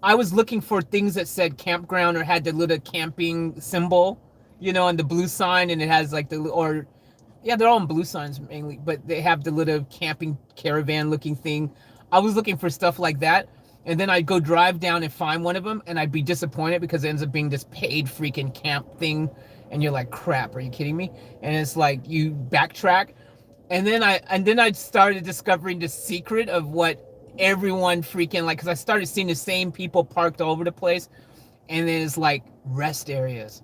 I was looking for things that said campground or had the little camping symbol, and the blue sign, and it has like yeah, they're all in blue signs mainly, but they have the little camping caravan looking thing. I was looking for stuff like that. And then I'd go drive down and find one of them, and I'd be disappointed because it ends up being this paid freaking camp thing. And you're like, crap, are you kidding me? And it's like you backtrack. And then I started discovering the secret of what everyone freaking like, because I started seeing the same people parked all over the place. And then it's like rest areas.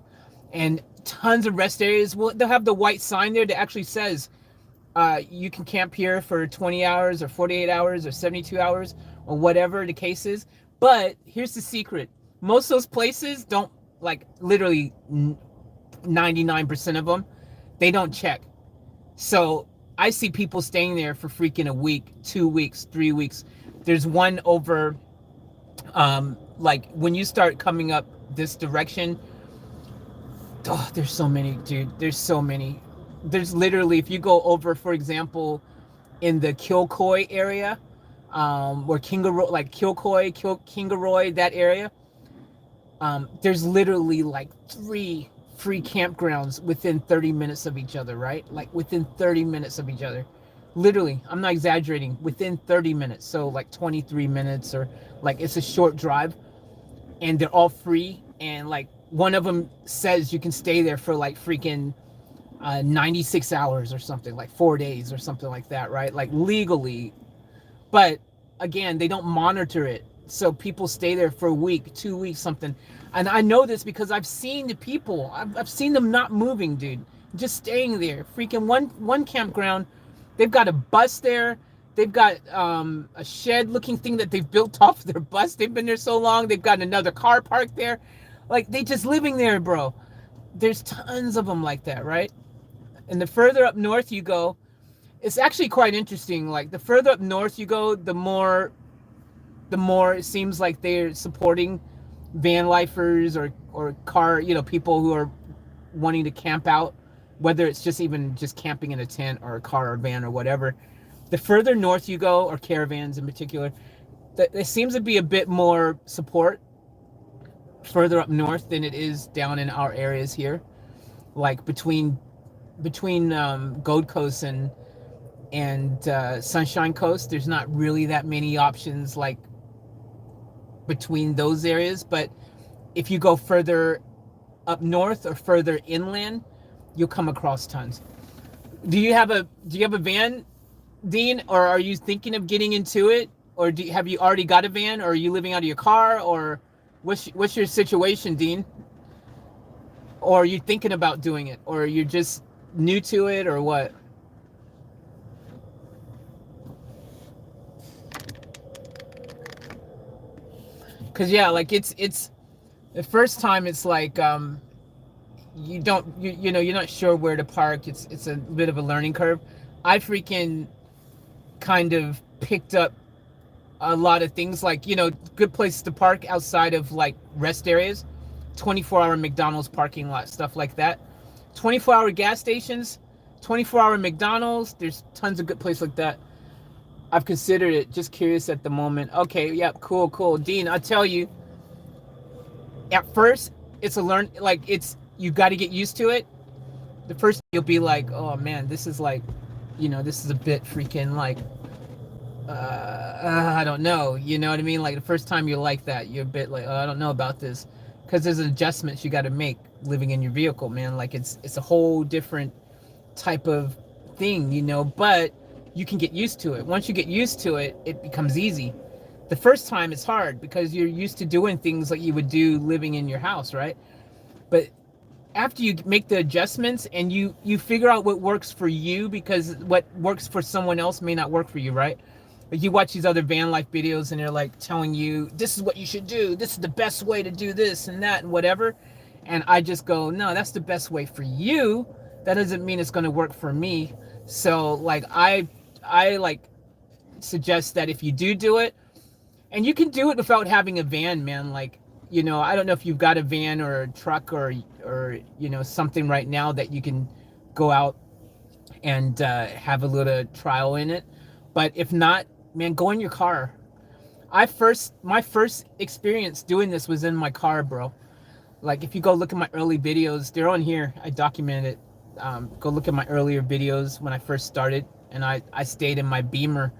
And tons of rest areas. Well, they'll have the white sign there that actually says you can camp here for 20 hours or 48 hours or 72 hours or whatever the case is. But here's the secret. Most of those places don't, like, literally 99% of them, they don't check. So I see people staying there for freaking a week, 2 weeks, 3 weeks. There's one over, like when you start coming up this direction, oh, there's so many, dude. There's so many. There's literally, if you go over, for example, in the Kilcoy area, where Kingaroy, like Kilcoy, Kingaroy, that area, there's literally like 3 free campgrounds within 30 minutes of each other, right? Like within 30 minutes of each other. Literally, I'm not exaggerating, within 30 minutes. So like 23 minutes, or like it's a short drive, and they're all free. And like one of them says you can stay there for like freaking 96 hours or something, like 4 days or something like that, right? Like legally. But again, they don't monitor it. So people stay there for a week, 2 weeks, something. And I know this because I've seen the people. I've seen them not moving, dude. Just staying there. Freaking one campground. They've got a bus there. They've got a shed looking thing that they've built off their bus. They've been there so long. They've got another car parked there. Like, they just living there, bro. There's tons of them like that, right? And the further up north you go, it's actually quite interesting. Like, the further up north you go, the more it seems like they're supporting van lifers or car, people who are wanting to camp out, whether it's just even just camping in a tent or a car or van or whatever. The further north you go, or caravans in particular, there seems to be a bit more support further up north than it is down in our areas here. Like between Gold Coast and Sunshine Coast, there's not really that many options like between those areas. But if you go further up north or further inland, you'll come across tons. Do you have a van, Dean, or are you thinking of getting into it, or have you already got a van, or are you living out of your car, or what's your situation, Dean? Or are you thinking about doing it, or you're just new to it, or what? Because yeah, like it's the first time, it's like you're not sure where to park. It's a bit of a learning curve. I freaking kind of picked up a lot of things, like, good places to park outside of like rest areas, 24-hour McDonald's parking lot, stuff like that, 24-hour gas stations, 24-hour McDonald's. There's tons of good places like that. I've considered it. Just curious at the moment. Okay, yep, cool. Dean, I tell you, at first it's you got to get used to it. The first you'll be like, oh man, this is like, this is a bit freaking like, I don't know, you know what I mean? Like the first time you're like that, you're a bit like, oh, I don't know about this, because there's adjustments you got to make living in your vehicle, man. Like it's a whole different type of thing, but you can get used to it. Once you get used to it, it becomes easy. The first time it's hard because you're used to doing things like you would do living in your house, right? But after you make the adjustments and you figure out what works for you, because what works for someone else may not work for you, right? Like you watch these other van life videos and they're like telling you, this is what you should do, this is the best way to do this and that and whatever. And I just go, no, that's the best way for you. That doesn't mean it's going to work for me. So like I like suggest that if you do it, and you can do it without having a van, man. Like, I don't know if you've got a van or a truck or something right now that you can go out and have a little trial in it. But if not, man, go in your car. My first experience doing this was in my car, bro. Like if you go look at my early videos, they're on here. I documented it. Go look at my earlier videos when I first started, and I stayed in my Beamer,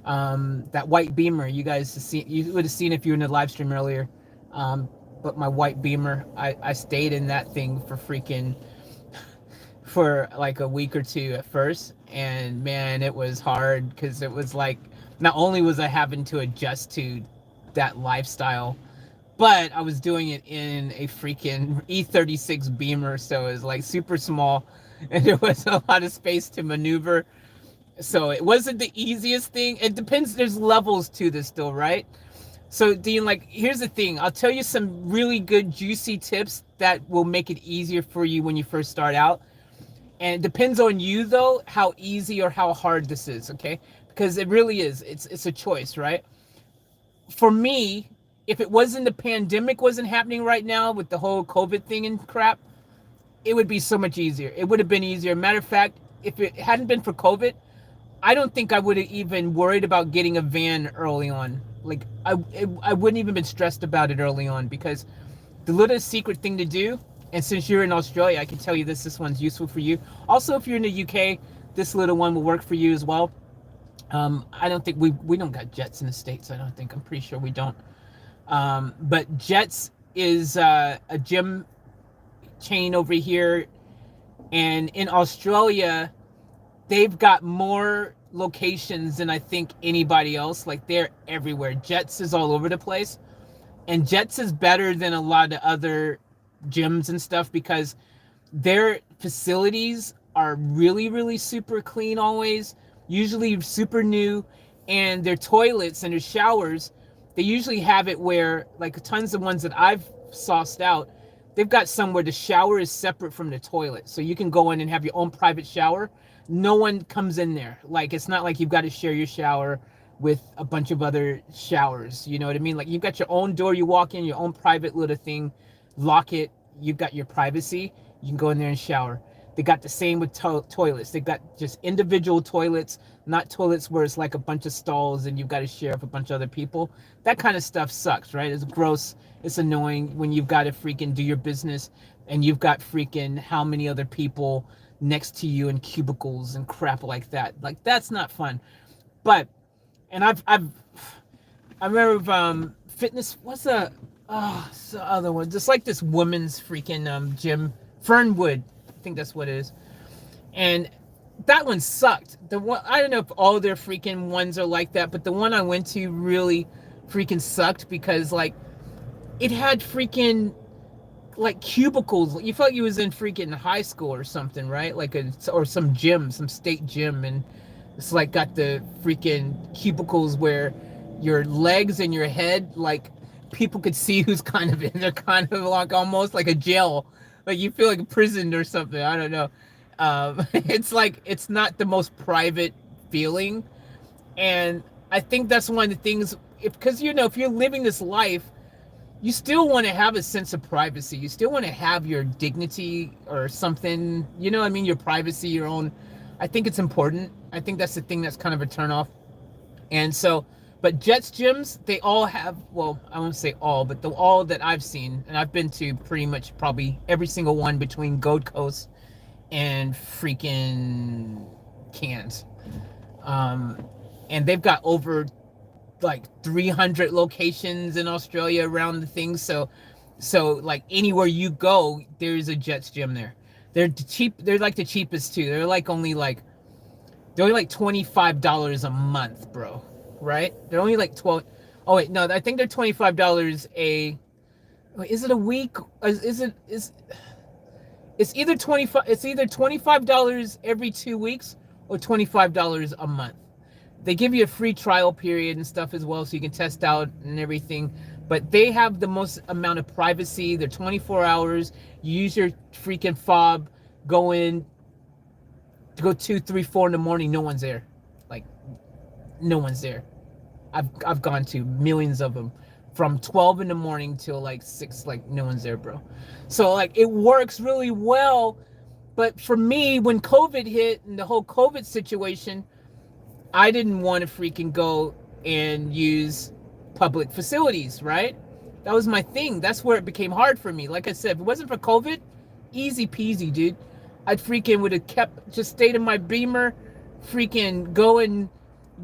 that white Beamer. You would have seen if you were in the live stream earlier. But my white Beamer, I stayed in that thing for like a week or two at first, and man, it was hard because it was like, not only was I having to adjust to that lifestyle, but I was doing it in a freaking E36 Beamer, so it was like super small, and there was a lot of space to maneuver. So it wasn't the easiest thing. It depends. There's levels to this still, right? So Dean, like, here's the thing. I'll tell you some really good juicy tips that will make it easier for you when you first start out. And it depends on you though, how easy or how hard this is, okay? Because it really is. It's a choice, right? For me, if it wasn't, the pandemic wasn't happening right now with the whole COVID thing and crap, it would be so much easier. It would have been easier. Matter of fact, if it hadn't been for COVID, I don't think I would have even worried about getting a van early on. Like I wouldn't even been stressed about it early on, because the little secret thing to do, and since you're in Australia, I can tell you this one's useful for you. Also, if you're in the UK, this little one will work for you as well. I don't think we don't got Jets in the States. I don't think. I'm pretty sure we don't. But Jets is a gym chain over here, and in Australia, they've got more locations than I think anybody else. Like they're everywhere. Jets is all over the place. And Jets is better than a lot of other gyms and stuff because their facilities are really, really super clean always, usually super new, and their toilets and their showers, they usually have it where, like tons of ones that I've sauced out, they've got somewhere the shower is separate from the toilet. So you can go in and have your own private shower. No one comes in there. Like, it's not like you've got to share your shower with a bunch of other showers. You know what I mean? Like, you've got your own door, you walk in, your own private little thing, lock it, you've got your privacy, you can go in there and shower. They got the same with toilets. They got just individual toilets, not toilets where it's like a bunch of stalls and you've got to share with a bunch of other people. That kind of stuff sucks, right? It's gross. It's annoying when you've got to freaking do your business and you've got freaking how many other people next to you in cubicles and crap like that. Like, that's not fun. But, and I remember fitness, what's the other one? Just like this woman's freaking gym, Fernwood. I think that's what it is. And that one sucked. The one, I don't know if all their freaking ones are like that, but the one I went to really freaking sucked because like it had freaking like cubicles. You felt you was in freaking high school or something, right? Like or some gym, some state gym, and it's like got the freaking cubicles where your legs and your head, like people could see who's kind of in there, kind of like almost like a jail. Like you feel like imprisoned or something. I don't know. It's like it's not the most private feeling, and I think that's one of the things. Because you know, if you're living this life, you still want to have a sense of privacy. You still want to have your dignity or something. You know what I mean? Your privacy, your own. I think it's important. I think that's the thing that's kind of a turnoff. And so, but Jets gyms, they all have, well, I won't say all, but all that I've seen, and I've been to pretty much probably every single one between Gold Coast and freaking Cairns. And they've got over like 300 locations in Australia around the things. So like anywhere you go, there's a Jets gym there. They're cheap. They're like the cheapest too. They're only like $25 a month, bro. Right? They're only like 12. Oh wait, no, I think they're $25 a. Wait, is it a week? It's either $25 every 2 weeks or $25 a month. They give you a free trial period and stuff as well, so you can test out and everything. But they have the most amount of privacy. They're 24 hours. You use your freaking fob. Go in. Go 2, 3, 4 in the morning. No one's there. Like, no one's there. I've gone to millions of them, from 12 in the morning till like 6. Like, no one's there, bro. So like it works really well. But for me, when COVID hit and the whole COVID situation, I didn't want to freaking go and use public facilities, right? That was my thing. That's where it became hard for me. Like I said, if it wasn't for COVID, easy peasy, dude. I'd freaking would have just stayed in my Beamer, freaking go and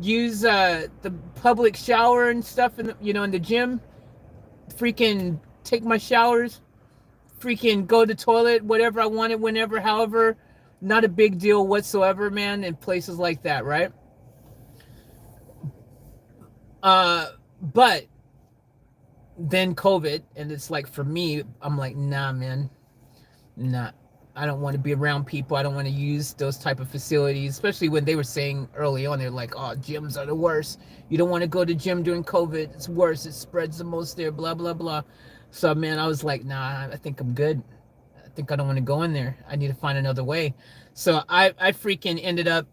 use the public shower and stuff in the gym, freaking take my showers, freaking go to the toilet, whatever I wanted, whenever, however, not a big deal whatsoever, man, in places like that, right? But then COVID, and it's like, for me, I'm like, nah, man, nah. I don't want to be around people. I don't want to use those type of facilities, especially when they were saying early on, they're like, oh, gyms are the worst. You don't want to go to gym during COVID. It's worse. It spreads the most there, blah, blah, blah. So, man, I was like, nah, I think I'm good. I think I don't want to go in there. I need to find another way. So I freaking ended up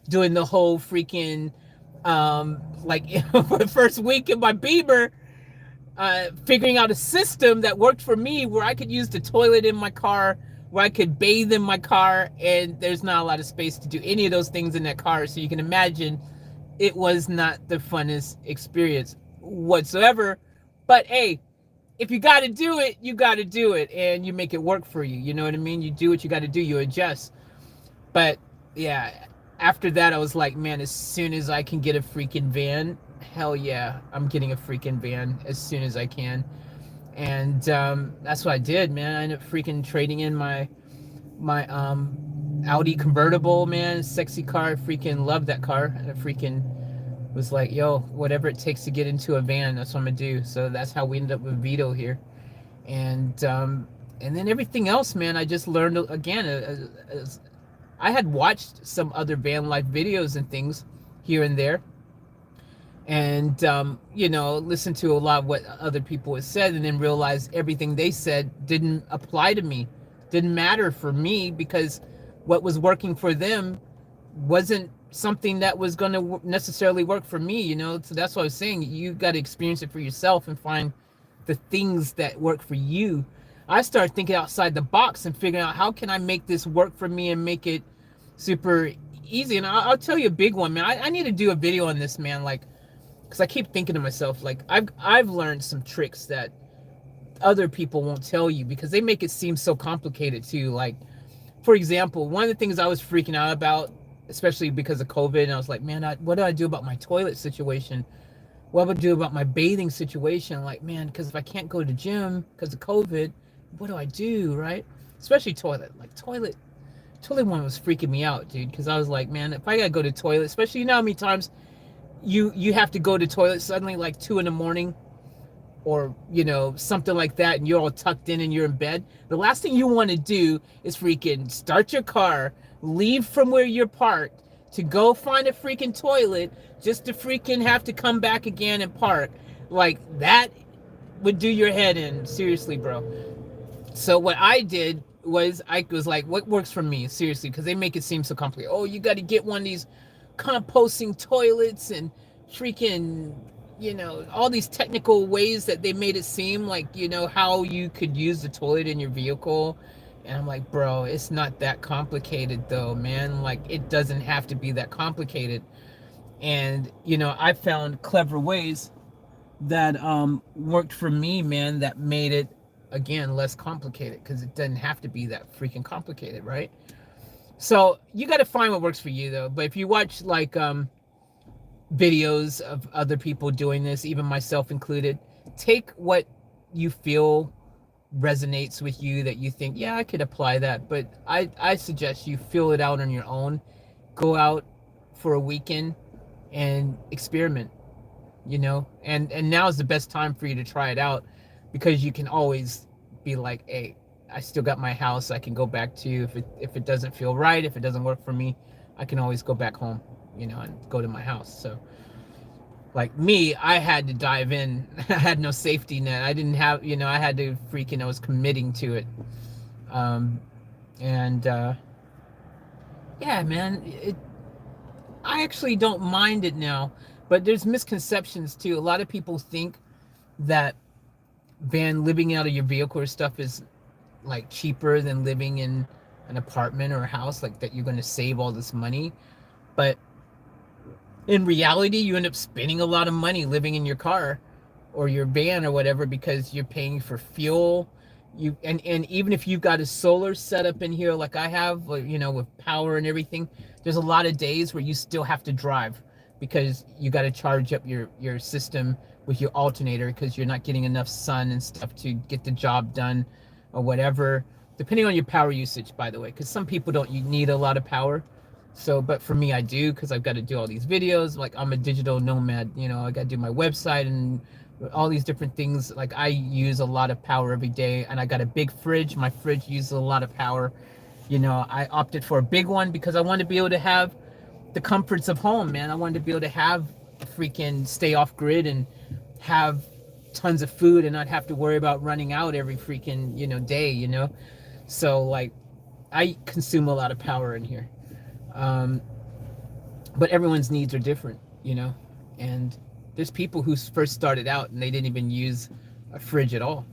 doing the whole freaking, like for the first week in my Beamer, figuring out a system that worked for me where I could use the toilet in my car, where I could bathe in my car, and there's not a lot of space to do any of those things in that car. So you can imagine it was not the funnest experience whatsoever. But hey, if you got to do it, you got to do it, and you make it work for you. You know what I mean? You do what you got to do. You adjust. But yeah, after that, I was like, man, as soon as I can get a freaking van, hell yeah, I'm getting a freaking van as soon as I can. And that's what I did, man. I ended up freaking trading in my Audi convertible, man, sexy car. Freaking love that car. And I freaking was like, yo, whatever it takes to get into a van, that's what I'm gonna do. So that's how we ended up with Vito here. And then everything else, man, I just learned again. I had watched some other van life videos and things here and there, and listen to a lot of what other people had said, and then realize everything they said didn't apply to me, didn't matter for me, because what was working for them wasn't something that was going to necessarily work for me. So that's what I was saying. You got to experience it for yourself and find the things that work for you. I started thinking outside the box and figuring out, how can I make this work for me and make it super easy. And I'll tell you a big one, man. I need to do a video on this, man. Like, because I keep thinking to myself, like, I've learned some tricks that other people won't tell you, because they make it seem so complicated too. Like, for example, one of the things I was freaking out about, especially because of COVID, and I was like, man, what do I do about my toilet situation? What would I do about my bathing situation? Like, man, because if I can't go to the gym because of COVID, what do I do, right? Especially toilet. Like, toilet one was freaking me out, dude, because I was like, man, if I gotta go to toilet, especially, how many times you have to go to toilet suddenly, like 2 in the morning, or something like that, and you're all tucked in and you're in bed. The last thing you want to do is freaking start your car, leave from where you're parked to go find a freaking toilet, just to freaking have to come back again and park. Like, that would do your head in, seriously, bro. So what I did was, I was like, what works for me, seriously, because they make it seem so complicated. Oh, you got to get one of these composting toilets and freaking, all these technical ways that they made it seem like, how you could use the toilet in your vehicle. And I'm like, bro, it's not that complicated though, man. Like, it doesn't have to be that complicated. And I found clever ways that worked for me, man, that made it, again, less complicated, because it doesn't have to be that freaking complicated, right? So you got to find what works for you, though. But if you watch, like, videos of other people doing this, even myself included, take what you feel resonates with you, that you think, yeah, I could apply that. But I suggest you feel it out on your own. Go out for a weekend and experiment, and now is the best time for you to try it out, because you can always be like, hey, I still got my house I can go back to. If it doesn't feel right, if it doesn't work for me, I can always go back home, and go to my house. So, like me, I had to dive in. I had no safety net. I didn't have, I had to freaking, I was committing to it. And yeah, man, I actually don't mind it now, but there's misconceptions too. A lot of people think that living out of your vehicle or stuff is like cheaper than living in an apartment or a house, like that you're going to save all this money. But in reality, you end up spending a lot of money living in your car or your van or whatever, because you're paying for fuel. And even if you've got a solar setup in here like I have, with power and everything, there's a lot of days where you still have to drive, because you got to charge up your system with your alternator, because you're not getting enough sun and stuff to get the job done or whatever, depending on your power usage, by the way, because some people don't need a lot of power. So, but for me, I do, because I've got to do all these videos. Like, I'm a digital nomad, I got to do my website and all these different things. Like, I use a lot of power every day, and I got a big fridge. My fridge uses a lot of power. I opted for a big one because I want to be able to have the comforts of home, man. I wanted to be able to have freaking stay off grid and have tons of food and not have to worry about running out every freaking, day. So, like, I consume a lot of power in here. But everyone's needs are different, and there's people who first started out and they didn't even use a fridge at all.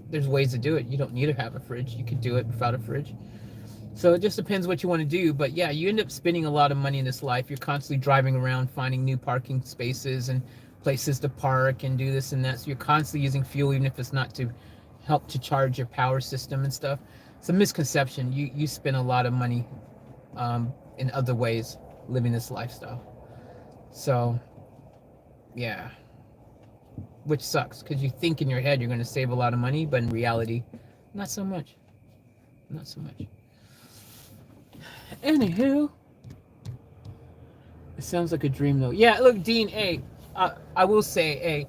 There's ways to do it. You don't need to have a fridge. You could do it without a fridge. So it just depends what you want to do. But yeah, you end up spending a lot of money in this life. You're constantly driving around, finding new parking spaces and places to park and do this and that. So you're constantly using fuel, even if it's not to help to charge your power system and stuff. It's a misconception. You spend a lot of money in other ways living this lifestyle. So yeah, which sucks, because you think in your head you're going to save a lot of money, but in reality, not so much. Anywho, it sounds like a dream though. Yeah, look, Dean. Hey, I will say, hey,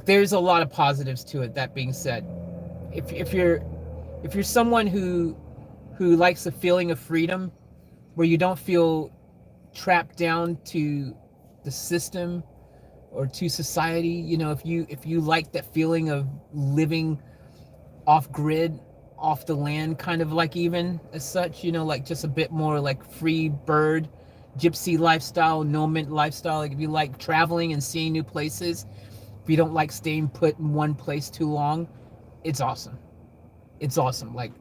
there's a lot of positives to it. That being said, if you're someone who likes the feeling of freedom, where you don't feel trapped down to the system or to society, if you like that feeling of living off grid, off the land, kind of like, even as such, like just a bit more like free bird, gypsy lifestyle, nomad lifestyle. Like if you like traveling and seeing new places, if you don't like staying put in one place too long, it's awesome. It's awesome. Like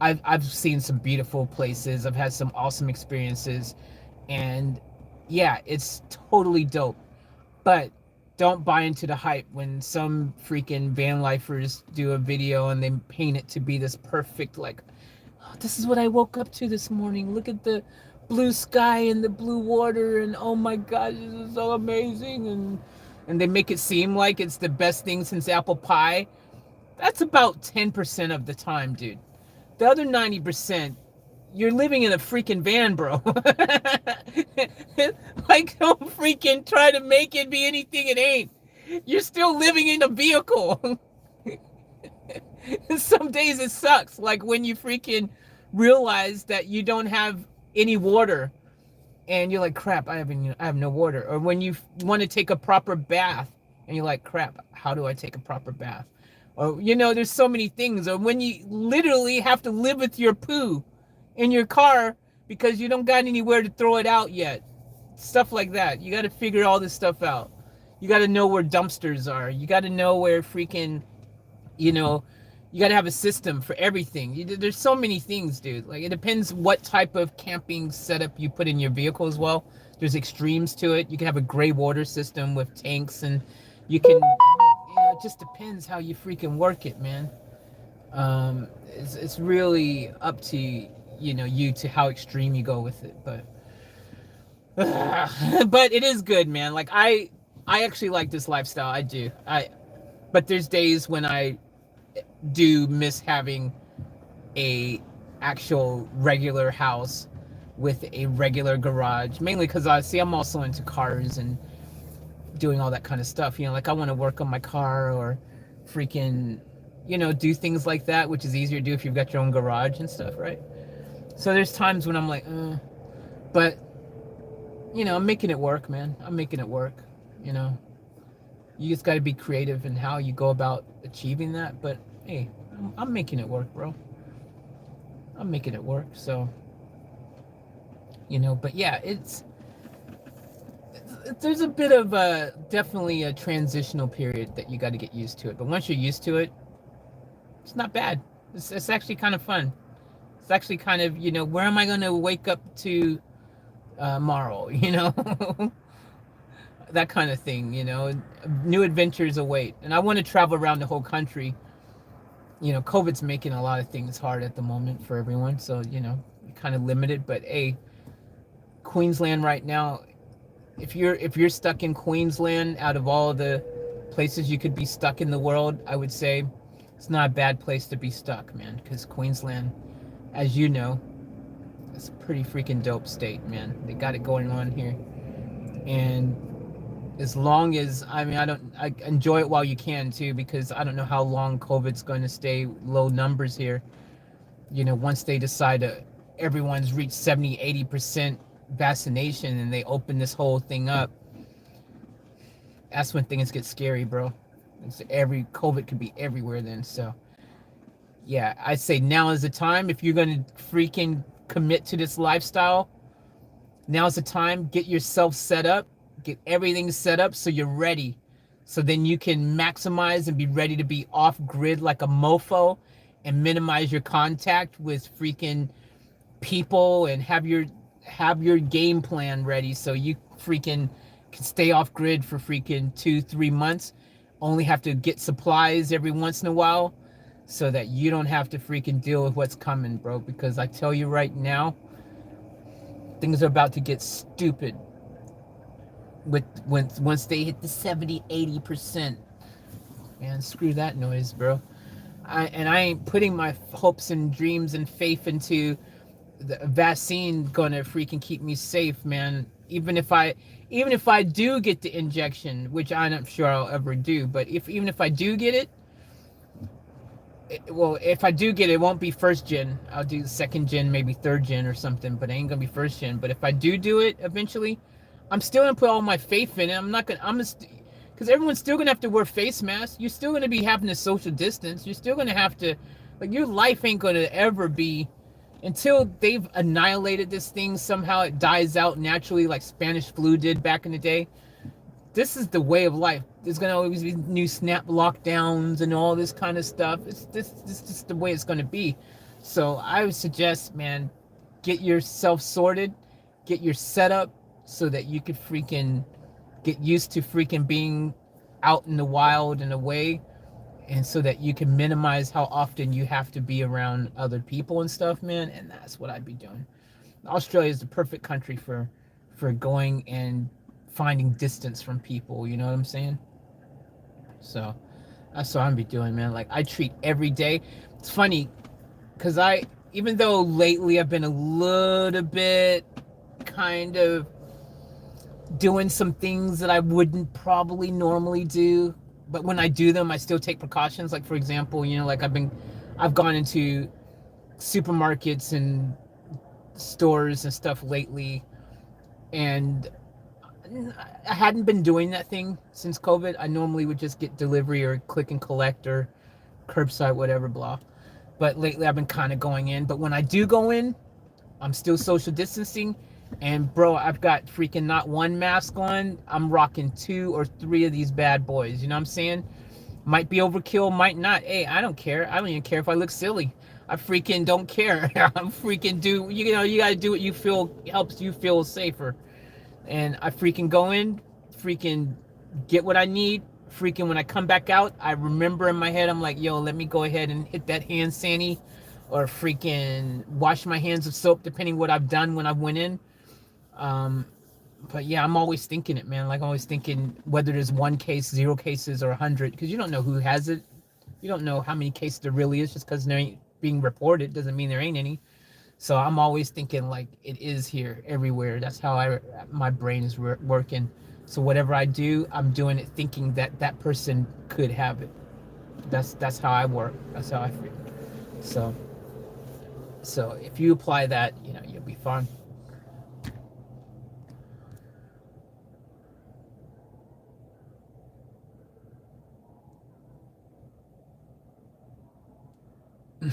I've seen some beautiful places. I've had some awesome experiences, and yeah, it's totally dope. But don't buy into the hype when some freaking van lifers do a video and they paint it to be this perfect, like, oh, this is what I woke up to this morning. Look at the blue sky and the blue water, and oh my god, this is so amazing. And they make it seem like it's the best thing since apple pie. That's about 10% of the time, dude. The other 90%, you're living in a freaking van, bro. Like, don't freaking try to make it be anything it ain't. You're still living in a vehicle. Some days it sucks. Like when you freaking realize that you don't have any water, and you're like, crap, I have no water. Or when you want to take a proper bath, and you're like, crap, how do I take a proper bath? Or, there's so many things. Or when you literally have to live with your poo in your car because you don't got anywhere to throw it out yet. Stuff like that. You got to figure all this stuff out. You got to know where dumpsters are. You got to know where freaking, you got to have a system for everything. There's so many things, dude. Like, it depends what type of camping setup you put in your vehicle as well. There's extremes to it. You can have a gray water system with tanks, and you can, it just depends how you freaking work it, man. It's really up to, you to how extreme you go with it. But but it is good, man. Like, I actually like this lifestyle. I do. But there's days when I do miss having a actual regular house with a regular garage, mainly because I'm also into cars and doing all that kind of stuff. Like, I want to work on my car, or freaking, do things like that, which is easier to do if you've got your own garage and stuff, right? So there's times when I'm like, but I'm making it work, man. I'm making it work. You just got to be creative in how you go about achieving that. But hey, I'm making it work, bro. I'm making it work. So, but yeah, there's a bit of definitely a transitional period that you got to get used to it. But once you're used to it, it's not bad. It's actually kind of fun. It's actually kind of, where am I going to wake up to tomorrow? That kind of thing. New adventures await. And I want to travel around the whole country. COVID's making a lot of things hard at the moment for everyone. So, you're kind of limited. But hey, Queensland right now, if you're stuck in Queensland, out of all the places you could be stuck in the world, I would say it's not a bad place to be stuck, man. Because Queensland, as you know, it's a pretty freaking dope state, man. They got it going on here. And as long as, I enjoy it while you can too, because I don't know how long COVID's going to stay low numbers here. Once they decide everyone's reached 70-80% vaccination and they open this whole thing up, that's when things get scary, bro. COVID could be everywhere then. So yeah, I say now is the time. If you're going to freaking commit to this lifestyle, now's the time. Get yourself set up, get everything set up so you're ready, so then you can maximize and be ready to be off grid like a mofo and minimize your contact with freaking people, and have your game plan ready so you freaking can stay off grid for freaking 2-3 months, only have to get supplies every once in a while, so that you don't have to freaking deal with what's coming, bro. Because I tell you right now, things are about to get stupid once they hit the 70-80%. Man, screw that noise, bro. I ain't putting my hopes and dreams and faith into the vaccine gonna freaking keep me safe, man. Even if I do get the injection, which I'm not sure I'll ever do, but if even if I do get it, well, if I do get it, it won't be first gen. I'll do second gen, maybe third gen or something, but it ain't gonna be first gen. But if I do it eventually, I'm still gonna put all my faith in it. I'm not gonna, because everyone's still gonna have to wear face masks. You're still gonna be having to social distance. You're still gonna have to, like, your life ain't gonna ever be, until they've annihilated this thing, somehow it dies out naturally, like Spanish flu did back in the day. This is the way of life. There's gonna always be new snap lockdowns and all this kind of stuff. This is just the way it's gonna be. So I would suggest, man, get yourself sorted, get your setup so that you could freaking get used to freaking being out in the wild and away, and so that you can minimize how often you have to be around other people and stuff, man. And that's what I'd be doing. Australia is the perfect country for going and finding distance from people, you know what I'm saying? So that's what I'm be doing, man. Like, I treat every day. It's funny because even though lately I've been a little bit kind of doing some things that I wouldn't probably normally do, but when I do them, I still take precautions. Like, for example, like I've gone into supermarkets and stores and stuff lately, and I hadn't been doing that thing since COVID. I normally would just get delivery or click and collect or curbside, whatever, blah. But lately I've been kind of going in. But when I do go in, I'm still social distancing. And bro, I've got freaking not one mask on. I'm rocking 2 or 3 of these bad boys. You know what I'm saying? Might be overkill, might not. Hey, I don't care. I don't even care if I look silly. I freaking don't care. I'm freaking you gotta do what you feel helps you feel safer. And I freaking go in, freaking get what I need. Freaking when I come back out, I remember in my head, I'm like, yo, let me go ahead and hit that hand sanitizer, or freaking wash my hands with soap, depending what I've done when I went in. But yeah, I'm always thinking it, man. Like, I'm always thinking whether there's 1 case, 0 cases, or 100, because you don't know who has it. You don't know how many cases there really is. Just because there ain't being reported doesn't mean there ain't any. So I'm always thinking like it is here everywhere. That's how my brain is working. So whatever I do, I'm doing it thinking that that person could have it. That's how I work. That's how I feel. So if you apply that, you'll be fine.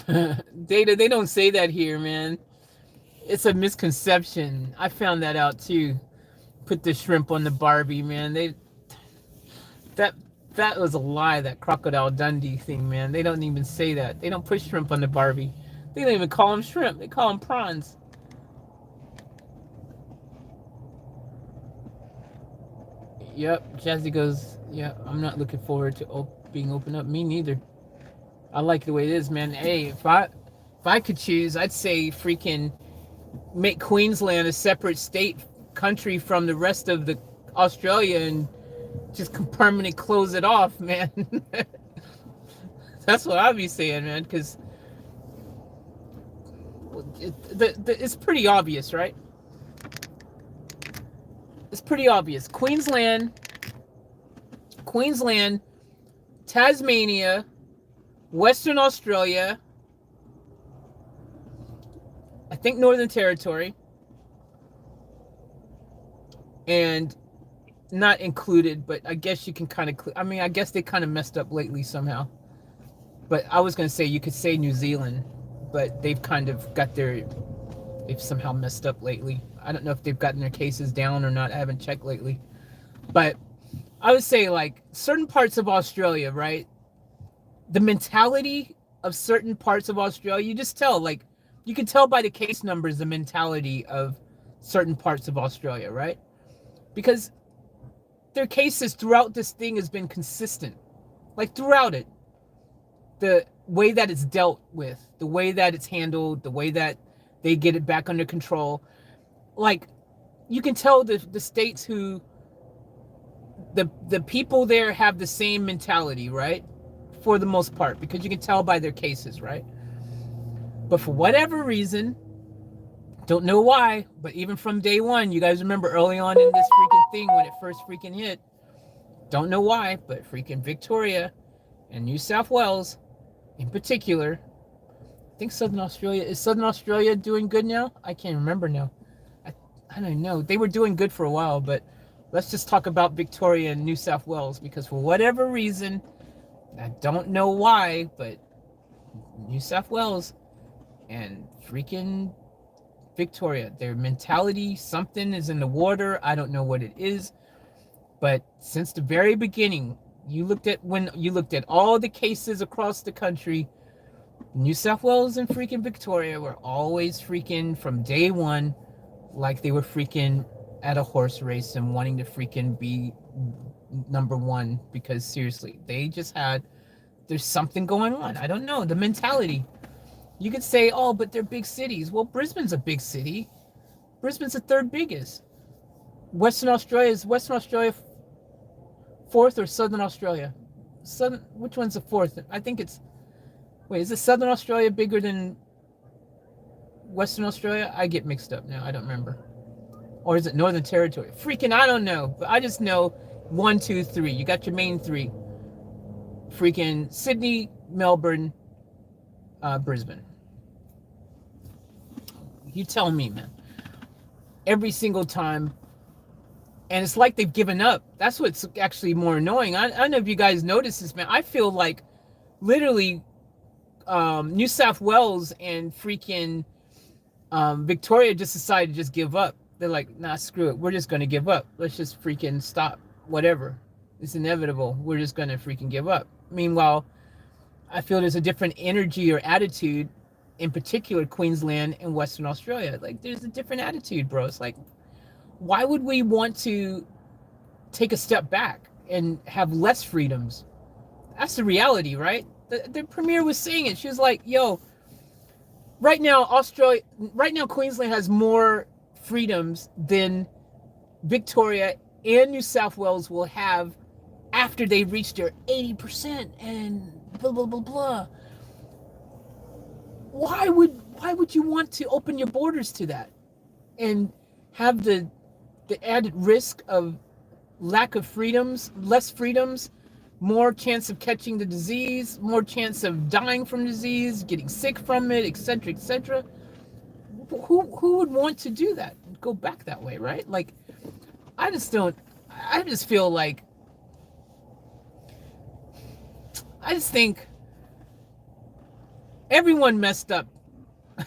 They don't say that here, man. It's a misconception. I found that out too. Put the shrimp on the Barbie, man. That that was a lie. That Crocodile Dundee thing, man. They don't even say that. They don't put shrimp on the Barbie. They don't even call them shrimp. They call them prawns. Yep. Jazzy goes, yeah, I'm not looking forward to being opened up. Me neither. I like the way it is, man. Hey, if I could choose, I'd say freaking make Queensland a separate state country from the rest of the Australia and just permanently close it off, man. That's what I'd be saying, man, because it's pretty obvious, right? It's pretty obvious. Queensland, Tasmania, Western Australia, I think Northern Territory, and not included, but I guess you can kind of, I guess they kind of messed up lately somehow. But I was going to say you could say New Zealand, but they've kind of they've somehow messed up lately. I don't know if they've gotten their cases down or not. I haven't checked lately. But I would say, like, certain parts of Australia, right? The mentality of certain parts of Australia, you just tell, like, you can tell by the case numbers the mentality of certain parts of Australia, right? Because their cases throughout this thing has been consistent. Like, throughout it. The way that it's dealt with, the way that it's handled, the way that they get it back under control. Like, you can tell the states who the people there have the same mentality, right? for the most part, because you can tell by their cases, right? But for whatever reason, don't know why, but even from day one, you guys remember early on in this freaking thing when it first freaking hit, don't know why, but freaking Victoria and New South Wales in particular, I think Southern Australia, is Southern Australia doing good now? I can't remember now. I don't know. They were doing good for a while, but let's just talk about Victoria and New South Wales, because for whatever reason, I don't know why, but New South Wales and freaking Victoria, their mentality, something is in the water. I don't know what it is, but since the very beginning, when you looked at all the cases across the country, New South Wales and freaking Victoria were always freaking from day one, like they were freaking at a horse race and wanting to freaking be number one, because seriously, there's something going on. I don't know, the mentality. You could say, oh, but they're big cities. Well, Brisbane's a big city. Brisbane's the third biggest. Western Australia fourth or Southern Australia? Which one's the fourth? I think it's, wait, is it Southern Australia bigger than Western Australia? I get mixed up now. I don't remember. Or is it Northern Territory? Freaking, I don't know. But I just know 1, 2, 3. You got your main three. Freaking Sydney, Melbourne, Brisbane. You tell me, man. Every single time. And it's like they've given up. That's what's actually more annoying. I don't know if you guys notice this, man. I feel like literally New South Wales and freaking Victoria just decided to just give up. They're like, nah, screw it. We're just going to give up. Let's just freaking stop. Whatever. It's inevitable. We're just going to freaking give up. Meanwhile, I feel there's a different energy or attitude, in particular Queensland and Western Australia. Like, there's a different attitude, bro. It's like, why would we want to take a step back and have less freedoms? That's the reality, right? The premier was saying it. She was like, yo, right now Queensland has more freedoms than Victoria and New South Wales will have after they reach their 80% and blah blah blah blah. Why would you want to open your borders to that and have the added risk of lack of freedoms, less freedoms, more chance of catching the disease, more chance of dying from disease, getting sick from it, etc., etc.? Who would want to do that? Go back that way, right? Like, I just feel like, I just think everyone messed up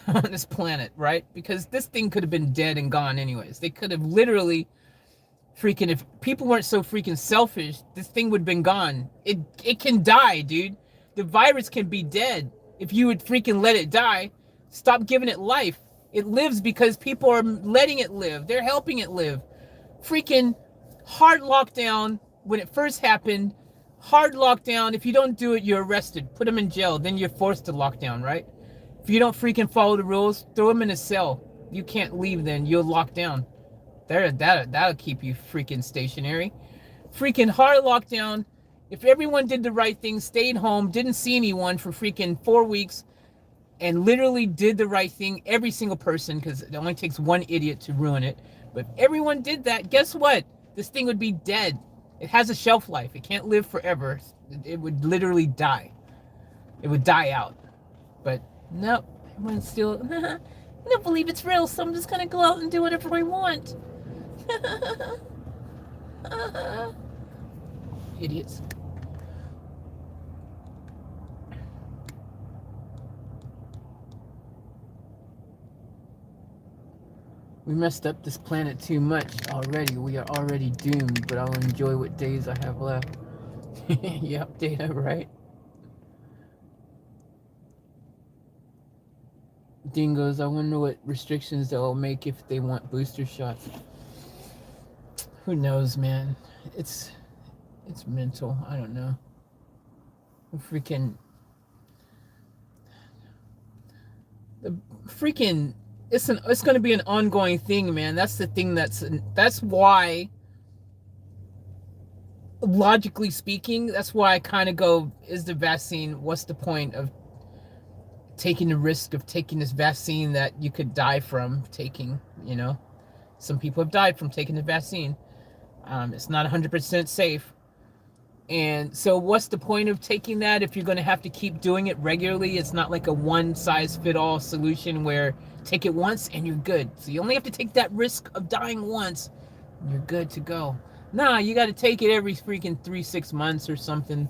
on this planet, right? Because this thing could have been dead and gone anyways. They could have literally freaking, if people weren't so freaking selfish, this thing would have been gone. It can die, dude. The virus can be dead. If you would freaking let it die, stop giving it life. It lives because people are letting it live. They're helping it live. Freaking hard lockdown when it first happened. Hard lockdown. If you don't do it, you're arrested. Put them in jail. Then you're forced to lock down, right? If you don't freaking follow the rules, throw them in a cell. You can't leave then. You'll lock down. That'll keep you freaking stationary. Freaking hard lockdown. If everyone did the right thing, stayed home, didn't see anyone for freaking 4 weeks, and literally did the right thing, every single person, because it only takes one idiot to ruin it. But if everyone did that, guess what? This thing would be dead. It has a shelf life. It can't live forever. It would literally die. It would die out. But nope, everyone's still, I don't believe it's real, so I'm just going to go out and do whatever I want. Idiots. We messed up this planet too much already. We are already doomed, but I'll enjoy what days I have left. Yep, data, right? Dingoes, I wonder what restrictions they'll make if they want booster shots. Who knows, man? It's mental. I don't know. It's going to be an ongoing thing, man. That's the thing. That's why logically speaking, that's why I kind of go, is the vaccine, what's the point of taking the risk of taking this vaccine that you could die from taking, you know? Some people have died from taking the vaccine. It's not 100% safe. And so what's the point of taking that if you're going to have to keep doing it regularly? It's not like a one size fit all solution where take it once and you're good. So you only have to take that risk of dying once and you're good to go. Nah, you got to take it every freaking 3-6 months or something.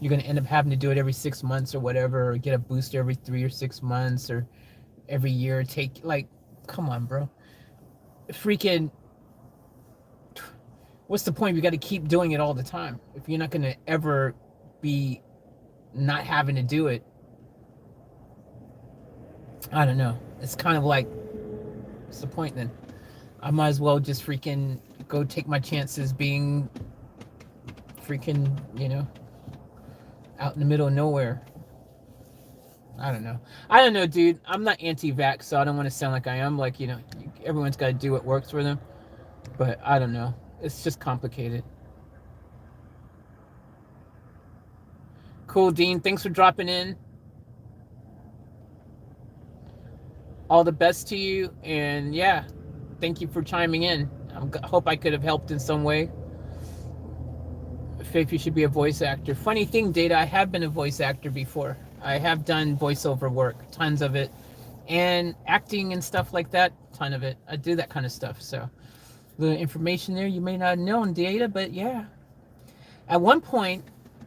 You're going to end up having to do it every 6 months or whatever, or get a booster every 3 or 6 months or every year. Take, like, come on, bro. Freaking, what's the point? We got to keep doing it all the time if you're not going to ever be not having to do it. I don't know. It's kind of like, what's the point then? I might as well just freaking go take my chances being freaking, out in the middle of nowhere. I don't know, dude. I'm not anti-vax, so I don't want to sound like I am. Like, everyone's got to do what works for them. But I don't know. It's just complicated. Cool, Dean. Thanks for dropping in. All the best to you. And yeah, thank you for chiming in. I hope I could have helped in some way. Faith, you should be a voice actor. Funny thing, Data, I have been a voice actor before. I have done voiceover work, tons of it. And acting and stuff like that, ton of it. I do that kind of stuff. So, the information there you may not have known, Data, but yeah. At one point,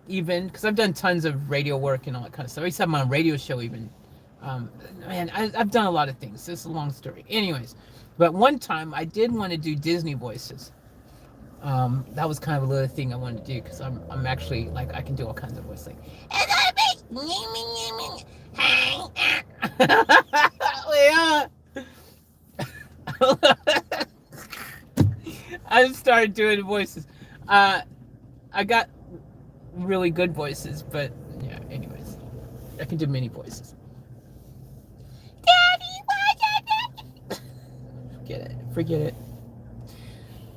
even, because I've done tons of radio work and all that kind of stuff. I used to have my own radio show even. Man, I've done a lot of things. This is a long story. Anyways, but one time I did want to do Disney voices. That was kind of a little thing I wanted to do because I'm actually, like, I can do all kinds of voices. Like, I just started doing voices. I got really good voices, but yeah, anyways, I can do many voices. Forget it.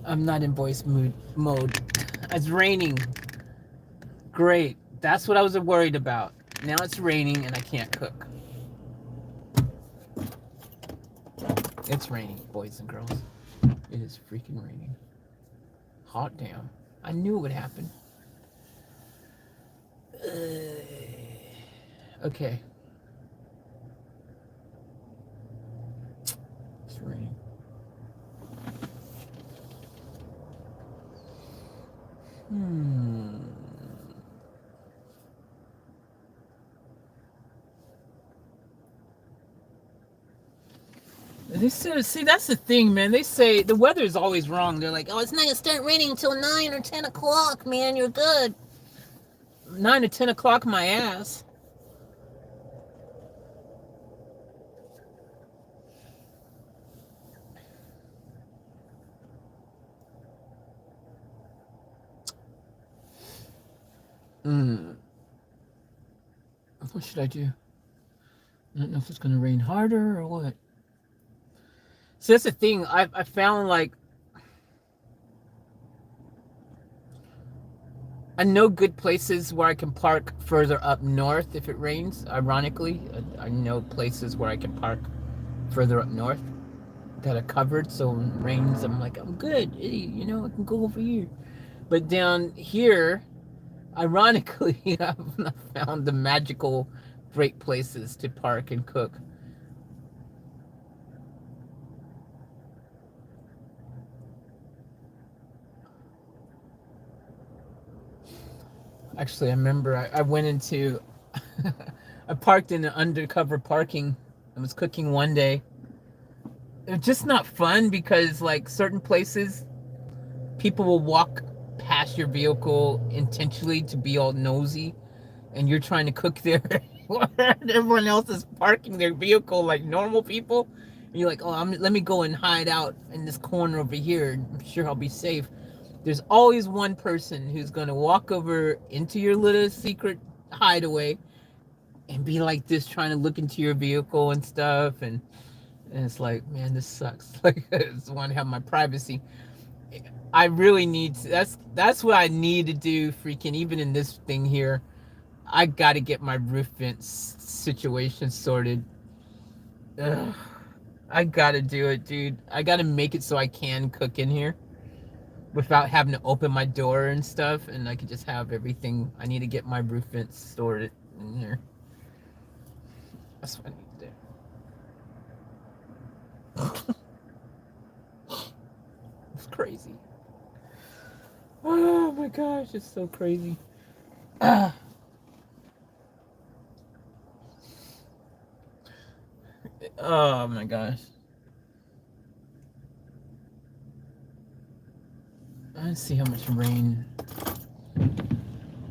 I'm not in voice mode. It's raining. Great. That's what I was worried about. Now it's raining and I can't cook. It's raining, boys and girls. It is freaking raining. Hot damn. I knew it would happen. Okay. It's raining. They say, see, that's the thing, man. They say the weather is always wrong. They're like, oh, it's not going to start raining until 9 or 10 o'clock, man. You're good. 9 or 10 o'clock, my ass. What should I do? I don't know if it's going to rain harder or what. So that's the thing. I found, like, I know good places where I can park further up north if it rains. Ironically, I know places where I can park further up north that are covered. So when it rains, I'm like, I'm good. Hey, I can go over here. But down here, ironically, I've not found the magical great places to park and cook. Actually, I remember I went into, I parked in an undercover parking. I was cooking one day. It's just not fun because, like, certain places, people will walk past your vehicle intentionally to be all nosy, and you're trying to cook there. Everyone else is parking their vehicle like normal people. And you're like, oh, let me go and hide out in this corner over here. I'm sure I'll be safe. There's always one person who's going to walk over into your little secret hideaway and be like this, trying to look into your vehicle and stuff. And it's like, man, this sucks. Like, I just want to have my privacy. I really need to, that's what I need to do. Freaking even in this thing here, I got to get my roof vent situation sorted. Ugh, I got to do it, dude. I got to make it so I can cook in here without having to open my door and stuff, and I can just have everything. I need to get my roof vents sorted in here. That's what I need to do. It's crazy. Oh my gosh, it's so crazy. Oh my gosh. Let's see how much rain.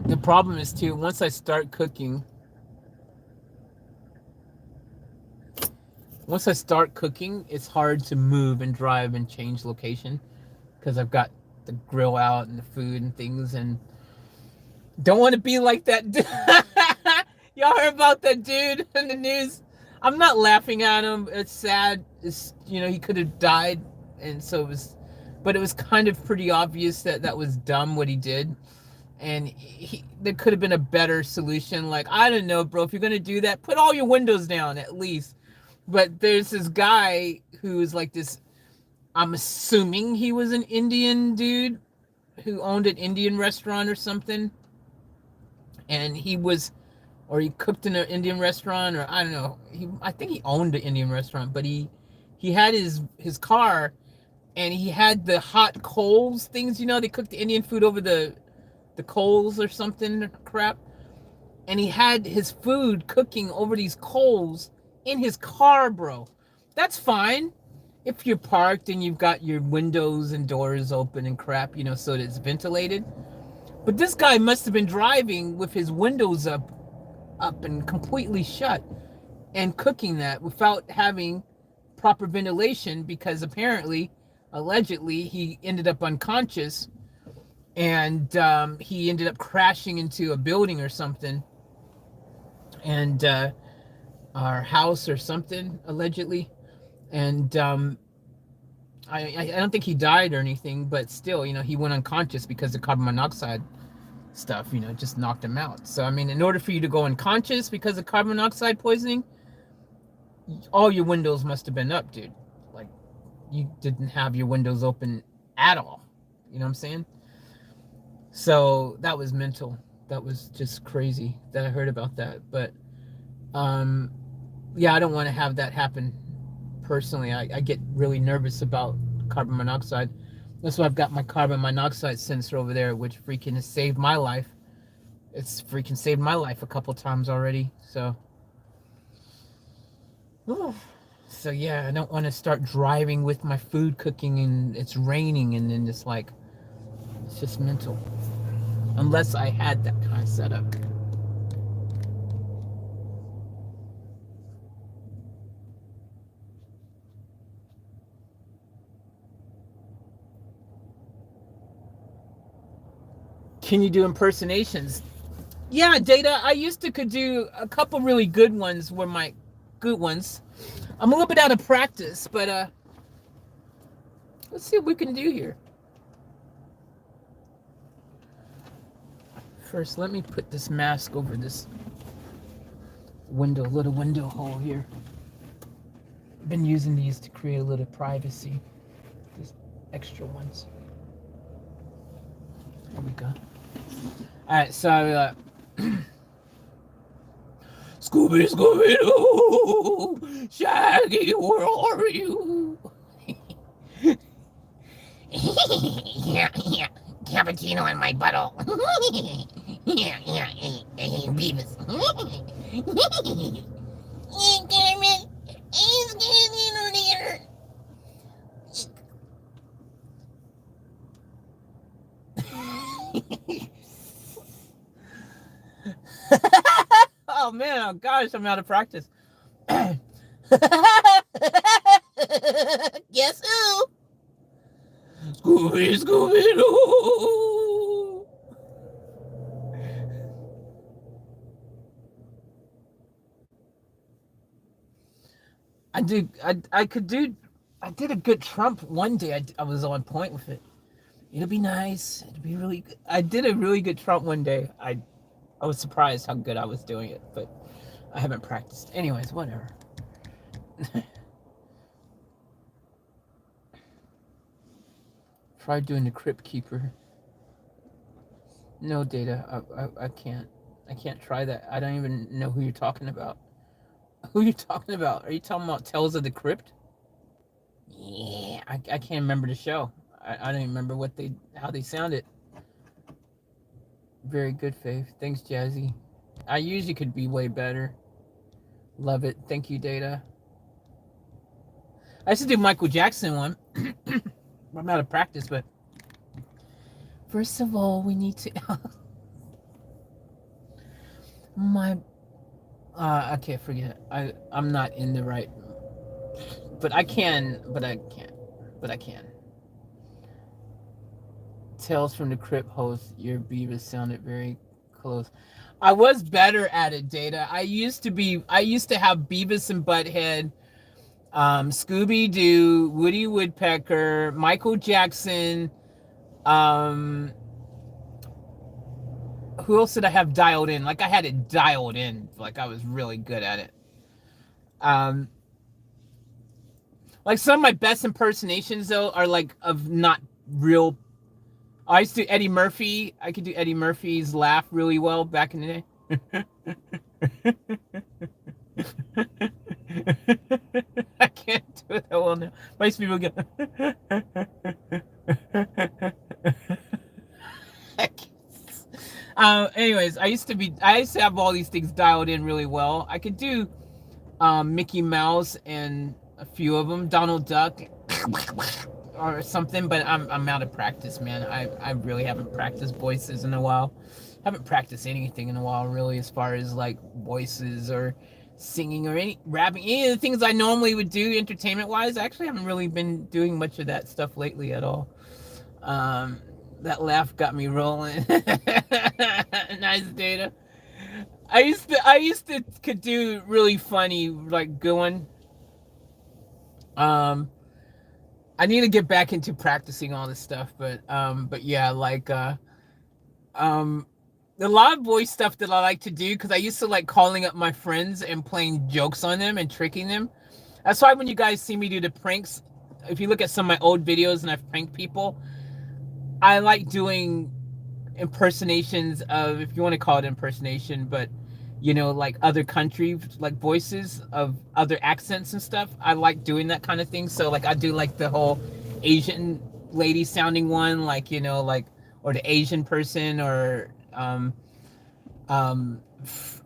The problem is too, once I start cooking, it's hard to move and drive and change location because I've got the grill out and the food and things, and don't want to be like that. Y'all heard about that dude in the news? I'm not laughing at him. It's sad. It's, he could have died, and so it was, but it was kind of pretty obvious that that was dumb what he did, and there could have been a better solution. Like, I don't know, bro. If you're gonna do that, put all your windows down at least. But there's this guy who's like this. I'm assuming he was an Indian dude who owned an Indian restaurant or something, and he cooked in an Indian restaurant, or I don't know. I think he owned an Indian restaurant, but he had his car, and he had the hot coals things. They cook the Indian food over the coals or something crap, and he had his food cooking over these coals in his car, bro. That's fine if you're parked and you've got your windows and doors open and crap, so that it's ventilated. But this guy must have been driving with his windows up and completely shut and cooking that without having proper ventilation, because apparently, allegedly, he ended up unconscious, and he ended up crashing into a building or something, and our house or something, allegedly. And I don't think he died or anything, but still, he went unconscious because the carbon monoxide stuff, just knocked him out. So, I mean, in order for you to go unconscious because of carbon monoxide poisoning, all your windows must have been up, dude. Like, you didn't have your windows open at all. You know what I'm saying? So that was mental. That was just crazy that I heard about that. But yeah, I don't want to have that happen personally. I get really nervous about carbon monoxide. That's why I've got my carbon monoxide sensor over there, which freaking has saved my life. It's freaking saved my life a couple times already. So, so yeah, I don't want to start driving with my food cooking and it's raining, and then it's just mental. Unless I had that kind of setup. Can you do impersonations? Yeah, Data. I used to could do a couple really good ones. Were my good ones. I'm a little bit out of practice, but let's see what we can do here. First, let me put this mask over this little window hole here. I've been using these to create a little privacy. These extra ones. There we go. All right, so Scooby, Scooby Doo, Shaggy, where are you? Yeah, cappuccino in my bottle. Yeah, hey, Beavis. Hey, Kermit, he's getting over there. Oh man, oh gosh, I'm out of practice. Guess who? Scooby, Scooby Doo. I did a good Trump one day. I was on point with it. It'll be nice. It'll be really good. I did a really good Trump one day. I was surprised how good I was doing it, but I haven't practiced. Anyways, whatever. Try doing the Crypt Keeper. No data. I can't. I can't try that. I don't even know who you're talking about. Who are you talking about? Are you talking about Tales of the Crypt? Yeah, I can't remember the show. I don't even remember how they sounded. Very good, Faith. Thanks, Jazzy. I usually could be way better. Love it. Thank you, Data. I used to do Michael Jackson one. I'm out of practice, but first of all, we need to. My. Okay, forget it. I'm not in the right. But I can. But I can't. But I can. Tales from the Crypt host. Your Beavis sounded very close. I was better at it, Data. I used to be. I used to have Beavis and Butthead, Scooby Doo, Woody Woodpecker, Michael Jackson. Um, who else did I have dialed in? Like I had it dialed in. Like I was really good at it. Um, like some of my best impersonations though are like of not real. I used to do Eddie Murphy. I could do Eddie Murphy's laugh really well back in the day. I can't do it that well now. Most people go. Anyways, I used to have all these things dialed in really well. I could do Mickey Mouse and a few of them, Donald Duck or something, but I'm out of practice, man. I really haven't practiced voices in a while. Haven't practiced anything in a while, really, as far as like voices or singing or any rapping. Any of the things I normally would do entertainment wise, I actually haven't really been doing much of that stuff lately at all. That laugh got me rolling. Nice, Data. I used to could do really funny like going. Um, I need to get back into practicing all this stuff, but yeah, like um, a lot of voice stuff that I like to do because I used to like calling up my friends and playing jokes on them and tricking them. That's why when you guys see me do the pranks, if you look at some of my old videos and I've pranked people, I like doing impersonations of, if you want to call it impersonation, but like other country like voices of other accents and stuff. I like doing that kind of thing. So like I do like the whole Asian lady sounding one, like like, or the Asian person, or um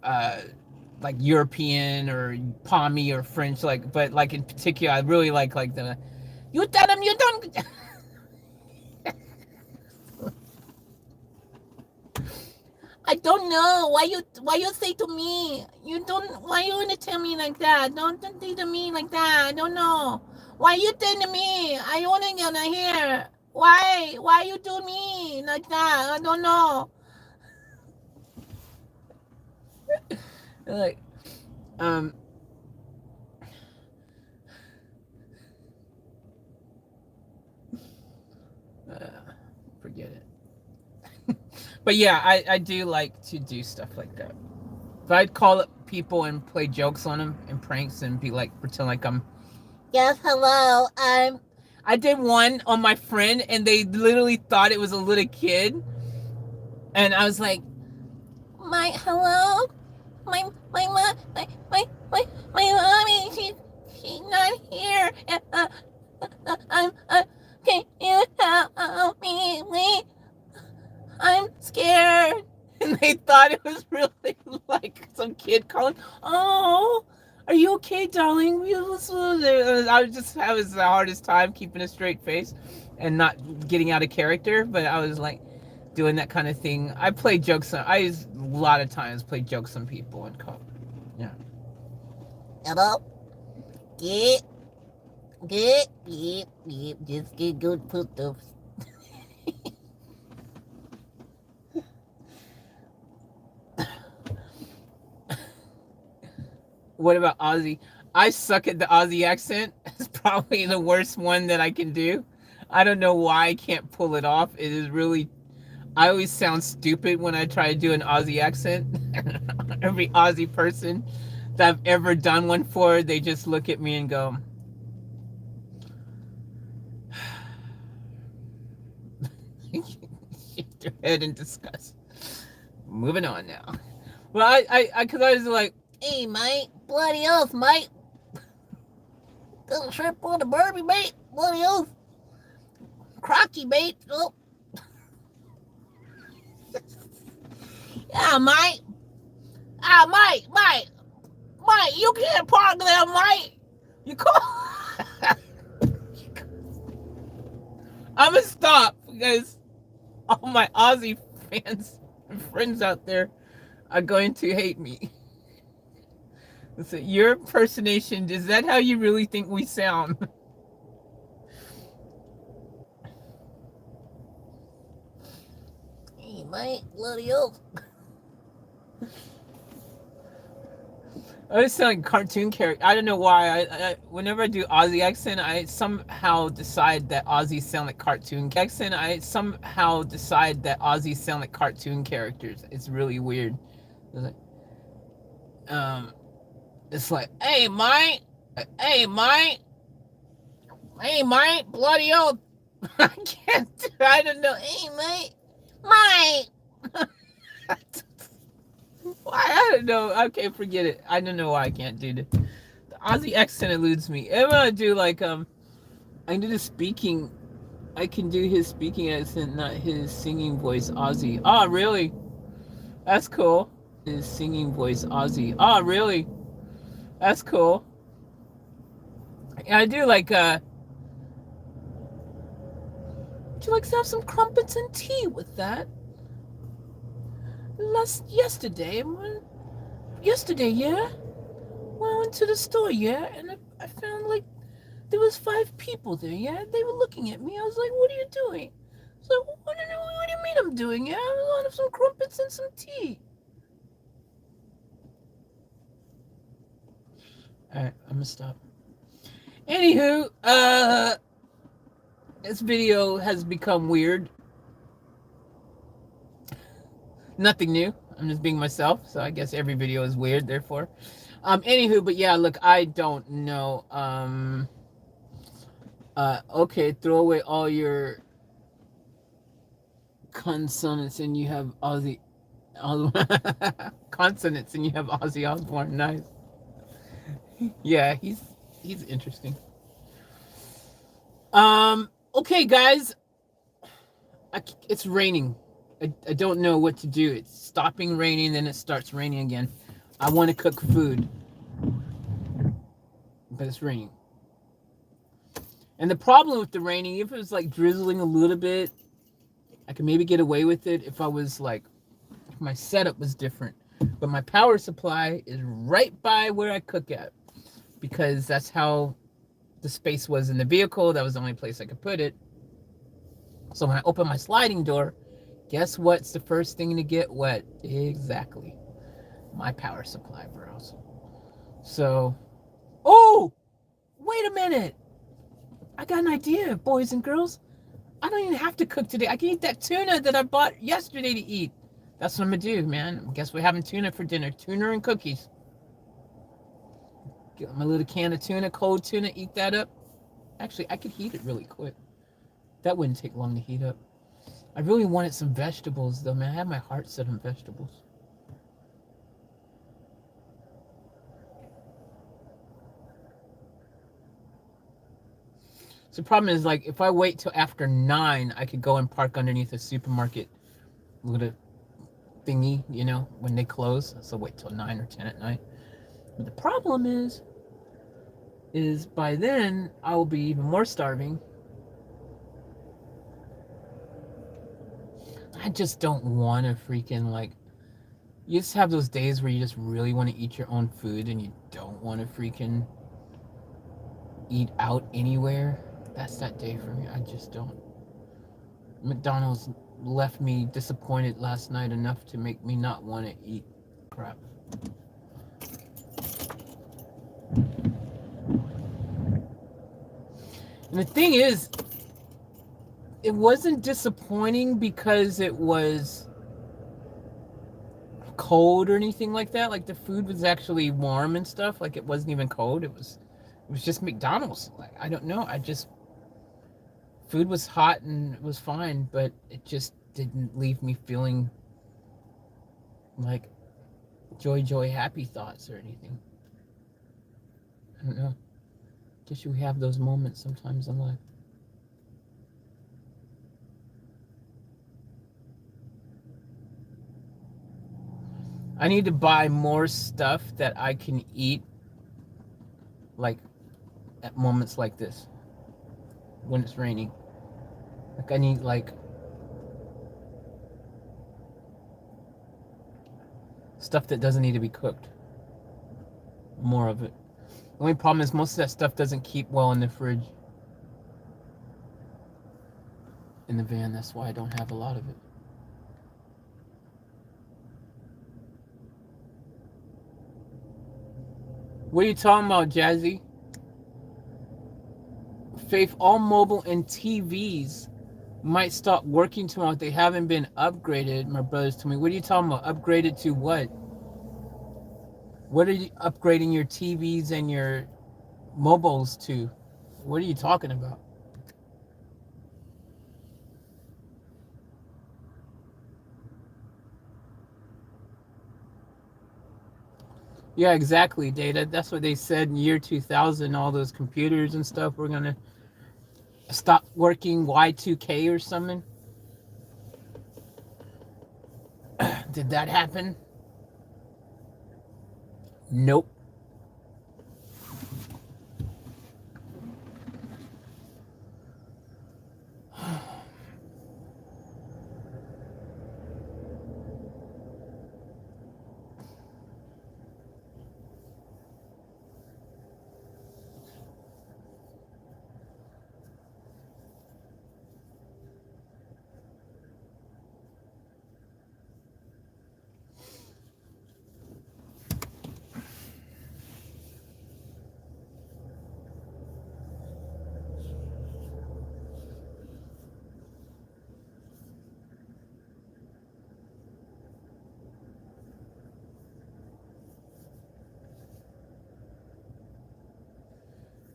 uh like European or Pommy or French, like, but like in particular I really like the you tell them you don't. I don't know why you say to me. You don't, why you wanna tell me like that? Don't say to me like that. I don't know. Why you tell to me? I wanna get hear. Why you do me like that? I don't know. Like um uh, forget it. But yeah, I do like to do stuff like that. If I'd call up people and play jokes on them and pranks and be like, pretend like I'm. Yes, hello. I did one on my friend and they literally thought it was a little kid. And I was like, my hello. My mom. My mommy. She's not here. I'm. Can you help me, please? I'm scared. And they thought it was really like some kid calling, oh, are you okay, darling? I was the hardest time keeping a straight face and not getting out of character. But I was like doing that kind of thing. I play jokes. A lot of times play jokes on people and call. Yeah. Hello? Get. Just get good put the. What about Aussie? I suck at the Aussie accent. It's probably the worst one that I can do. I don't know why I can't pull it off. It is really. I always sound stupid when I try to do an Aussie accent. Every Aussie person that I've ever done one for, they just look at me and go, shake their head in disgust. Moving on now. Well, because I was like, Hey, mate. Bloody oath, mate. Little shrimp on the Barbie, mate. Bloody oath. Crocky, mate. Oh. Yeah, mate. Ah, mate, you can't park there, mate. you call. I'm gonna stop because all my Aussie fans and friends out there are going to hate me. So your impersonation, is that how you really think we sound? Hey, mate. Bloody oath. I always sound like cartoon character. I don't know why. Whenever I do Aussie accent, I somehow decide that Aussies sound like cartoon accent. Characters. It's really weird. Um, it's like, Hey, mate. Hey, mate. Hey, mate. Bloody oath. I can't. I don't know. Hey, mate. Mate. Why? I don't know. Okay, forget it. I don't know why I can't do the Aussie accent eludes me. If I do like I can do the speaking. I can do his speaking accent, not his singing voice Aussie. Oh, really? That's cool. His singing voice Aussie. Oh, really? That's cool. I do like would you like to have some crumpets and tea with that? Yesterday, yeah. When I went to the store, yeah, and I found like there was 5 people there, yeah. They were looking at me. I was like, "What are you doing?" So what do you mean I'm doing? Yeah, I want to have some crumpets and some tea. All right, I'm gonna stop. Anywho, this video has become weird. Nothing new. I'm just being myself, so I guess every video is weird, therefore. Anywho, but yeah, look, I don't know. Okay, throw away all your consonants and you have Aussie consonants and you have Ozzy Osbourne. Nice. Yeah, he's interesting. Okay, guys. It's raining. I don't know what to do. It's stopping raining, then it starts raining again. I want to cook food, but it's raining. And the problem with the raining, if it was like drizzling a little bit, I could maybe get away with it if I was like, if my setup was different. But my power supply is right by where I cook at, because that's how the space was in the vehicle. That was the only place I could put it. So when I open my sliding door, guess what's the first thing to get wet? Exactly. My power supply, bros. So, oh, wait a minute. I got an idea, boys and girls. I don't even have to cook today. I can eat that tuna that I bought yesterday to eat. That's what I'm going to do, man. Guess we're having tuna for dinner. Tuna and cookies. Get my little can of tuna, cold tuna, eat that up. Actually, I could heat it really quick. That wouldn't take long to heat up. I really wanted some vegetables, though, man. I have my heart set on vegetables. So the problem is, like, if I wait till after 9, I could go and park underneath a supermarket little thingy, you know, when they close. So wait till 9 or 10 at night. But the problem is by then I will be even more starving. I just don't want to freaking, like, you just have those days where you just really want to eat your own food and you don't want to freaking eat out anywhere. That's that day for me. I just don't. McDonald's left me disappointed last night enough to make me not want to eat crap. And the thing is, It wasn't disappointing because it was cold or anything like that. Like the food was actually warm and stuff. Like it wasn't even cold. It was just McDonald's. Like I don't know. I just food was hot and it was fine, but it just didn't leave me feeling like joy, happy thoughts or anything. I don't know. Guess you have those moments sometimes in life. I need to buy more stuff that I can eat like at moments like this when it's raining. Like I need like stuff that doesn't need to be cooked. More of it. The only problem is most of that stuff doesn't keep well in the fridge. In the van, that's why I don't have a lot of it. What are you talking about, Jazzy? Faith, all mobile and TVs might stop working tomorrow if they haven't been upgraded. My brothers told me. What are you talking about? Upgraded to what? What are you upgrading your TVs and your mobiles to? What are you talking about? Yeah, exactly, Data. That's what they said in year 2000. All those computers and stuff were gonna stop working. Y2K or something. Did that happen? Nope.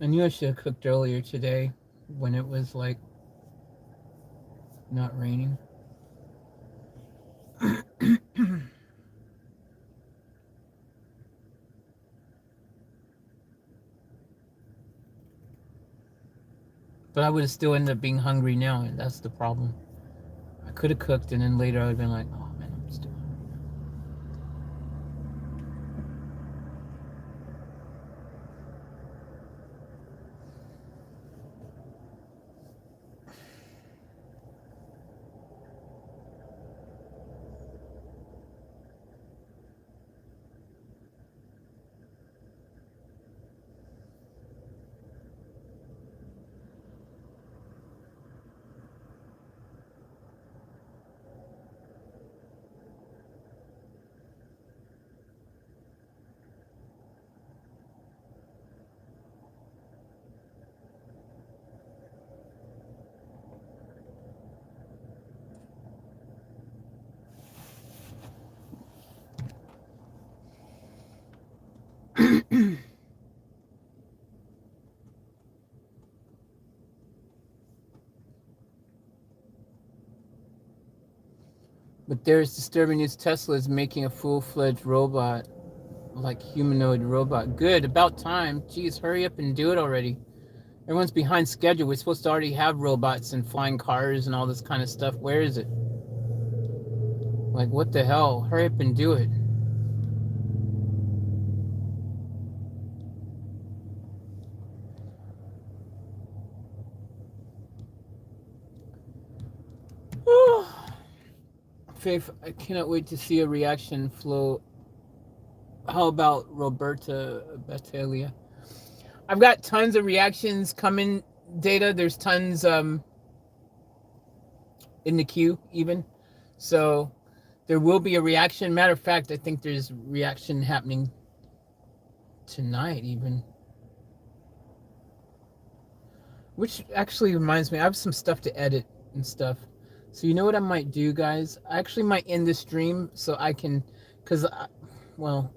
I knew I should have cooked earlier today when it was like not raining. But I would have still ended up being hungry now, and that's the problem. I could have cooked, and then later I would have been like, oh man, I'm still hungry. But there's disturbing news. Tesla is making a full-fledged robot, like humanoid robot. Good, about time. Geez, hurry up and do it already. Everyone's behind schedule. We're supposed to already have robots and flying cars and all this kind of stuff. Where is it? Like, what the hell? Hurry up and do it. Faith, I cannot wait to see a reaction flow. How about Roberta Battaglia? I've got tons of reactions coming, Data. There's tons in the queue, even. So there will be a reaction. Matter of fact, I think there's reaction happening tonight, even. Which actually reminds me, I have some stuff to edit and stuff. So you know what I might do, guys? I actually might end the stream so I can, because, well,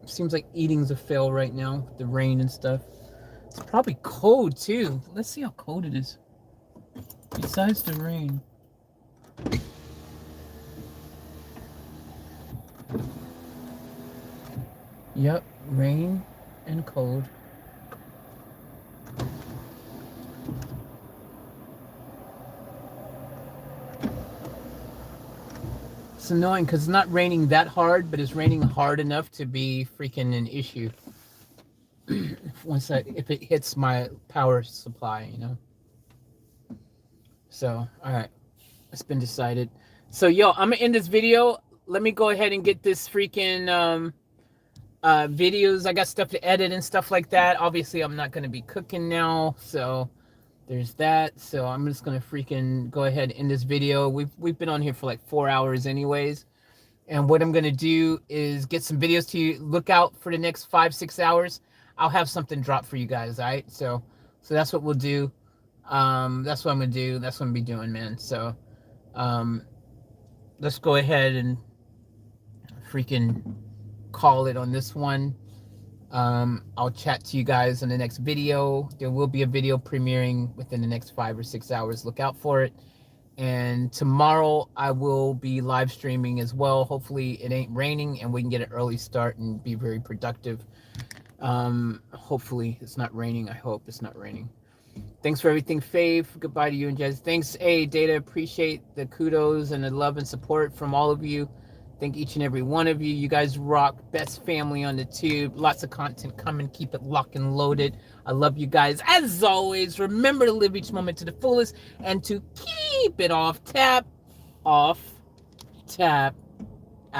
it seems like eating's a fail right now with the rain and stuff. It's probably cold too. Let's see how cold it is. Besides the rain. Yep, rain and cold. It's annoying because it's not raining that hard, but it's raining hard enough to be freaking an issue. If it hits my power supply, you know. So, all right, it's been decided. So, yo, I'm gonna end this video. Let me go ahead and get this freaking videos. I got stuff to edit and stuff like that. Obviously, I'm not gonna be cooking now, so there's that. So I'm just gonna freaking go ahead and end this video. We've been on here for like 4 hours anyways. And what I'm gonna do is get some videos to you. Look out for the next 5-6 hours. I'll have something drop for you guys, all right? So that's what we'll do. That's what I'm gonna do. That's what I'm gonna be doing, man. So let's go ahead and freaking call it on this one. I'll chat to you guys in the next video. There will be a video premiering within the next 5 or 6 hours. Look out for it. And tomorrow I will be live streaming as well. Hopefully it ain't raining and we can get an early start and be very productive. Hopefully it's not raining. I hope it's not raining. Thanks for everything, Fave. Goodbye to you and Jez. Thanks, Data. Appreciate the kudos and the love and support from all of you. Thank each and every one of you. You guys rock. Best family on the tube. Lots of content coming. Keep it locked and loaded. I love you guys. As always, remember to live each moment to the fullest and to keep it off tap. Off tap.